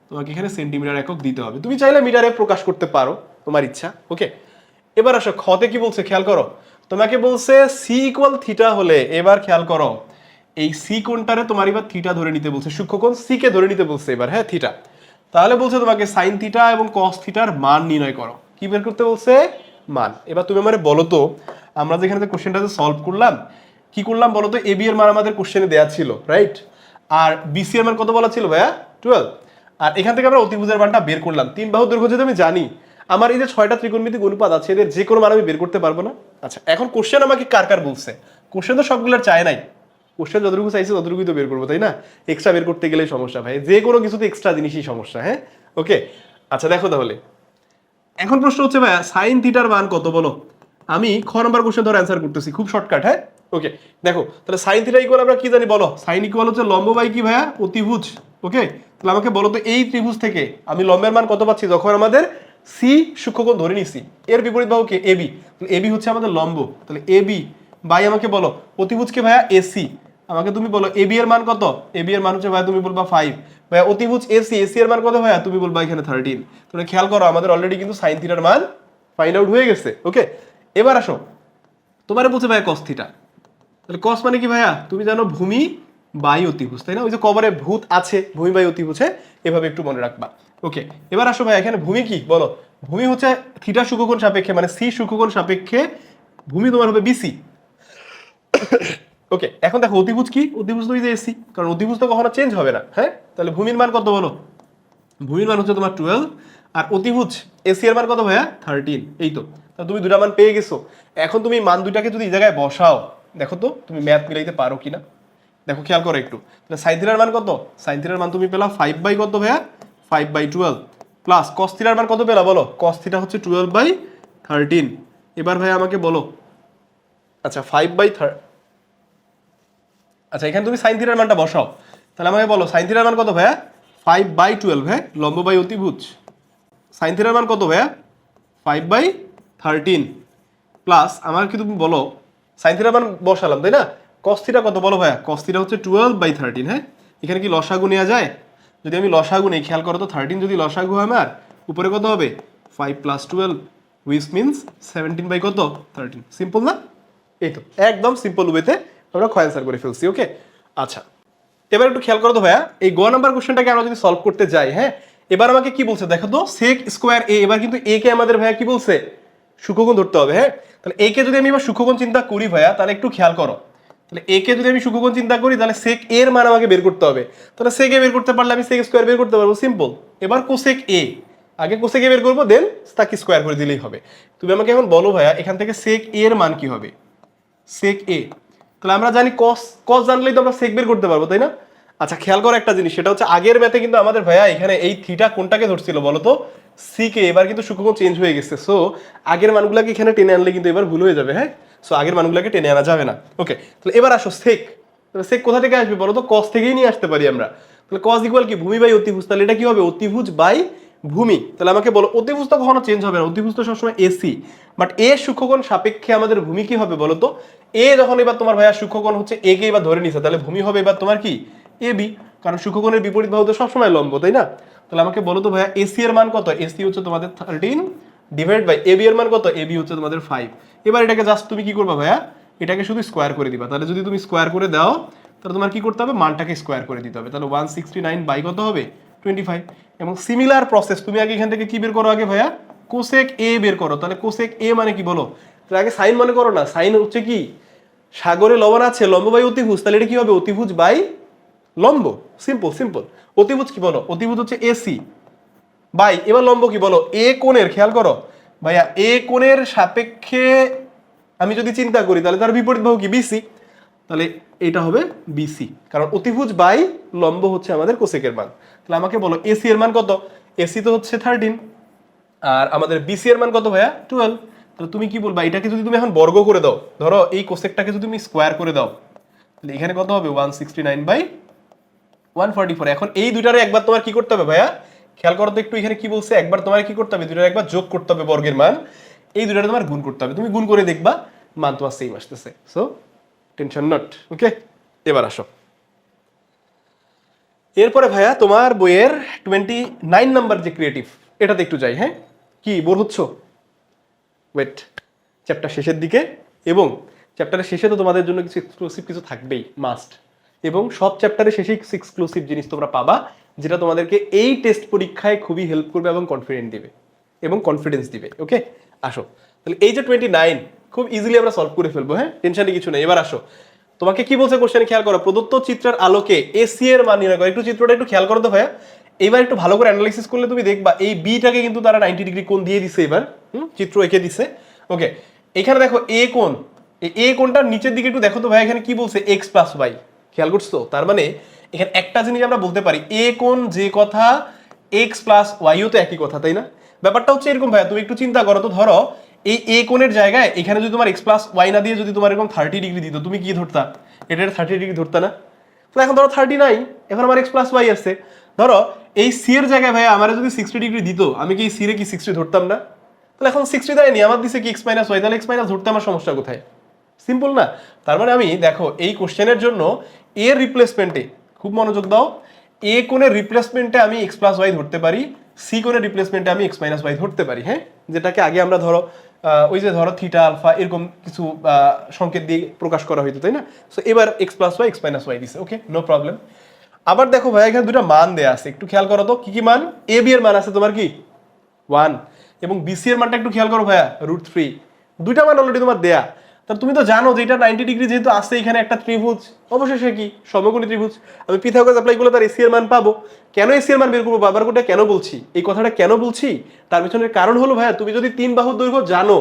তোমাকে এখানে সেন্টিমিটার একক দিতে হবে। তুমি চাইলে মিটারে প্রকাশ করতে পারো, তোমার ইচ্ছা। ওকে, এবার আসো খতে কি বলছে খেয়াল করো। তোমাকে বলছে সি ইকুয়াল থিটা হলে, এবার খেয়াল করো এই সি কোণটারে তোমার এবার থিটা ধরে নিতে বলছে, সূক্ষ্মকোণ সি কে ধরে নিতে বলছে এবার, হ্যাঁ, থিটা। তাহলে বলছে তোমাকে সাইন থিটা এবং কস থিটার মান নির্ণয় করো। কি বের করতে বলছে? মান। এবার তুমি আমারে বলো তো আমরা যেখানে কোশ্চেনটাতে সলভ করলাম কি করলাম বলো তো? এ বি এর মান আমাদের কোশ্চেনে দেয়া ছিল, রাইট? আর বিসি এর মান কত বলা ছিল ভাইয়া? 12। আর এখান থেকে আমরা অতিভুজের মানটা বের করলাম। তিন বাহুর দৈর্ঘ্য যদি আমি জানি, আমার এই যে 6টা ত্রিকোণমিতিক অনুপাত আছে এদের যে কোনো মান আমি বের করতে পারবো না? আচ্ছা, এখন কোশ্চেন আমাকে কার কার বলছে? কোশ্চেন তো সবগুলোর চায় নাই, কোশ্চেন যতটুকু চাইছে ততটুকুই তো বের করবো, তাই না? এক্সট্রা বের করতে গেলেই সমস্যা ভাই, যে কোনো কিছুতে এক্সট্রা জিনিসই সমস্যা, হ্যাঁ। ওকে, আচ্ছা দেখো তাহলে এখন প্রশ্ন হচ্ছে ভাইয়া সাইন থিটার মান কত বলো? আমি খ নম্বর কোশ্চেন ধর অ্যান্সার করতেছি, খুব শর্টকাট, হ্যাঁ। ওকে, দেখো তাহলে সাইন থিটা ইকুয়াল আমরা কি জানি বলো? সাইন ইকুয়াল হচ্ছে লম্ব বাই কি ভাইয়া? অতিভুজ। ওকে, তাহলে আমাকে বলো তো এই ত্রিভুজ থেকে আমি লম্বের মান কত পাচ্ছি যখন আমাদের সি সূক্ষ্মকোণ ধরে নিছি, এর বিপরীত বাহু কে? এবি। তাহলে এবি হচ্ছে আমাদের লম্ব, তাহলে এবি বাই আমাকে বলো অতিভুজকে ভাইয়া এসি। আমাকে তুমি বলো এবি এর মান কত? এবি এর মান হচ্ছে ভাইয়া তুমি বলবা 5। ভাইয়া অতিভুজ এসি, এসি এর মান কত ভাইয়া? তুমি বলবা এখানে 13। তাহলে খেয়াল করো আমাদের অলরেডি কিন্তু সাইন থিটার মান ফাইন্ড আউট হয়ে গেছে। ওকে, এবার আসো তোমারে বলছে ভাইয়া কস থিটা। তাহলে কস মানে কি ভাইয়া? তুমি জানো ভূমি বাই অতিভুজ, তাই না? ওই যে কবরে ভূত আছে, ভূমি বাই অতিভুজ, এভাবে একটু মনে রাখবা। ওকে, এবার আসো ভাই এখানে ভূমি কি বলো? ভূমি হচ্ছে থিটা সূক্ষ্মকোণ সাপেক্ষে, মানে সি সূক্ষ্মকোণ সাপেক্ষে ভূমি তোমার হবে বিসি। ওকে, এখন দেখো অতিভুজ কি? অতিভুজ তো এই যে এসি, কারণ অতিভুজ তো কখনো চেঞ্জ হবে না, হ্যাঁ। তাহলে ভূমির মান কত বলো? ভূমির মান হচ্ছে তোমার 12, আর অতিভুজ এসি এর মান কত ভাইয়া? 13। এই তো, তা তুমি দুটা মান পেয়ে গেছো। এখন তুমি মান দুইটাকে যদি এই জায়গায় বসাও, দেখো তো তুমি ম্যাথ মিলাইতে পারো কিনা। দেখো খেয়াল করো একটু, তাহলে সাইন থিটার মান কত? সাইন থিটার মান তুমি পেলা 5 বাই কত ভাইয়া? 5/12 প্লাস কস থিটার মান কত পেলা বলো? কস থিটা হচ্ছে 12/13। এবার ভাইয়া আমাকে বলো, আচ্ছা 5/3, আচ্ছা এখানে তুমি সাইন থিটার মানটা বসাও। তাহলে আমাকে বলো সাইন থিটার মান কত ভাইয়া? 5/12, হ্যাঁ, লম্ব বাই অতিভুজ। সাইন থিটার মান কত ভাইয়া? 5/13 প্লাস আমাকে তুমি বলো সাইন থিটার মান বসালাম, তাই না? কস থিটা কত বলো ভাইয়া? কস থিটা হচ্ছে 12/13, হ্যাঁ। এখানে কি লসাগু নেওয়া যায়? যদি আমি লসাগু নেই, খেয়াল করো তো 13 যদি লসাগু হয় আমার উপরে কত হবে? 5 + 12 হুইচ মিনস 17 বাই কত? 13। সিম্পল না? এই তো একদম সিম্পল ওয়েতে আমরা খ অ্যান্সার করে ফেলছি। ওকে, আচ্ছা এবার একটু খেয়াল করো তো ভাইয়া এই গ নাম্বার কোশ্চেনটাকে আমরা যদি সলভ করতে যাই, হ্যাঁ, এবার আমাকে কি বলছে দেখো তো? সেক স্কোয়ার এ। এবার কিন্তু এ কে আমাদের ভাইয়া কি বলছে? সূক্ষ্মকোণ ধরতে হবে, হ্যাঁ। তাহলে এ কে যদি আমি এবার সূক্ষ্মকোণ চিন্তা করি ভাইয়া, তাহলে একটু খেয়াল করো, তাহলে এ কে যদি আমি সূক্ষ্মকোণ চিন্তা করি তাহলে সেক এর মান আমাকে বের করতে হবে। তাহলে সেক এ বের করতে পারলে আমি সেক স্কোয়ার বের করতে পারবো, সিম্পল। এবার কোসেক এ, আগে কোসেক এ বের করবো, দেন তাকে স্কোয়ার করে দিলেই হবে। তুমি আমাকে এখন বলো ভাইয়া এখান থেকে সেক এ এর মান কি হবে? সেক এ, তাহলে আমরা জানি কস, কস জানলেই তো আমরা সেক বের করতে পারবো, তাই না? আচ্ছা খেয়াল করো একটা জিনিস, সেটা হচ্ছে আগের ম্যাথে কিন্তু আমাদের ভাইয়া এখানে এই থিটা কোনটাকে ধরছিল বলো তো? C K. এবার কিন্তু সূক্ষ্মকোণ চেঞ্জ হয়ে গেছে, সো আগের মানগুলোকে এখানে টেনে আনলে কিন্তু এবার ভুল হয়ে যাবে। হ্যাঁ, সো আগের মানগুলোকে টেনে আনা যাবে না। ওকে, তাহলে এবার আসো সেক। তাহলে সেক কোথা থেকে আসবে বলো তো? কস থেকেই নিয়ে আসতে পারি আমরা। তাহলে কস ইকুয়াল কি? ভূমি বাই অতিভুজ। তাহলে এটা কি হবে? অতিভুজ বাই ভূমি। তাহলে আমাকে বলো, অতিভুজ তো কখনো চেঞ্জ হবে না, অতিভুজ তো সবসময় এসি, বাট এ সূক্ষ্মকোণ সাপেক্ষে আমাদের ভূমি কি হবে বলো তো? এ যখন এবার তোমার ভাইয়া সূক্ষ্মকোণ হচ্ছে এ কে এবার ধরে নিছে, তাহলে ভূমি হবে এবার তোমার কি? এ বি, কারণ সূক্ষ্মকোণের বিপরীত বাহু তো সবসময় লম্ব, তাই না? তাহলে আমাকে বলো তো ভাইয়া এসি এর মান কত? এসি হচ্ছে তোমাদের 13 ডিভাইড বাই এবি এর মান কত? এবি হচ্ছে তোমাদের 5। এবার এটাকে জাস্ট তুমি কি করবা ভাইয়া? এটাকে শুধু স্কোয়ার করে দিবা। তাহলে যদি তুমি স্কোয়ার করে দাও তাহলে তোমার কি করতে হবে? মানটাকে স্কোয়ার করে দিতে হবে। তাহলে 169 বাই কত হবে? 25। এবং সিমিলার প্রসেস তুমি আগে এখান থেকে কি বের করো? আগে ভাইয়া কোসেক এ বের করো। তাহলে কোসেক এ মানে কি বলো? তাহলে আগে সাইন মনে করো না, সাইন হচ্ছে কি? সাগরে লবণ আছে, লম্ব বাই অতিভুজ, তাহলে এটা কি হবে? অতিভুজ বাই লম্ব। Simple simple. অতিভুজ কি বলো? অতিভুজ হচ্ছে এসি বাই, এবার লম্ব কি বলো? এ কোণের, খেয়াল করো ভাইয়া, এ কোণের সাপেক্ষে আমি যদি চিন্তা করি তাহলে তার বিপরীত বাহু কি? বিসি। তাহলে এটা হবে বিসি, কারণ অতিভুজ বাই লম্ব হচ্ছে আমাদের কোসেকের মান। তাহলে আমাকে বলো এসি এর মান কত? এসি তো হচ্ছে 13, আর আমাদের বিসি এর মান কত ভাইয়া? 12। তাহলে তুমি কি বলবা? এটাকে যদি তুমি এখন বর্গ করে দাও, ধরো এই কোসেকটাকে যদি তুমি স্কোয়ার করে দাও, তাহলে এখানে কত হবে? 169 বাই 144। এখন এই দুইটারে একবার তোমার কি করতে হবে ভাইয়া? খেয়াল করো তো একটু, এখানে কি বলছে? একবার তোমার কি করতে হবে? দুইটারে একবার যোগ করতে হবে বর্গের মান, এই দুইটারে তোমার গুণ করতে হবে। তুমি গুণ করে দেখবা মান তোমার সেম আসতেছে, সো টেনশন নট। ওকে, এবার আসো এরপরে ভাইয়া তোমার বইয়ের 29 নাম্বার যে ক্রিয়েটিভ, এটাতে একটু যাই। হ্যাঁ, কি বোর হচ্ছ? ওয়েট, চ্যাপ্টার শেষের দিকে, এবং চ্যাপ্টারের শেষে তো তোমাদের জন্য কিছু এক্সক্লুসিভ কিছু থাকবেই মাস্ট, এবং সব চ্যাপ্টারের শেষে কিছু এক্সক্লুসিভ জিনিস তোমরা পাবা, যেটা তোমাদেরকে এই টেস্ট পরীক্ষায় খুবই হেল্প করবে এবং কনফিডেন্ট দিবে এবং কনফিডেন্স দিবে। ওকে, আসো তাহলে এই যে 29 খুব ইজিলি আমরা সলভ করে ফেলবো। হ্যাঁ, টেনশনে কিছু নেই। এবার আসো, তোমাকে কি বলছে কোশ্চেনে, খেয়াল করো। প্রদত্ত চিত্রের আলোকে এসি এর মান নির্ণয় করো। একটু চিত্রটা একটু খেয়াল করো তো ভাইয়া। এবার একটু ভালো করে অ্যানালাইসিস করলে তুমি দেখবা এই বিটাকে কিন্তু তারা 90 ডিগ্রি কোণ দিয়ে দিছে, এবার চিত্র এঁকে দিছে। ওকে, এখানে দেখো এ কোণ, এ কোণটার নিচের দিকে একটু দেখো তো ভাই, এখানে কি বলছে? X plus Y. খেয়াল করছো? তার মানে এখানে একটা জিনিস আমরা বলতে পারি, এ কোণ যে কথা, এক্স প্লাস ওয়াইও তো একই কথা, তাই না? ব্যাপারটা হচ্ছে এরকম ভাইয়া, তুমি একটু চিন্তা করো তো, ধরো এই এ কোণের জায়গায় এখানে যদি তোমার এক্স প্লাস ওয়াই না দিয়ে যদি তোমার এরকম 30 ডিগ্রি দিত, তুমি কি ধরতা? এটা 30 ডিগ্রি ধরতা না? তো এখন ধরো 30 নাই, এখন আমার এক্স প্লাস ওয়াই আসছে। ধরো এই সি এর জায়গায় ভাইয়া আমার যদি 60 ডিগ্রি দিত, আমি কি সি রে কি 60 ধরতাম না? তাহলে এখন 60 দেয়নি, আমার দিছে কি এক্স মাইনাস ওয়াই, তাহলে এক্স মাইনাস ধরতে আমার সমস্যা কোথায়? সিম্পল না? তার মানে আমি দেখো এই কোশ্চেনের জন্য এর রিপ্লেসমেন্টে খুব মনোযোগ দাও, এ কোণের রিপ্লেসমেন্টে আমি এক্স প্লাস ওয়াই ধরতে পারি, সি কোণের রিপ্লেসমেন্টে আমি এক্স মাইনাস ওয়াই ধরতে পারি। হ্যাঁ, যেটাকে আগে আমরা ধরো ওই যে ধরো থিটা আলফা এরকম কিছু সংকেত দিয়ে প্রকাশ করা হইতো, তাই না? সো এবার X plus Y X minus Y দিছে। Okay, no problem. আবার দেখো ভাই এখানে দুটো মান দেয়া আছে, একটু খেয়াল করো তো কি কি মান। এ বি এর মান আছে তোমার কি 1, এবং বিসি এর মানটা একটু খেয়াল করো ভাইয়া √3। দুইটা মান অলরেডি তোমার দেয়া। তাহলে তুমি তো জানো যে এটা 90 ডিগ্রি যেহেতু আছে এখানে একটা ত্রিভুজ, অবশ্যই কি সমকোণী ত্রিভুজ। আমি পিথাগোরাস অ্যাপ্লাই করলে তার এসি এর মান পাবো। কেন এসি এর মান বের করবো? বাবার কোটা কেন বলছি, এই কথাটা কেন বলছি, তার পিছনের কারণ হলো ভাইয়া, তুমি যদি 3 বাহুর দৈর্ঘ্য জানো,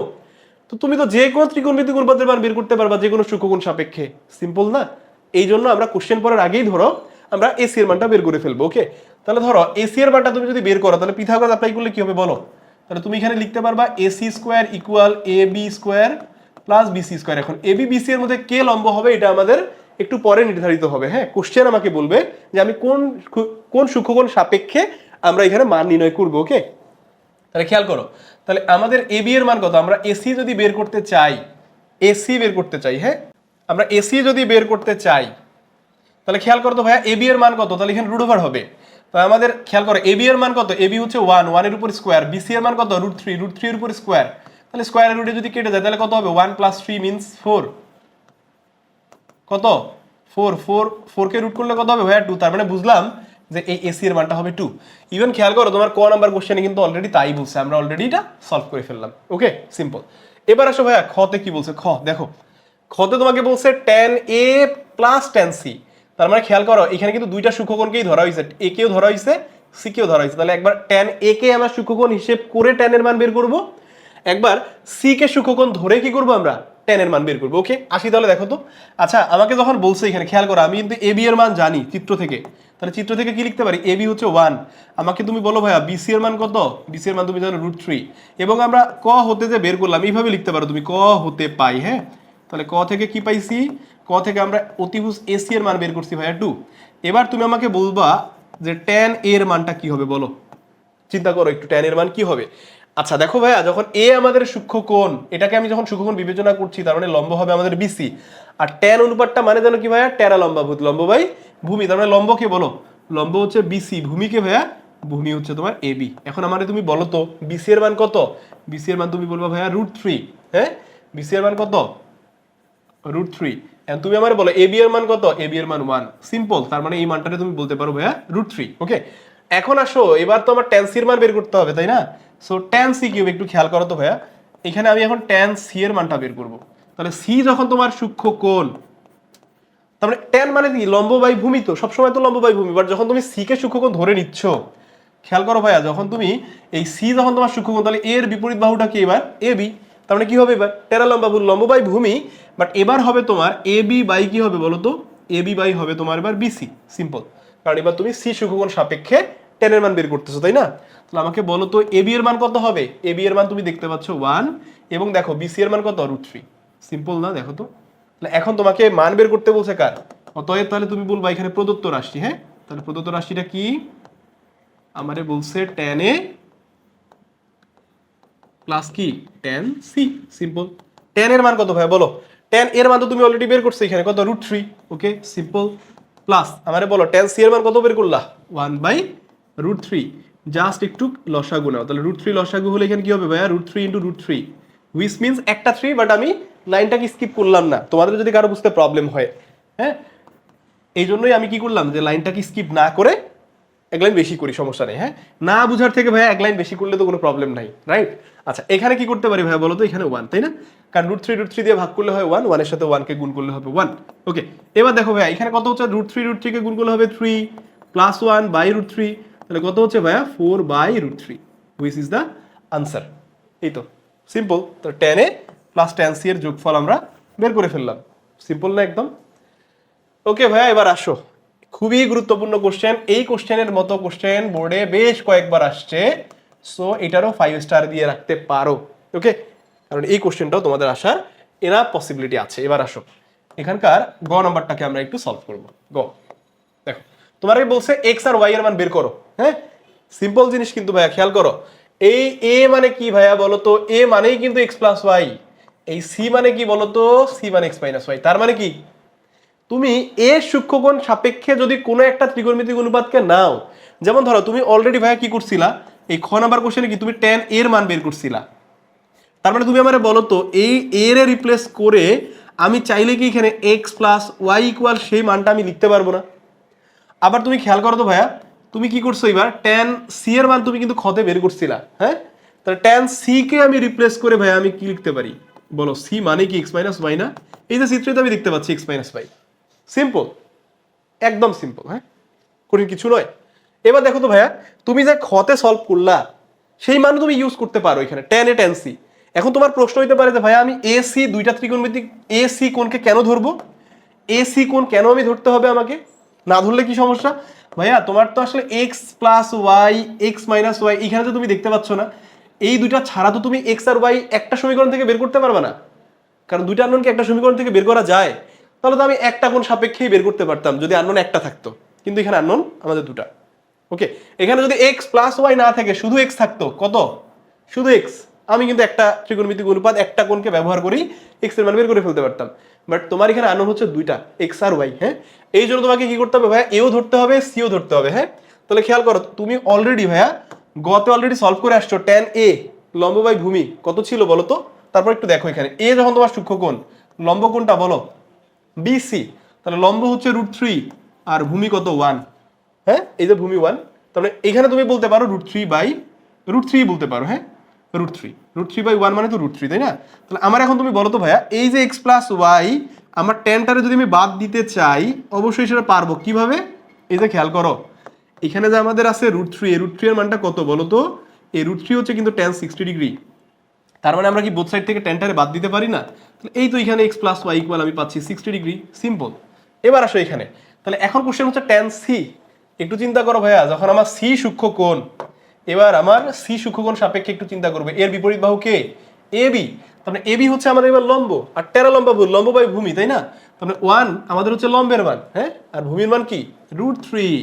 তো তুমি তো যে কোনো ত্রিকোণমিতিক অনুপাতের মান বের করতে পারবা যে কোনো সূক্ষ্মকোণ সাপেক্ষে। সিম্পল না? এই জন্য আমরা কোশ্চেন পড়ার আগেই ধরো আমরা এসি এর মানটা বের করে ফেলবো। ওকে, তাহলে ধরো এসি এর মানটা তুমি যদি বের করো, তাহলে পিথাগোরাস অ্যাপ্লাই করলে কি হবে বলো? তাহলে তুমি এখানে লিখতে পারবা AC square equal A B square plus BC square. এখন এ বি বিসি এর মধ্যে কে লম্ব হবে এটা আমাদের একটু পরে নির্ধারিত হবে। হ্যাঁ, কোশ্চেন আমাকে বলবে যে আমি কোন কোন সূক্ষ্মকোণ সাপেক্ষে আমরা এখানে মান নির্ণয় করবো। ওকে, তাহলে খেয়াল করো, তাহলে আমাদের এ বি এর মান কত? আমরা এসি যদি বের করতে চাই, এসি বের করতে চাই, হ্যাঁ আমরা এসি যদি বের করতে চাই, তাহলে খেয়াল করো তো ভাইয়া এ বি এর মান কত? তাহলে এখানে √ওভার হবে। তাহলে আমাদের খেয়াল করো এ বি এর মান কত? এ বি হচ্ছে 1 এর উপর স্কোয়ার, বিসি এর মান কত? √3 এর উপর স্কোয়ার। তাহলে স্কোয়ার রুটে যদি কেটে যায় তাহলে কত হবে? 1 + 3 মিন্স 4। কত? 4 4 4 কে রুট করলে কত হবে ভাইয়া? 2। তার মানে বুঝলাম যে এই এসি এর মানটা হবে 2। ইভেন খেয়াল করো তোমার ক নাম্বার কোশ্চেনে কিন্তু অলরেডি তাই বলছে, আমরা অলরেডি এটা সলভ করে ফেললাম। ওকে, সিম্পল। এবার আসো ভাইয়া খতে কি বলছে। খ দেখো, খতে তোমাকে বলছে tan a + tan c। তার মানে খেয়াল করো এখানে কিন্তু দুইটা সূক্ষ্মকোণকেই ধরা হয়েছে, এ কেও ধরা হয়েছে, সি কেও ধরা হয়েছে, তাহলে একবার tan a কে আমরা সূক্ষ্মকোণ হিসেব করে tan এর মান বের করব, একবার সি কে সূক্ষ্মকোণ ধরে কি করব আমরা tan এর মান বের করব। ওকে আসি তাহলে দেখো তো। আচ্ছা আমাকে যখন বলছে এখানে খেয়াল করো, আমি কিন্তু এবি এর মান জানি চিত্র থেকে, তাহলে চিত্র থেকে কি লিখতে পারি, এবি হচ্ছে 1। আমাকে তুমি বলো ভাইয়া বিসি এর মান কত, বিসি এর মান তুমি জানো √3, এবং আমরা ক হতে যে বের করলাম এইভাবে লিখতে পারো তুমি ক হতে পাই। হ্যাঁ তাহলে ক থেকে কি পাইছি, ক থেকে আমরা অতিভুজ এসি এর মান বের করছি ভাইয়া 2। এবার তুমি আমাকে বলবা যে tan এর মানটা কি হবে বলো, চিন্তা করো একটু tan এর মান কি হবে। আচ্ছা দেখো ভাইয়া, যখন এ আমাদের সূক্ষ্মকোণ, এটাকে আমি যখন সূক্ষ্মকোণ বিবেচনা করছি তার মানে লম্ব হবে আমাদের বিসি, আর tan অনুপাতটা মানে জানো কি ভাইয়া, টেরা লম্বাভূত, লম্ব বাই ভূমি, তার মানে লম্ব কে বলো, লম্ব হচ্ছে বিসি, ভূমি কে ভাইয়া, ভূমি হচ্ছে তোমার এবি। এখন আমারে তুমি বলো তো বিসি এর মান কত, বিসি এর মান তুমি বলবা ভাইয়া √3। হ্যাঁ বিসি এর মান কত, √3। এন্ড তুমি আমারে বলো এবি এর মান কত, এবি এর মান 1। সিম্পল, তার মানে এই মানটাকে তুমি বলতে পারো ভাইয়া √3। ওকে এখন আসো, এবার তো আমার tan c এর মান বের করতে হবে তাই না। সো tan c কিউব, একটু খেয়াল করো তো ভাইয়া, এখানে আমি এখন tan c এর মানটা বের করব। তাহলে c যখন তোমার সূক্ষ্মকোণ, তার মানে tan মানে কি, লম্ব বাই ভূমি, তো সবসময় তো লম্ব বাই ভূমি, বাট যখন তুমি c কে সূক্ষ্মকোণ ধরে নিচ্ছ, খেয়াল করো ভাইয়া, যখন তুমি এই c যখন তোমার সূক্ষ্মকোণ, তাহলে এর বিপরীত বাহুটা কি এবার এবি, তার মানে কি হবে এবার টেরা লম্বাভূত, লম্ব বাই ভূমি, বাট এবার হবে তোমার এবি বাই কি হবে বলো তো, এবি বাই হবে তোমার এবার বিসি। সিম্পল, কারণ এবার তুমি সি সূক্ষ্মকোণ সাপেক্ষে tan এর মান বের করতেছো তাই না। তাহলে আমাকে বলো তো এবি এর মান কত হবে, এবি এর মান তুমি দেখতে পাচ্ছ 1, এবং দেখো বিসি এর মান কত √3। সিম্পল না, দেখো তো। তাহলে এখন তোমাকে মান বের করতে বলছে কার, অতএব তাহলে তুমি বলবা এখানে প্রদত্ত রাশি। হ্যাঁ তাহলে প্রদত্ত রাশিটা কি, আমারে বলছে tan a প্লাস কি tan c। সিম্পল, tan এর মান কত ভাই বলো, tan এর মান তো তুমি অলরেডি বের করছো এখানে কত √3। ওকে সিম্পল, প্লাস আমারে বলো tan c এর মান কত বের করলা 1/√3। জাস্ট একটু লসাগু নাও, তাহলে √3 লসাগু হলে এখানে কি হবে ভাইয়া √3 × √3, হুইচ মিন্স একটা 3, বাট আমি লাইনটাকে স্কিপ করলাম না, তোমাদের যদি কারো বুঝতে প্রবলেম হয়। হ্যাঁ এই জন্যই আমি কি করলাম যে লাইনটাকে স্কিপ না করে এক লাইন বেশি করি, সমস্যা নেই। হ্যাঁ না বুঝার থেকে ভাইয়া এক লাইন বেশি করলে তো কোনো প্রবলেম নাই, রাইট। আচ্ছা এখানে কি করতে পারি ভাইয়া বলো তো, এখানে 1 তাই না, কারণ √3 দিয়ে ভাগ করলে হয় 1, 1 এর সাথে 1 কে গুণ করলে হবে 1। ওকে এবার দেখো ভাইয়া এখানে কত হচ্ছে, √3 কে গুণ করলে হবে 3 প্লাস 1/√3, তাহলে কত হচ্ছে ভাইয়া 4/√3, হুইচ ইজ দ্য আনসার। এই তো সিম্পল, তো tan a plus tan c এর যোগফল আমরা বের করে ফেললাম। সিম্পল না একদম। ওকে ভাইয়া এবার আসো, খুবই গুরুত্বপূর্ণ কোশ্চেন, এই কোশ্চেনের মতো কোশ্চেন বোর্ডে বেশ কয়েকবার আসছে, সো এটারও 5 স্টার দিয়ে রাখতে পারো। ওকে কারণ এই কোশ্চেনটাও তোমাদের আসার এনাফ পসিবিলিটি আছে। এবার আসো, এখানকার গ নাম্বারটাকে আমরা একটু সলভ করব। গ দেখো তোমাকে বলছে এক্স আর ওয়াই এর মান বের করো। হ্যাঁ সিম্পল জিনিস কিন্তু ভাইয়া, খেয়াল করো, এই এ মানে কি ভাইয়া বলো তো, এ মানেই কিন্তু x প্লাস ওয়াই, এই সি মানে কি বলো তো, সি মানে x মাইনাস ওয়াই। তার মানে কি, তুমি এ সূক্ষ্মকোণ সাপেক্ষে যদি কোনো একটা ত্রিকোণমিতিক অনুপাতকে নাও, যেমন ধরো তুমি অলরেডি ভাইয়া কি করছিলা, এই খ নাম্বার কোশ্চেনে কি তুমি tan এর মান বের করছিলা, তার মানে তুমি আমারে বলো তো এই এর রিপ্লেস করে আমি চাইলে কি এখানে x প্লাস ওয়াই ইকুয়াল সেই মানটা আমি লিখতে পারবো না। আবার তুমি খেয়াল করো তো ভাইয়া, তুমি কি করছো এবার tan c এর মান তুমি কিন্তু খতে বের করছিলা। হ্যাঁ তাহলে tan c কে আমি রিপ্লেস করে ভাইয়া আমি কি লিখতে পারি বলো, c মানে কি x মাইনাস ওয়াই না, এই যে চিত্রতে আমি দেখতে পাচ্ছি x মাইনাস ওয়াই। সিম্পল, একদম সিম্পল। হ্যাঁ কঠিন কিছু নয়। এবার দেখো তো ভাইয়া, তুমি যে খতে সলভ করলা সেই মান তুমি ইউজ করতে পারো এখানে tan a tan c। এখন তোমার প্রশ্ন হইতে পারে যে ভাইয়া আমি এ সি দুইটা ত্রিকোণমিতিক এ সি কোণকে কেন ধরবো, এ সি কোণ কেন আমি ধরতে হবে আমাকে, না ধরলে কি সমস্যা। ভাইয়া তোমার তো আসলে X plus Y X minus Y এখানে তো তুমি দেখতে পাচ্ছ না, এই দুইটা ছাড়া তো তুমি এক্স আর ওয়াই একটা সমীকরণ থেকে বের করতে পারবে না, কারণ দুইটা আননোনকে একটা সমীকরণ থেকে বের করা যায়, তাহলে তো আমি একটা কোণ সাপেক্ষেই বের করতে পারতাম যদি আননোন একটা থাকতো, কিন্তু এখানে আননোন আমাদের দুটা। ওকে এখানে যদি এক্স প্লাস ওয়াই না থাকে শুধু এক্স থাকতো, কত শুধু এক্স, আমি কিন্তু একটা ত্রিকোণমিতিক অনুপাত একটা কোণকে ব্যবহার করি এক্স এর মান বের করে ফেলতে পারতাম, বাট তোমার এখানে আননোন হচ্ছে দুইটা এক্স আর ওয়াই। হ্যাঁ এই জন্য তোমাকে কি করতে হবে ভাইয়া, এও ধরতে হবে সিও ধরতে হবে। হ্যাঁ তাহলে খেয়াল করো, তুমি অলরেডি ভাইয়া গতে অলরেডি সলভ করে আসছো tan a লম্ব বাই ভূমি কত ছিল বলো তো, তারপর একটু দেখো এখানে এ যখন তোমার সূক্ষ্মকোণ, লম্ব কোণটা বলো বিসি, তাহলে লম্ব হচ্ছে √3 আর ভূমি কত 1। হ্যাঁ এই যে ভূমি 1, তাহলে এখানে তুমি বলতে পারো √3 বলতে পারো। হ্যাঁ √3/1 মানে তো √3 তাই না। তাহলে আমার এখন তুমি বলো তো ভাইয়া, এই যে এক্স প্লাস ওয়াই আমার ট্যানটারে যদি আমি বাদ দিতে চাই অবশ্যই সেটা পারবো কিভাবে, এই যে খেয়াল করো এখানে যে আমাদের আছে √3, এই √3 এর মানটা কত বলো তো? এই √3 হচ্ছে কিন্তু tan 60 ডিগ্রি। তার মানে আমরা কি বোথ সাইড থেকে ট্যানটারে বাদ দিতে পারি না? তাহলে এই তো এখানে x + y = আমি পাচ্ছি 60 ডিগ্রি, সিম্পল। এবার আসো এখানে, তাহলে এখন কোশ্চেন হচ্ছে tan c। একটু চিন্তা করো ভাইয়া, যখন আমার c সূক্ষ্মকোণ, এবার আমার c সূক্ষ্মকোণ সাপেক্ষে একটু চিন্তা করবে, এর বিপরীত বাহু কে? ab। তার মানে ab হচ্ছে আমাদের এবার লম্ব, আর টেরা লম্ব লম্ব বাই ভূমি, তাই না? তার মানে 1 আমাদের হচ্ছে লম্বের মান, হ্যাঁ, আর ভূমির মান কি? √3।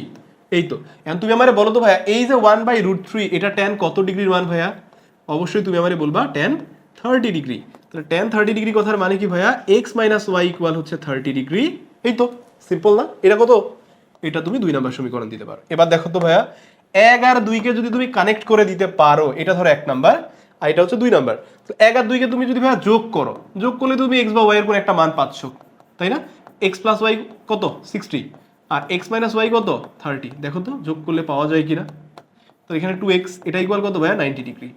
এই তো। এখন তুমি আমারে বলো তো ভাইয়া, এই যে 1/√3 এটা tan কত ডিগ্রির মান ভাইয়া? অবশ্যই তুমি আমারে বলবা tan 30 ডিগ্রি। তাহলে tan 30 ডিগ্রি কথার মানে কি ভাইয়া? x - y = হচ্ছে 30 ডিগ্রি। এই তো, সিম্পল না? এটা কত? এটা তুমি 2 নাম্বার সমীকরণ দিতে পারো। এবার দেখো তো ভাইয়া, 1 আর 2 কে যদি তুমি কানেক্ট করে দিতে পারো, এটা ধরো 1 নাম্বার, আর এটা হচ্ছে 2 নাম্বার। তো 1 আর 2 কে তুমি যদি ভাইয়া যোগ করো, যোগ করলে তুমি x বা y এর কোন একটা মান পাচ্ছ, তাই না? x + y কত? 60, আর x - y কত? 30। দেখো তো যোগ করলে পাওয়া যায় কিনা। তো এখানে 2x, এটা ইকুয়াল কত ভাইয়া? 90 ডিগ্রি।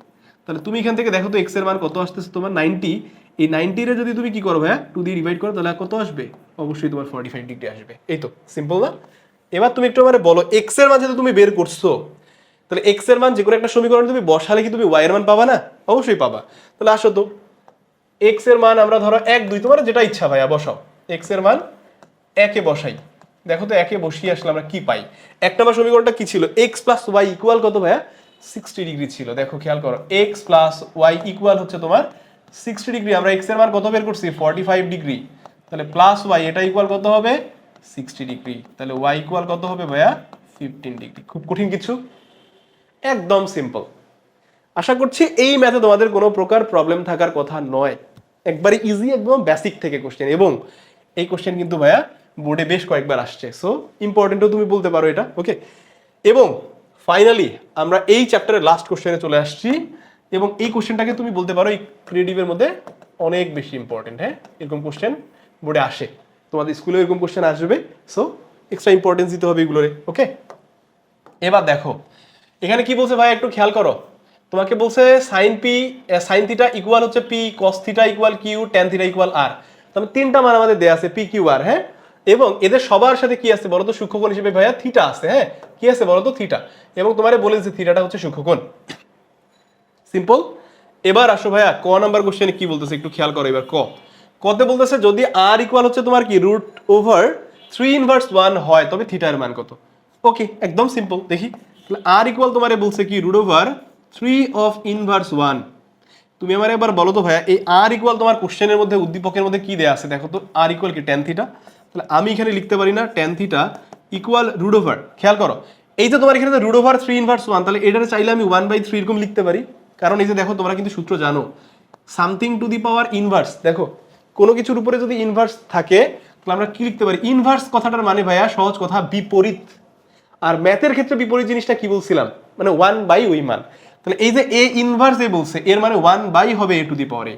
তাহলে তুমি এখান থেকে দেখো তো x এর মান কত আসতেছে তোমার? 90। এই 90 রে যদি তুমি কি করো ভাইয়া? 2 দিয়ে ডিভাইড করো, তাহলে কত আসবে? অবশ্যই তোমার 45 ডিগ্রি আসবে। এই তো, সিম্পল না? এবার তুমি একটু আমারে বলো, x এর মান যেটা তুমি বের করছো, তাহলে x এর মান যে কোনো একটা সমীকরণে তুমি বসালে কি তুমি y এর মান পাবা না? অবশ্যই পাবা। তাহলে আসো তো, x এর মান আমরা ধরো 1 2, তোমার যেটা ইচ্ছা ভাইয়া বসাও। x এর মান 1 এ বসাই। দেখো তো 1 এ বসিয়ে আসলে আমরা কি পাই? এক নম্বর সমীকরণটা কি ছিল? x + y = কত ভাইয়া? 60 ডিগ্রি ছিল। দেখো খেয়াল করো, x + y = হচ্ছে তোমার 60 ডিগ্রি। আমরা x এর মান কত বের করছি? 45 ডিগ্রি। তাহলে প্লাস y এটা ইকুয়াল কত হবে? 60 ডিগ্রি। তাহলে y ইকুয়াল কত হবে ভাইয়া? 15 ডিগ্রি। খুব কঠিন কিছু? একদম সিম্পল। আশা করছি এই ম্যাথে তোমাদের কোনো প্রকার প্রবলেম থাকার কথা নয়। একবারে ইজি, একদম বেসিক থেকে কোশ্চেন, এবং এই কোশ্চেন কিন্তু ভাইয়া বোর্ডে বেশ কয়েকবার আসছে, সো ইম্পর্টেন্টও তুমি বলতে পারো এটা, ওকে। এবং ফাইনালি আমরা এই চ্যাপ্টারের লাস্ট কোশ্চেনে চলে আসছি, এবং এই কোশ্চেনটাকে তুমি বলতে পারো এই ক্রিয়েটিভের মধ্যে অনেক বেশি ইম্পর্টেন্ট। হ্যাঁ, এরকম কোশ্চেন বোর্ডে আসে, তোমাদের স্কুলে এরকম কোশ্চেন আসবে, সো এক্সট্রা ইম্পর্টেন্স দিতে হবে এগুলোরে, ওকে। এবার দেখো এখানে কি বলছে ভাই, একটু খেয়াল করো। তোমাকে বলছে sin থিটা ইকুয়াল হচ্ছে p, cos theta equal q, tan theta equal r। তবে তিনটা মান আমাদের দেয়া আছে p, q, r, হ্যাঁ। এবং এদের সবার সাথে কি আছে বলতো? সূক্ষ্মকোণ হিসেবে ভাইয়া থিটা আছে, হ্যাঁ। কি আছে বলতো? থিটা। এবং তোমারে বলেছে থিটাটা হচ্ছে সূক্ষ্মকোণ। সিম্পল। এবার আসো ভাইয়া ক নাম্বার কোশ্চেনে কি বলতেছে, একটু খেয়াল করো। এবার কতে বলতেছে যদি r ইকুয়াল হচ্ছে তোমার কি √3 * 1 হয়, তবে থিটা এর মান কত? ওকে, একদম সিম্পল। দেখি তাহলে r ইকুয়াল তোমারে বলছে কি √3 তুমি আমার একবার বলো তো ভাইয়া, এই r ইকুয়াল তোমার কোশ্চেনের মধ্যে উদ্দীপকের মধ্যে কি দেয়া আছে? দেখো তো r ইকুয়াল কি? tan theta. তাহলে আমি এখানে লিখতে পারি না tan থিটা ইকুয়াল √, খেয়াল করো এই যে তোমার এখানে √3 * 1, তাহলে এটারে চাইলে আমি 1/3 এরকম লিখতে পারি। কারণ এই যে দেখো তোমরা কিন্তু সূত্র জানো, something to the power inverse. দেখো কোনো কিছুর উপরে যদি ইনভার্স থাকে, তাহলে আমরা কি লিখতে পারি? ইনভার্স কথাটার মানে ভাইয়া সহজ কথা বিপরীত। আর ম্যাথের ক্ষেত্রে বিপরীত জিনিসটা কি বলছিলাম? মানে 1/, ওই মান। তাহলে এই যে a ইনভার্স এ বলছে, এর মানে 1/, হবে a to the power a।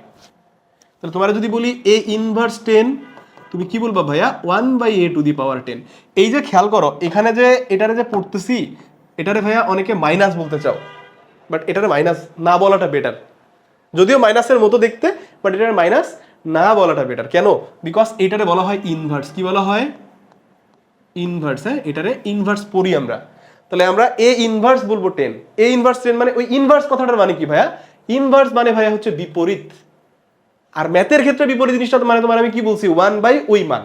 তাহলে তোমরা যদি বলি a ইনভার্স 10, তুমি কি বলবা ভাইয়া? 1/a টু দি পাওয়ার 10। এই যে খেয়াল করো এখানে যে এটারে যে পড়তেছি, এটারে ভাইয়া অনেকে মাইনাস বলতে চাও, বাট এটারে মাইনাস না বলাটা বেটার। যদিও মাইনাসের মতো দেখতে, বাট এটার মাইনাস না বলাটা বেটার। কেন? বিকজ এটারে বলা হয় ইনভার্স। কি বলা হয়? ইনভার্স। হ্যাঁ, এটারে ইনভার্স পড়ি আমরা। তাহলে আমরা এ ইনভার্স বলবো 10। এ ইনভার্স 10 মানে ওই ইনভার্স কথাটার মানে কি ভাইয়া? ইনভার্স মানে ভাইয়া হচ্ছে বিপরীত। আর ম্যাথের ক্ষেত্রে বিপরীত জিনিসটা মানে তোমার আমি কি বলছি? 1/, ওই মান।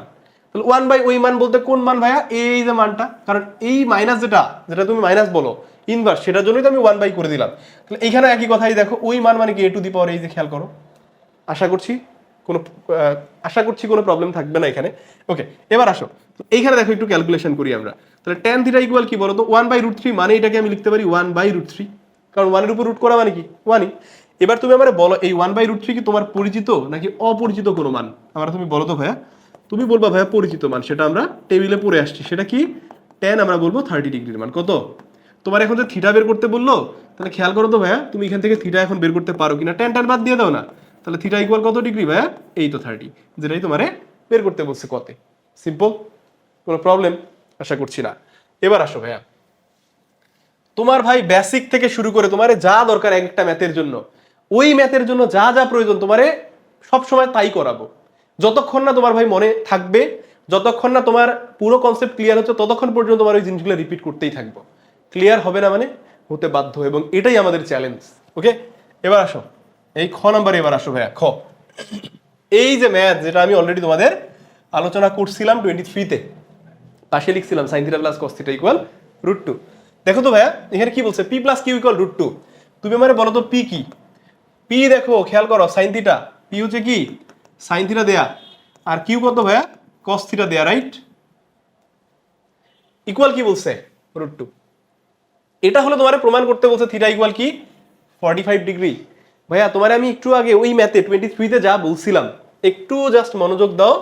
তাহলে 1/, ওই মান বলতে কোন মান ভাইয়া? এই যে মানটা। কারণ এই মাইনাস যেটা যেটা তুমি মাইনাস বলো ইনভার্স, সেটার জন্যই তো আমি 1/, করে দিলাম। তাহলে এইখানে একই কথাই দেখো, ওই মান মানে কি? a টু দি পাওয়ার। এই যে খেয়াল করো, আশা করছি কোনো কোনো প্রবলেম থাকবে না এখানে, ওকে। এবার আসো এইখানে দেখো একটু ক্যালকুলেশন করি আমরা। তাহলে tan থিটা ইকুয়াল কি বলো তো? 1/√3, মানে এটাকে আমি লিখতে পারি 1/√3, কারণ 1 এর উপর রুট করা মানে কি? 1ই। এবার তুমি আমারে বলো এই 1/√3 কি তোমার পরিচিত নাকি অপরিচিত কোনো মান? আমরা তুমি বলো তো ভাইয়া। তুমি বলবা ভাইয়া পরিচিত মান, সেটা আমরা টেবিলে পড়ে আসছি। সেটা কি? tan আমরা বলবো 30 ডিগ্রির মান। কত? তোমার এখন যে থিটা বের করতে বললো, তাহলে খেয়াল করো তো ভাইয়া, তুমি এখান থেকে থিটা এখন বের করতে পারো কিনা? tan বাদ দিয়ে দাও না। তাহলে থিটা ইকুয়াল কত ডিগ্রি ভাইয়া? এই তো 30, যেটাই তোমারে বের করতে বলছে কতে। সিম্পল, কোনো প্রবলেম আশা করছি না। এবার আসো ভাইয়া, তোমার ভাই বেসিক থেকে শুরু করে তোমারে যা দরকার এক একটা ম্যাথের জন্য, ওই ম্যাথের জন্য যা যা প্রয়োজন তোমারে সব সময় তাই করাবো। যতক্ষণ না তোমার ভাই মনে থাকবে, যতক্ষণ না তোমার পুরো কনসেপ্ট ক্লিয়ার হচ্ছে, ততক্ষণ পর্যন্ত তোমার ওই জিনিসগুলো রিপিট করতেই থাকবো। ক্লিয়ার হবে না মানে হতে বাধ্য, এবং এটাই আমাদের চ্যালেঞ্জ। ওকে, এবার আসো এই খ নাম্বারে, এবার আসো ভাইয়া খ। এই যে ম্যাথ, যেটা আমি অলরেডি তোমাদের আলোচনা করছিলাম 23-তে, পাশে লিখছিলাম sin theta plus cos theta equal √2। দেখো তো ভাইয়া এখানে কি বলছে, p প্লাস কিউ ইকুয়াল √2। তুমি আমারে বলো তো p কি? p দেখো খেয়াল করো, sin থিটা, p হচ্ছে কি sin থিটা দেয়া, আর কিউ কত ভাইয়া cos থিটা দেয়া, রাইট? ইকুয়াল কি বলছে √2। এটা হলো তোমার প্রমাণ করতে বলছে থিটা ইকুয়াল কি 45 ডিগ্রি। ভাইয়া তোমার আমি একটু আগে ওই ম্যাথে 23-তে যা বলছিলাম, একটু জাস্ট মনোযোগ দাও,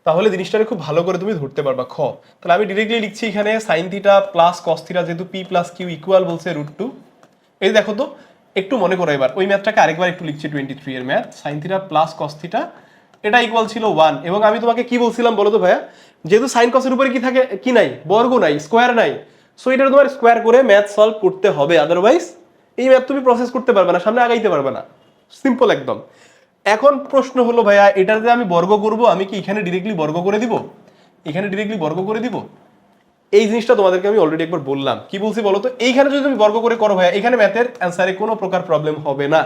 তাহলে জিনিসটাকে খুব ভালো করে তুমি ধরতে পারবা। খ, তাহলে আমি ডিরেক্টলি লিখছি এখানে sin theta plus cos theta, যেহেতু p প্লাস কিউ ইকুয়াল বলছে √2। এই দেখো তো, একটু মনে করো এবার ওই ম্যাথটাকে আরেকবার একটু লিখছি, 23 এর math, sin theta plus cos theta, এটা ইকুয়াল ছিল 1। এবং আমি তোমাকে কি বলছিলাম বলো তো ভাইয়া, যেহেতু sin cos এর উপরে কি থাকে, কি নাই, বর্গ নাই, স্কোয়ার নাই, সো এটা তোমার স্কোয়ার করে ম্যাথ সলভ করতে হবে, আদারওয়াইজ এই ম্যাথ তুমি প্রসেস করতে পারবে না, সামনে আগাইতে পারবে না। সিম্পল একদম। এখন প্রশ্ন হলো ভাইয়া, এটা যে আমি বর্গ করব, আমি কি এখানে ডিরেক্টলি বর্গ করে দিব, এখানে ডিরেক্টলি বর্গ করে দিব? এই জিনিসটা তোমাদেরকে আমি অলরেডি একবার বললাম। কি বলছি বলো তো, এইখানে যদি তুমি বর্গ করে করো ভাইয়া, এখানে ম্যাথের অ্যান্সারে কোনো প্রকার প্রবলেম হবে না।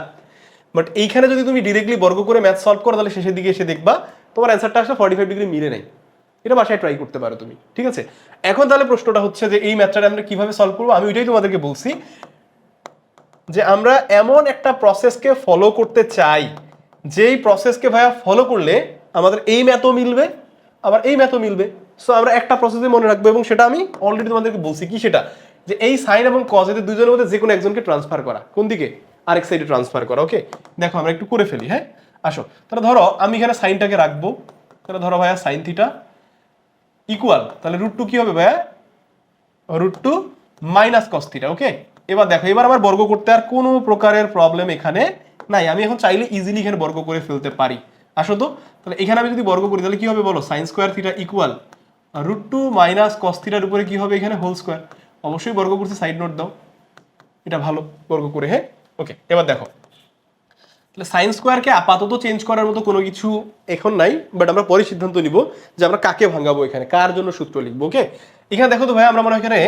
বাট এইখানে যদি তুমি ডিরেক্টলি বর্গ করে ম্যাথ সলভ করো, তাহলে শেষের দিকে এসে দেখবা তোমার অ্যান্সারটা আসলে 45 ডিগ্রি মিলে নাই। এটা বাসায় ট্রাই করতে পারো তুমি, ঠিক আছে? এখন তাহলে প্রশ্নটা হচ্ছে যে এই ম্যাথটা আমরা কিভাবে সলভ করবো। আমি ওইটাই তোমাদেরকে বলছি যে আমরা এমন একটা প্রসেসকে ফলো করতে চাই, যেই প্রসেসকে ভাইয়া ফলো করলে আমাদের এই ম্যাথও মিলবে, আবার এই ম্যাথও মিলবে। সো আমরা একটা প্রসেসে মনে রাখবো, এবং সেটা আমি অলরেডি তোমাদেরকে বলছি কি, সেটা যে এই সাইন এবং কজ এদের দুজনের মধ্যে যে কোনো একজনকে ট্রান্সফার করা, কোন দিকে, আরেক সাইডে ট্রান্সফার করা। ওকে, দেখো আমরা একটু করে ফেলি। হ্যাঁ, আসো তাহলে ধরো আমি এখানে সাইনটাকে রাখবো, তাহলে ধরো ভাইয়া সাইন থিটা ইকুয়াল, তাহলে √2 কি হবে ভাইয়া, √2 মাইনাস cos থিটা। ওকে, এবার দেখো, এবার আমার বর্গ করতে আর কোনো প্রকারের প্রবলেম এখানে নাই, আমি এখন চাইলে ইজিলি এখানে বর্গ করে ফেলতে পারি। আসো তো, তাহলে এখানে আমি যদি বর্গ করি তাহলে কি হবে বলো, sin square theta equal √2 minus cos থিটার উপরে কি হবে এখানে হোল স্কয়ার। অবশ্যই বর্গ করতে সাইড নোট দাও, এটা ভালো বর্গ করে। হ্যাঁ, ওকে, এবার দেখো তাহলে সাইন স্কোয়ারকে আপাতত চেঞ্জ করার মতো কোনো কিছু এখন নাই, বাট আমরা পরে সিদ্ধান্ত নিব যে আমরা কাকে ভাঙাবো, এখানে কার জন্য সূত্র লিখবো। ওকে, এখানে দেখো তো ভাই, আমরা মনে হয় এখানে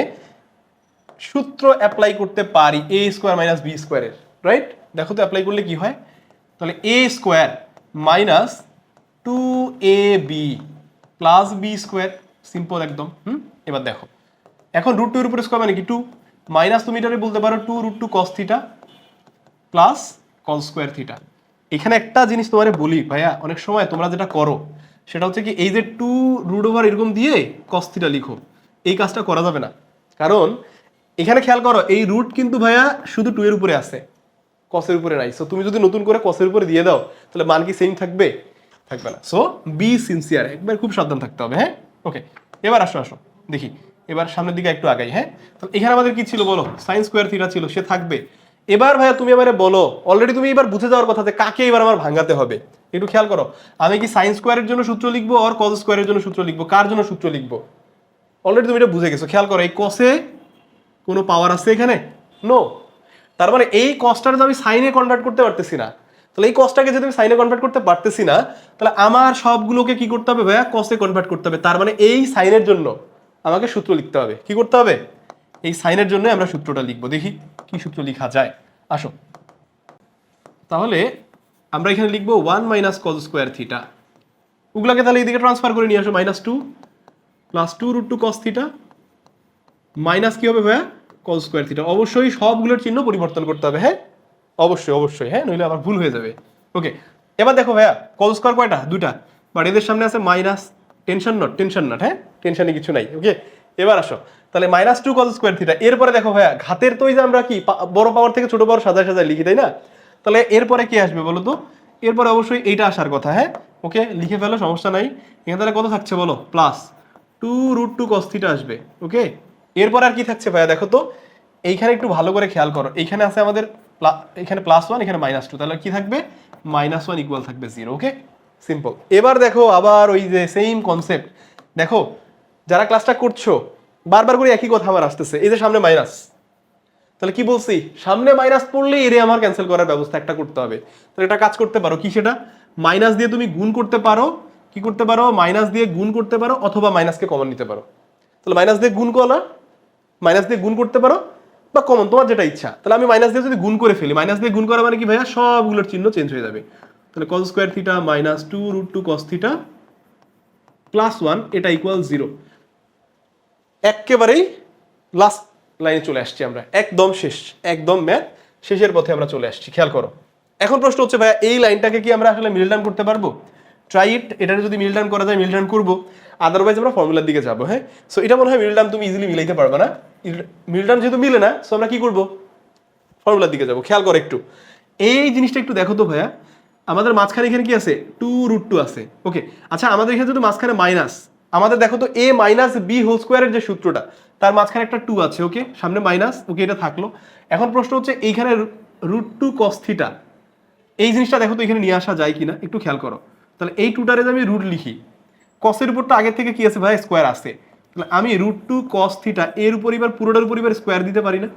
সূত্র অ্যাপ্লাই করতে পারি a স্কোয়ার মাইনাস বি স্কোয়ারের, রাইট? দেখো তো অ্যাপ্লাই করলে কি হয়, তাহলে a square minus 2ab plus B square, simple একদম। এবার দেখো, এখন √2 এর উপরে স্কোয়ার মানে কি 2, মাইনাস তুমি এটারে বলতে পারো 2 √2 cos theta plus cos square theta. এখানে একটা জিনিস তোমারে বলি ভাইয়া, অনেক সময় তোমরা যেটা করো সেটা হচ্ছে কি, এই যে 2√over এরকম দিয়ে cos থিটা লিখো, এই কাজটা করা যাবে না। কারণ এখানে খেয়াল করো, এই রুট কিন্তু ভাইয়া শুধু 2 এর উপরে আছে, cos এর উপরে নাই। সো তুমি যদি নতুন করে cos এর উপরে দিয়ে দাও, তাহলে মান কি সেম থাকবে? থাকবে না। সো বি সিনসিয়ার, একবার খুব সাবধান থাকতে হবে। হ্যাঁ, ওকে, এবার আসো আসো দেখি, এবার সামনের দিকে একটু আগাই। হ্যাঁ, তো এখানে আমাদের কি ছিল বলো, sin স্কোয়ার থিটা ছিল, সে থাকবে। এবার ভাইয়া তুমি আমারে বলো, অলরেডি তুমি এবার বুঝে যাওয়ার কথা যে কাকে এবার আমার ভাঙাতে হবে। একটু খেয়াল করো, আমি কি sin স্কোয়ারের জন্য সূত্র লিখবো আর cos স্কোয়ারের জন্য সূত্র লিখবো, কার জন্য সূত্র লিখবো? অলরেডি তুমি এটা বুঝে গেছো। খেয়াল করো, এই cos-এ কোনো পাওয়ার আছে এখানে? নো। তার মানে এই cos-টার আমি সাইনে কনভার্ট করতে পারতেছি না, তাহলে এই cos-টাকে যদি আমি সাইনে কনভার্ট করতে পারতেছি না, তাহলে আমার সবগুলোকে কি করতে হবে ভাইয়া, cos-এ কনভার্ট করতে হবে। তার মানে এই সাইনের জন্য আমাকে সূত্র লিখতে হবে। কি করতে হবে? এই সাইনের জন্য আমরা সূত্রটা লিখবো। দেখি কি সূত্র লেখা যায়, আসো। তাহলে আমরা এখানে লিখবো 1 মাইনাস cos স্কোয়ার থিটা, ওগুলাকে তাহলে এইদিকে ট্রান্সফার করে নিয়ে আসো, -2 প্লাস 2 √2 cos থিটা মাইনাস কি হবে ভাইয়া, cos স্কোয়ার থিটা। অবশ্যই সবগুলোর চিহ্ন পরিবর্তন করতে হবে। হ্যাঁ, অবশ্যই অবশ্যই, হ্যাঁ, নইলে আবার ভুল হয়ে যাবে। ওকে, এবার দেখো ভাইয়া, cos স্কোয়ার কয়টা, দুটা, বাট এদের সামনে আছে minus, tension not, tension not, হ্যাঁ, টেনশনে কিছু নাই। ওকে, এবার আসো, তাহলে -2 cos স্কোয়ার থিটা। এরপরে দেখো ভাইয়া, ঘাতের তো এই যে আমরা কি বড় পাওয়ার থেকে ছোট পাওয়ার সাজায় সাজায় লিখি, তাই না? তাহলে এরপরে কি আসবে বলো তো, এরপরে অবশ্যই এইটা আসার কথা। হ্যাঁ, ওকে, লিখে ফেলো, সমস্যা নাই। এখানে তাহলে কত থাকছে বলো, প্লাস 2 √2 cos থিটা আসবে। ওকে, এরপর আর কি থাকছে ভাইয়া, দেখো তো এইখানে একটু ভালো করে খেয়াল করো, এইখানে আছে আমাদের এখানে +1, এখানে -2, তাহলে কি থাকবে, -1 ইকুয়াল থাকবে 0। ওকে, সিম্পল। এবার দেখো আবার ওই যে সেম কনসেপ্ট, দেখো যারা ক্লাসটা করছো বারবার করে একই কথা আমার আসতেছে, এই যে সামনে মাইনাস, তাহলে কি বলছি, সামনে মাইনাস পড়লে এরে আমার ক্যান্সেল করার ব্যবস্থা একটা করতে হবে। তাহলে এটা কাজ করতে পারো কি, সেটা মাইনাস দিয়ে তুমি গুণ করতে পারো, কি করতে পারো, মাইনাস দিয়ে গুণ করতে পারো, অথবা মাইনাসকে কমন নিতে পারো। তাহলে মাইনাস দিয়ে গুণ করো, মাইনাস দিয়ে গুণ করতে পারো বা কমন, তোমার যেটা ইচ্ছা। তাহলে আমি মাইনাস দিয়ে যদি গুণ করে ফেলি, মাইনাস দিয়ে গুণ করা মানে কি ভাইয়া, সবগুলোর চিহ্ন চেঞ্জ হয়ে যাবে। তাহলে cos square theta minus 2√2 cos theta plus 1 এটা ইকুয়াল 0। একেবারেই লাস্ট লাইনে চলে আসছি আমরা, একদম শেষ, একদম ম্যাথ শেষের পথে আমরা চলে আসছি। খেয়াল করো, এখন প্রশ্ন হচ্ছে ভাইয়া এই লাইনটাকে কি আমরা আসলে মিল ডাউন করতে পারবো? Try it. এটা যদি মিল ডাউন করা যায় মিল ডাউন করবো, আদারওয়াইজ আমরা ফর্মুলার দিকে যাবো। হ্যাঁ, সো এটা মনে হয় মিল ডাউন তুমি ইজিলি মিলাইতে পারবে না। মিল ডাউন যেহেতু মিলে না, সো আমরা কি করবো, ফর্মুলার দিকে যাবো। খেয়াল করো একটু, এই জিনিসটা একটু দেখো তো ভাইয়া, আমাদের মাঝখানে এখানে কি আছে, 2√2 আছে। ওকে, আচ্ছা আমাদের এখানে যদি মাঝখানে মাইনাস, আমাদের দেখো তো a মাইনাস বি হোল স্কোয়ারের যে সূত্রটা, তার মাঝখানে একটা 2 আছে। ওকে, সামনে মাইনাস, ওকে এটা থাকলো। এখন প্রশ্ন হচ্ছে এইখানে √2 cos থিটা, এই জিনিসটা দেখো তো এখানে নিয়ে আসা যায় কিনা, একটু খেয়াল করো। তাহলে এই 2টারে আমি রুট লিখি, কসের উপরটা আগে থেকে কি আছে ভাই, স্কোয়ার আছে। তাহলে আমি √2 cos থিটা এর উপর এবার পুরোটার উপর এবার স্কোয়ার দিতে পারি না?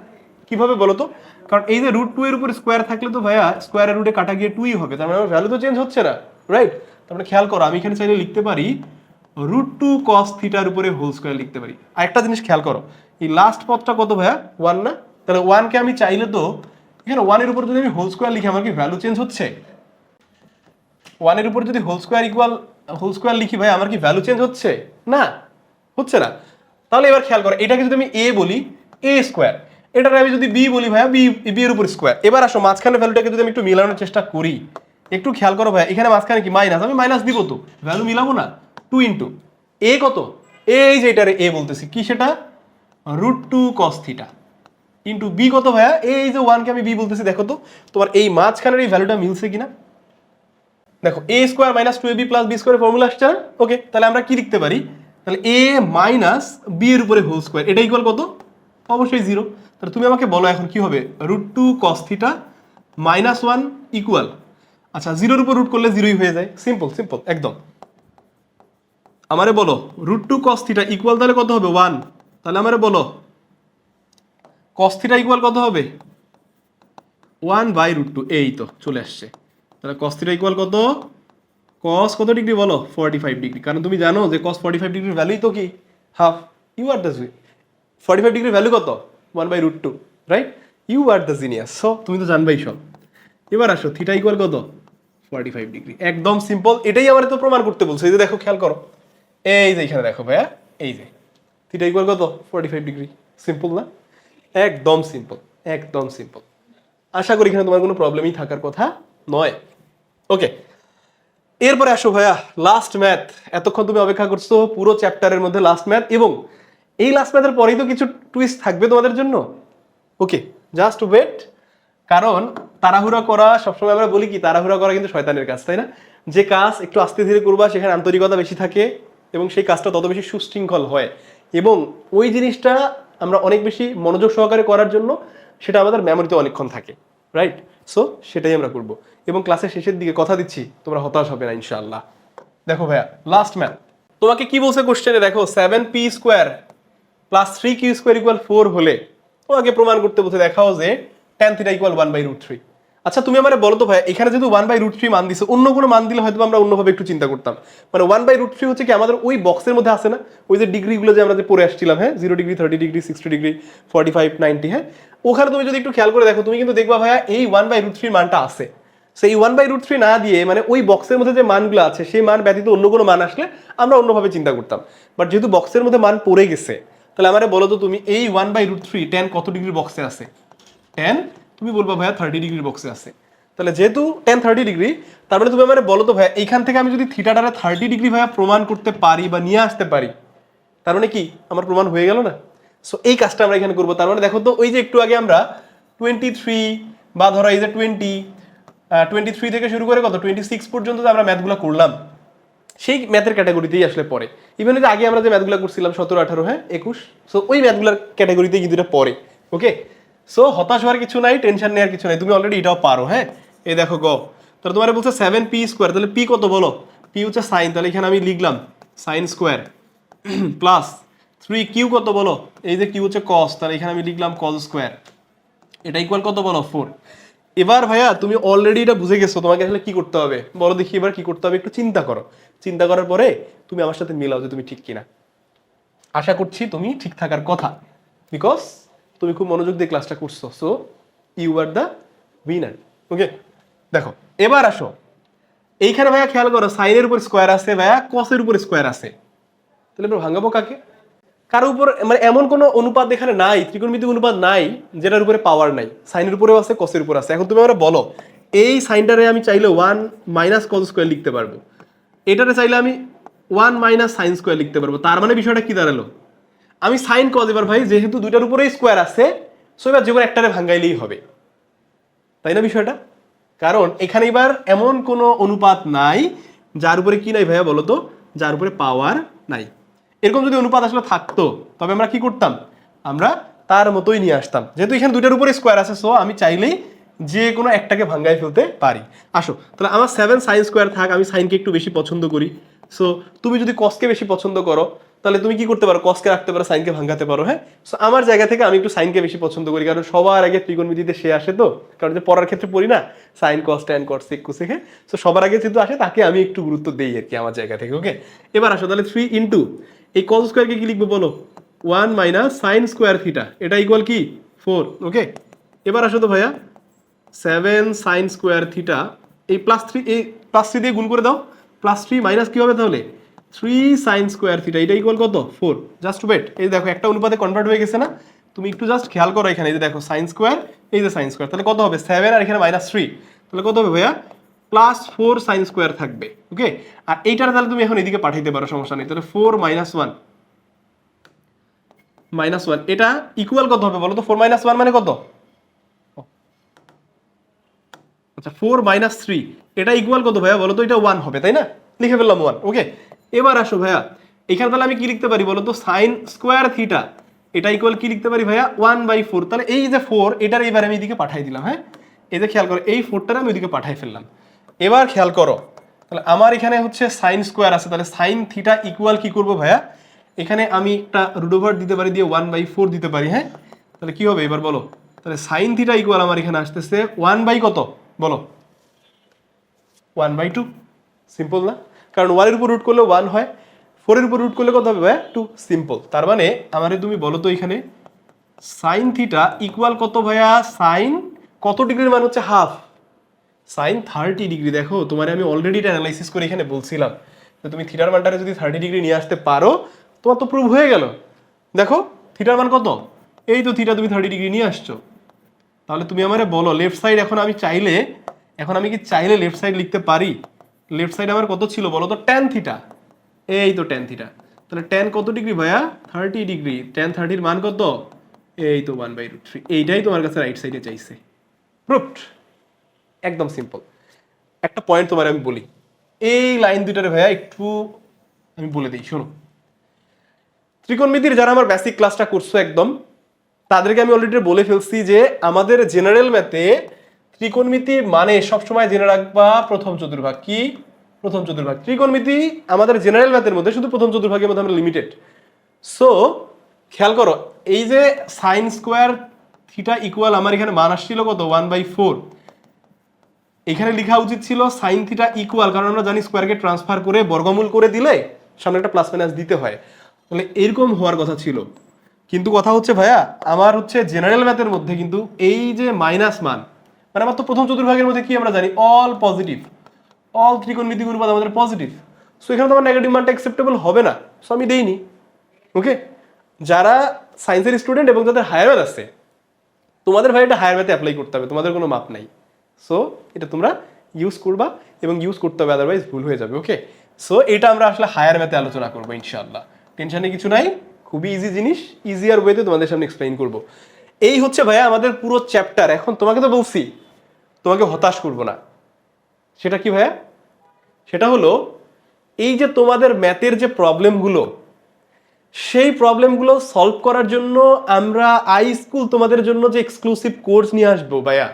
কিভাবে বলো তো? কারণ এই যে √2 এর উপর স্কোয়ার থাকলে তো ভাইয়া স্কোয়ারের রুটে কাটা গিয়ে 2ই হবে, তার মানে আমার ভ্যালু তো চেঞ্জ হচ্ছে না, রাইট? তার মানে খেয়াল করো, আমি এখানে চাইলে লিখতে পারি √2 cos থিটার উপরে হোল স্কোয়ার লিখতে পারি। আর একটা জিনিস খেয়াল করো, এই লাস্ট পদটা কত ভাইয়া, 1 না? তাহলে 1 কে আমি চাইলে তো এখানে 1 এর উপর যদি আমি হোল স্কোয়ার লিখি, আমার কি ভ্যালু চেঞ্জ হচ্ছে? 1 এর উপর যদি whole square equal whole square লিখি ভাই, আমার কি ভ্যালু চেঞ্জ হচ্ছে? না, হচ্ছে না। তাহলে এবার খেয়াল করো, এটাকে যদি আমি a বলি, a স্কোয়ার, এটাকে আমি যদি b বলি ভাইয়া, b এর উপর স্কোয়ার। এবার আসো মাঝখানে ভ্যালুটাকে যদি আমি একটু মিলানোর চেষ্টা করি, একটু খেয়াল করো ভাইয়া, এখানে মাঝখানে কি মাইনাস, আমি মাইনাস দিব তো, ভ্যালু মিলাবো না? 2 ইন্টু a কত, এই যে এটারে a বলতেছি, কি সেটা, √2 cos থিটা ইন্টু b কত ভাইয়া, এই যে 1 কে আমি b বলতেছি। দেখো তো তোমার এই মাঝখানের এই ভ্যালুটা মিলছে কিনা। দেখো a square minus 2ab plus b square formula আসছে। ওকে, তাহলে আমরা কি লিখতে পারি, তাহলে a মাইনাস b এর উপরে হোল স্কোয়ার, এটা ইকুয়াল কত, অবশ্যই 0। তাহলে তুমি আমাকে বলো এখন কি হবে, √2 cos থিটা মাইনাস 1 ইকুয়াল, আচ্ছা 0 এর উপর রুট করলে 0ই হয়ে যায়, সিম্পল সিম্পল একদম। আমারে বলো √2 cos থিটা ইকুয়াল তাহলে কত হবে, 1। তাহলে আমারে বলো cos থিটা ইকুয়াল কত হবে, 1/√2, এই তো চলে আসছে। তাহলে cos থিটা ইকুয়াল কত, cos কত ডিগ্রি বলো, 45 ডিগ্রি। কারণ তুমি জানো যে cos 45 ডিগ্রির ভ্যালুই তো কি, হাফ। ইউ আর দ্য 45 ডিগ্রির ভ্যালু কত, 1/√2, right? You are the genius, so তুমি তো জানবাই সব। এবার আসো থিটা ইকুয়াল কত, 45 ডিগ্রি, একদম সিম্পল। এটাই আমার তো প্রমাণ করতে বলছে, এই যে দেখো খেয়াল করো, এই যে এখানে দেখো ভাইয়া, এই যে থিটা ইকুয়াল কত, 45 ডিগ্রি। সিম্পল না? একদম সিম্পল, একদম সিম্পল। আশা করি এখানে তোমার কোনো প্রবলেমই থাকার কথা নয়। ওকে, এরপরে আসো ভাইয়া লাস্ট ম্যাথ। এতক্ষণ তুমি অপেক্ষা করছো পুরো চ্যাপ্টারের মধ্যে লাস্ট ম্যাথ, এবং এই লাস্ট ম্যাথের পরেই তো কিছু টুইস্ট থাকবে তোমাদের জন্য। ওকে, জাস্ট ওয়েট। কারণ তাড়াহুড়া করা, সবসময় আমরা বলি কি, তাড়াহুড়া করা কিন্তু শয়তানের কাজ, তাই না? যে কাজ একটু আস্তে ধীরে করবা সেখানে আন্তরিকতা বেশি থাকে এবং সেই কাজটা তত বেশি সুশৃঙ্খল হয়, এবং ওই জিনিসটা আমরা অনেক বেশি মনোযোগ সহকারে করার জন্য সেটা আমাদের মেমোরিতে অনেকক্ষণ থাকে, রাইট? সো সেটাই আমরা করব, এবং ক্লাসের শেষের দিকে কথা দিচ্ছি তোমরা হতাশ হবে না ইনশাআল্লাহ। দেখো ভাইয়া লাস্ট ম্যাথ, তোমাকে কি বলছে কোশ্চেনে, দেখো 7p square plus 3q square equal 4 হলে তোমাকে প্রমাণ করতে বলতে, দেখাও যে tan থিটা ইকুয়াল 1/√3। আচ্ছা তুমি আমারে বলো তো ভাই, এখানে যেহেতু 1/√3 মান দিছে, অন্য কোনো মান দিলে হয়তো আমরা অন্যভাবে একটু চিন্তা করতাম। মানে 1/√3 হচ্ছে কি আমাদের ওই বক্সের মধ্যে আছে না, ওই যে ডিগ্রিগুলো যে আমরা যে পড়ে আসছিলাম, হ্যাঁ, 0 ডিগ্রি, 30 ডিগ্রি, 60 ডিগ্রি, 45, 90, হ্যাঁ, ওখানে তুমি যদি একটু খেয়াল করে দেখো, তুমি কিন্তু দেখবা ভাইয়া এই 1/√3 মানটা আছে। সেই 1/√3 না দিয়ে, মানে ওই বক্সের মধ্যে যে মানগুলো আছে সেই মান ব্যতীত অন্য কোনো মান আসলে আমরা অন্যভাবে চিন্তা করতাম। বাট যেহেতু বক্সের মধ্যে মান পড়ে গেছে, তাহলে আমারে বলো তো তুমি এই 1/√3 tan কত ডিগ্রির বক্সে আছে? tan, তুমি বলবা ভাইয়া 30 ডিগ্রির বক্সে আছে। তাহলে যেহেতু tan 30 ডিগ্রি, তার মানে তুমি আমারে বলো তো ভাইয়া, এইখান থেকে আমি যদি থিটাটারে 30 ডিগ্রি ভাইয়া প্রমাণ করতে পারি বা নিয়ে আসতে পারি, তার মানে কি আমার প্রমাণ হয়ে গেল না? সো এই কাজটা আমরা এখানে করবো। তার মানে দেখো তো, ওই যে একটু আগে আমরা 23 বা ধরো এই যে 23 থেকে শুরু করে কত 26 পর্যন্ত যে আমরা ম্যাথগুলো করলাম, সেই ম্যাথের ক্যাটাগরিতেই আসলে পড়ে। ইভেন যে আগে আমরা যে ম্যাথগুলো করছিলাম 17, 18, হ্যাঁ 21, সো ওই ম্যাথগুলোর ক্যাটাগরিতেই কিন্তু এটা পড়ে। ওকে, সো হতাশ হওয়ার কিছু নাই, টেনশন নেওয়ার কিছু নাই, তুমি অলরেডি এটাও পারো। হ্যাঁ, এই দেখো গো, তাহলে তোমার বলছে 7p স্কোয়ার, তাহলে p কত বলো, p হচ্ছে সাইন, তাহলে এখানে আমি লিখলাম সাইন স্কোয়ার প্লাস 3q কত বলো, এই যে q হচ্ছে cos, তাহলে এখানে আমি লিখলাম cos স্কোয়ার, এটা ইকুয়াল কত বলো, 4। এবার ভাইয়া তুমি অলরেডি এটা বুঝে গেছো, তোমাকে আসলে কি করতে হবে বলো দেখি, এবার কি করতে হবে একটু চিন্তা করো। চিন্তা করার পরে তুমি আমার সাথে মিলাও যে তুমি ঠিক কিনা। আশা করছি তুমি ঠিক থাকার কথা। বিকজ তুমি খুব মনোযোগ দিয়ে ক্লাসটা করছো, so you are the winner. Okay, দেখো এবার আসো এইখানে ভাইয়া খেয়াল করো, সাইনের উপর স্কোয়ার আছে ভাইয়া, কসের উপর স্কোয়ার আছে, তাহলে এবার ভাঙাবো কাকে? কারোর উপর মানে এমন কোনো অনুপাত এখানে নাই, ত্রিকোণমিতিক অনুপাত নাই যেটার উপরে পাওয়ার নাই। সাইনের উপরেও আছে, কসের উপর আছে। এখন তুমি আমরা বলো এই সাইনটারে আমি চাইলে 1 মাইনাস কস স্কোয়ার লিখতে পারবো, এটারে চাইলে আমি 1 মাইনাস সাইন স্কোয়ার লিখতে পারবো। তার মানে বিষয়টা কি দাঁড়ালো, আমি সাইন কস, এবার ভাই যেহেতু দুইটার উপরেই স্কোয়ার আছে, সো এবার যে কোনো একটারে ভাঙাইলেই হবে, তাই না বিষয়টা? কারণ এখানে এবার এমন কোনো অনুপাত নাই যার উপরে কি নাই ভাইয়া বলো তো, যার উপরে পাওয়ার নাই। এরকম যদি অনুপাত আসলে থাকতো তবে আমরা কি করতাম, আমরা তার মতোই নিয়ে আসতাম। যেহেতু এখানে দুইটার উপরে স্কোয়ার আছে, সো আমি চাইলেই যে কোনো একটাকে ভাঙ্গাই ফেলতে পারি। আসো তাহলে আমার 7 সাইন স্কোয়ার থাক, আমি সাইনকে একটু বেশি পছন্দ করি। সো তুমি যদি কসকে বেশি পছন্দ করো তাহলে তুমি কি করতে পারো, কসকে রাখতে পারো, সাইনকে ভাঙাতে পারো। হ্যাঁ, সো আমার জায়গা থেকে আমি একটু সাইনকে বেশি পছন্দ করি, কারণ সবার আগে ত্রিকোণমিতিতে সে আসে, তো কারণ যে পড়ার ক্ষেত্রে পড়ি না sine cos tan cot sec cosec, হ্যাঁ, সো সবার আগে যেহেতু আসে তাকে আমি একটু গুরুত্ব দেই আর কি আমার জায়গা থেকে। ওকে, এবার আসো তাহলে 3 ইন্টু এই কস স্কোয়ারকে কি লিখবো বলো, 1 মাইনাস সাইন স্কোয়ার থিটা, এটা ইকুয়াল কি 4। ওকে, এবার আসো তো ভাইয়া 7 সাইন স্কোয়ার থিটা, এই +3, এই +3 দিয়ে গুণ করে দাও, +3 মাইনাস কি হবে তাহলে 3 সাইন স্কোয়ার থিটা, এটা ইকুয়াল কত 4। জাস্ট ওয়েট, এই দেখো একটা অনুপাতে কনভার্ট হয়ে গেছে না, তুমি একটু জাস্ট খেয়াল করো এখানে, এই যে দেখো সাইন স্কোয়ার, এই যে সাইন স্কোয়ার, তাহলে কত হবে 7 আর এখানে -3, তাহলে কত হবে ভাইয়া +4 সাইন স্কোয়ার থাকবে। ওকে, আর এইটার তাহলে তুমি এখন এদিকে পাঠাইতে পারো, সমস্যা নেই। তাহলে 4 - 1 এটা ইকুয়াল কত হবে বলো তো, 4 - 1 মানে কত, আচ্ছা 4 - 3, এটা ইকুয়াল কত ভাইয়া বলো তো, এটা 1 হবে তাই না, লিখে ফেললাম 1। ওকে, এবার আসো ভাইয়া এখানে তাহলে আমি কি লিখতে পারি বলো তো, সাইন স্কোয়ার থিটা, এটা ইকুয়াল কি লিখতে পারি ভাইয়া 1/4। তাহলে এই যে 4, এটার এইবার আমি এদিকে পাঠাই দিলাম। হ্যাঁ, এই যে খেয়াল করো এই 4টার আমি ওইদিকে পাঠাই ফেললাম। এবার খেয়াল করো তাহলে আমার এখানে হচ্ছে সাইন স্কোয়ার আছে, তাহলে সাইন থিটা ইকুয়াল কি করবো ভাইয়া, এখানে আমি একটা রুট ওভার দিতে পারি, দিয়ে 1/4 দিতে পারি। হ্যাঁ, তাহলে কি হবে এবার বলো, তাহলে সাইন থিটা ইকুয়াল আমার এখানে আসতেছে 1 কত বলো, 1/2। সিম্পল না, কারণ 1 এর উপর রুট করলে 1 হয়, 4 এর উপর রুট করলে কত হবে ভাইয়া 2। সিম্পল। তার মানে আমারে তুমি বলো তো এখানে সাইন থিটা ইকুয়াল কত ভাইয়া, সাইন কত ডিগ্রির মান হচ্ছে হাফ, সাইন 30 ডিগ্রি। দেখো তোমার আমি অলরেডি এটা অ্যানালাইসিস করে এখানে বলছিলাম যে তুমি থিটার মানটারে যদি 30 ডিগ্রি নিয়ে আসতে পারো তোমার তো প্রুভ হয়ে গেল। দেখো থিটার মান কত, এই তো থিটা তুমি 30 ডিগ্রি নিয়ে আসছো। তাহলে তুমি আমারে বলো লেফট সাইড, এখন আমি কি চাইলে লেফট সাইড লিখতে পারি? লেফট সাইড আমার কত ছিল বলো তো, ট্যান থিটা, এই তো ট্যান থিটা। তাহলে ট্যান কত ডিগ্রি ভাইয়া 30 ডিগ্রি, ট্যান 30 মান কত, এই তো 1/√3। এইটাই তোমার কাছে রাইট সাইডে চাইছে, প্রুভড, একদম সিম্পল। একটা পয়েন্ট তোমার আমি বলি, এই লাইন দুইটারে ভাইয়া একটু আমি বলে দিই, শোনো। ত্রিকোণমিতির যারা আমার বেসিক ক্লাসটা করছো একদম, তাদেরকে আমি অলরেডি বলে ফেলছি যে আমাদের জেনারেল ম্যাথে ত্রিকোণমিতি মানে সবসময় জেনে রাখবা প্রথম চতুর্ভাগ। কি প্রথম চতুর্ভাগ? ত্রিকোণমিতি আমাদের জেনারেল ম্যাথের মধ্যে শুধু প্রথম চতুর্ভাগের মধ্যে আমরা লিমিটেড। সো খেয়াল করো এই যে সাইন স্কোয়ার থিটা ইকুয়াল আমার এখানে মান আসছিল কত 1/4, এখানে লেখা উচিত ছিল সাইন থিটা ইকুয়াল, কারণ আমরা জানি স্কোয়ারকে ট্রান্সফার করে বর্গমূল করে দিলে সামনে একটা প্লাস মাইনাস দিতে হয়, তাহলে এরকম হওয়ার কথা ছিল। কিন্তু কথা হচ্ছে ভাইয়া আমার হচ্ছে জেনারেল ম্যাথের মধ্যে কিন্তু এই যে মাইনাস মান, মানে আমার তো প্রথম চতুর্ভাগের মধ্যে কি আমরা জানি অল পজিটিভ, অল ত্রিকোণমিতিক অনুপাত আমাদের পজিটিভ। সো এখানে তো আমার নেগেটিভ মানটা অ্যাকসেপ্টেবল হবে না, সো আমি দেইনি। ওকে, যারা সায়েন্সের স্টুডেন্ট এবং যাদের হায়ার ম্যাথ আছে তোমাদের ভাই এটা হায়ার ম্যাথে অ্যাপ্লাই করতে হবে, তোমাদের কোনো মাপ নাই। সো এটা তোমরা ইউজ করবা এবং ইউজ করতে হবে, আদারওয়াইজ ভুল হয়ে যাবে। ওকে, সো এটা আমরা আসলে হায়ার ম্যাথে আলোচনা করবো ইনশাআল্লাহ, টেনশনে কিছু নাই, খুবই ইজি জিনিস, ইজিয়ার ওয়েতে তোমাদের সামনে এক্সপ্লেইন করবো। এই হচ্ছে ভাইয়া আমাদের পুরো চ্যাপ্টার। এখন তোমাকে তো বলছি তোমাকে হতাশ করবো না, সেটা কি ভাইয়া? সেটা হলো এই যে তোমাদের ম্যাথের যে প্রবলেমগুলো, সেই প্রবলেমগুলো সলভ করার জন্য আমরা আই স্কুল তোমাদের জন্য যে এক্সক্লুসিভ কোর্স নিয়ে আসবো ভাইয়া,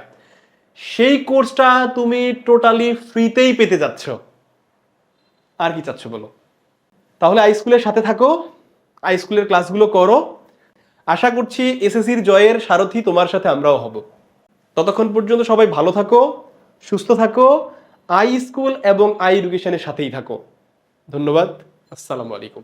সেই কোর্সটা তুমি টোটালি ফ্রিতেই পেতে যাচ্ছ। আর কি চাচ্ছ বলো? তাহলে আই স্কুলের সাথে থাকো, আই স্কুলের ক্লাসগুলো করো। আশা করছি এসএসসির জয়ের সারথি তোমার সাথে আমরাও হব। ততক্ষণ পর্যন্ত সবাই ভালো থাকো, সুস্থ থাকো, আই স্কুল এবং আই এডুকেশনের সাথেই থাকো। ধন্যবাদ, আসসালামু আলাইকুম।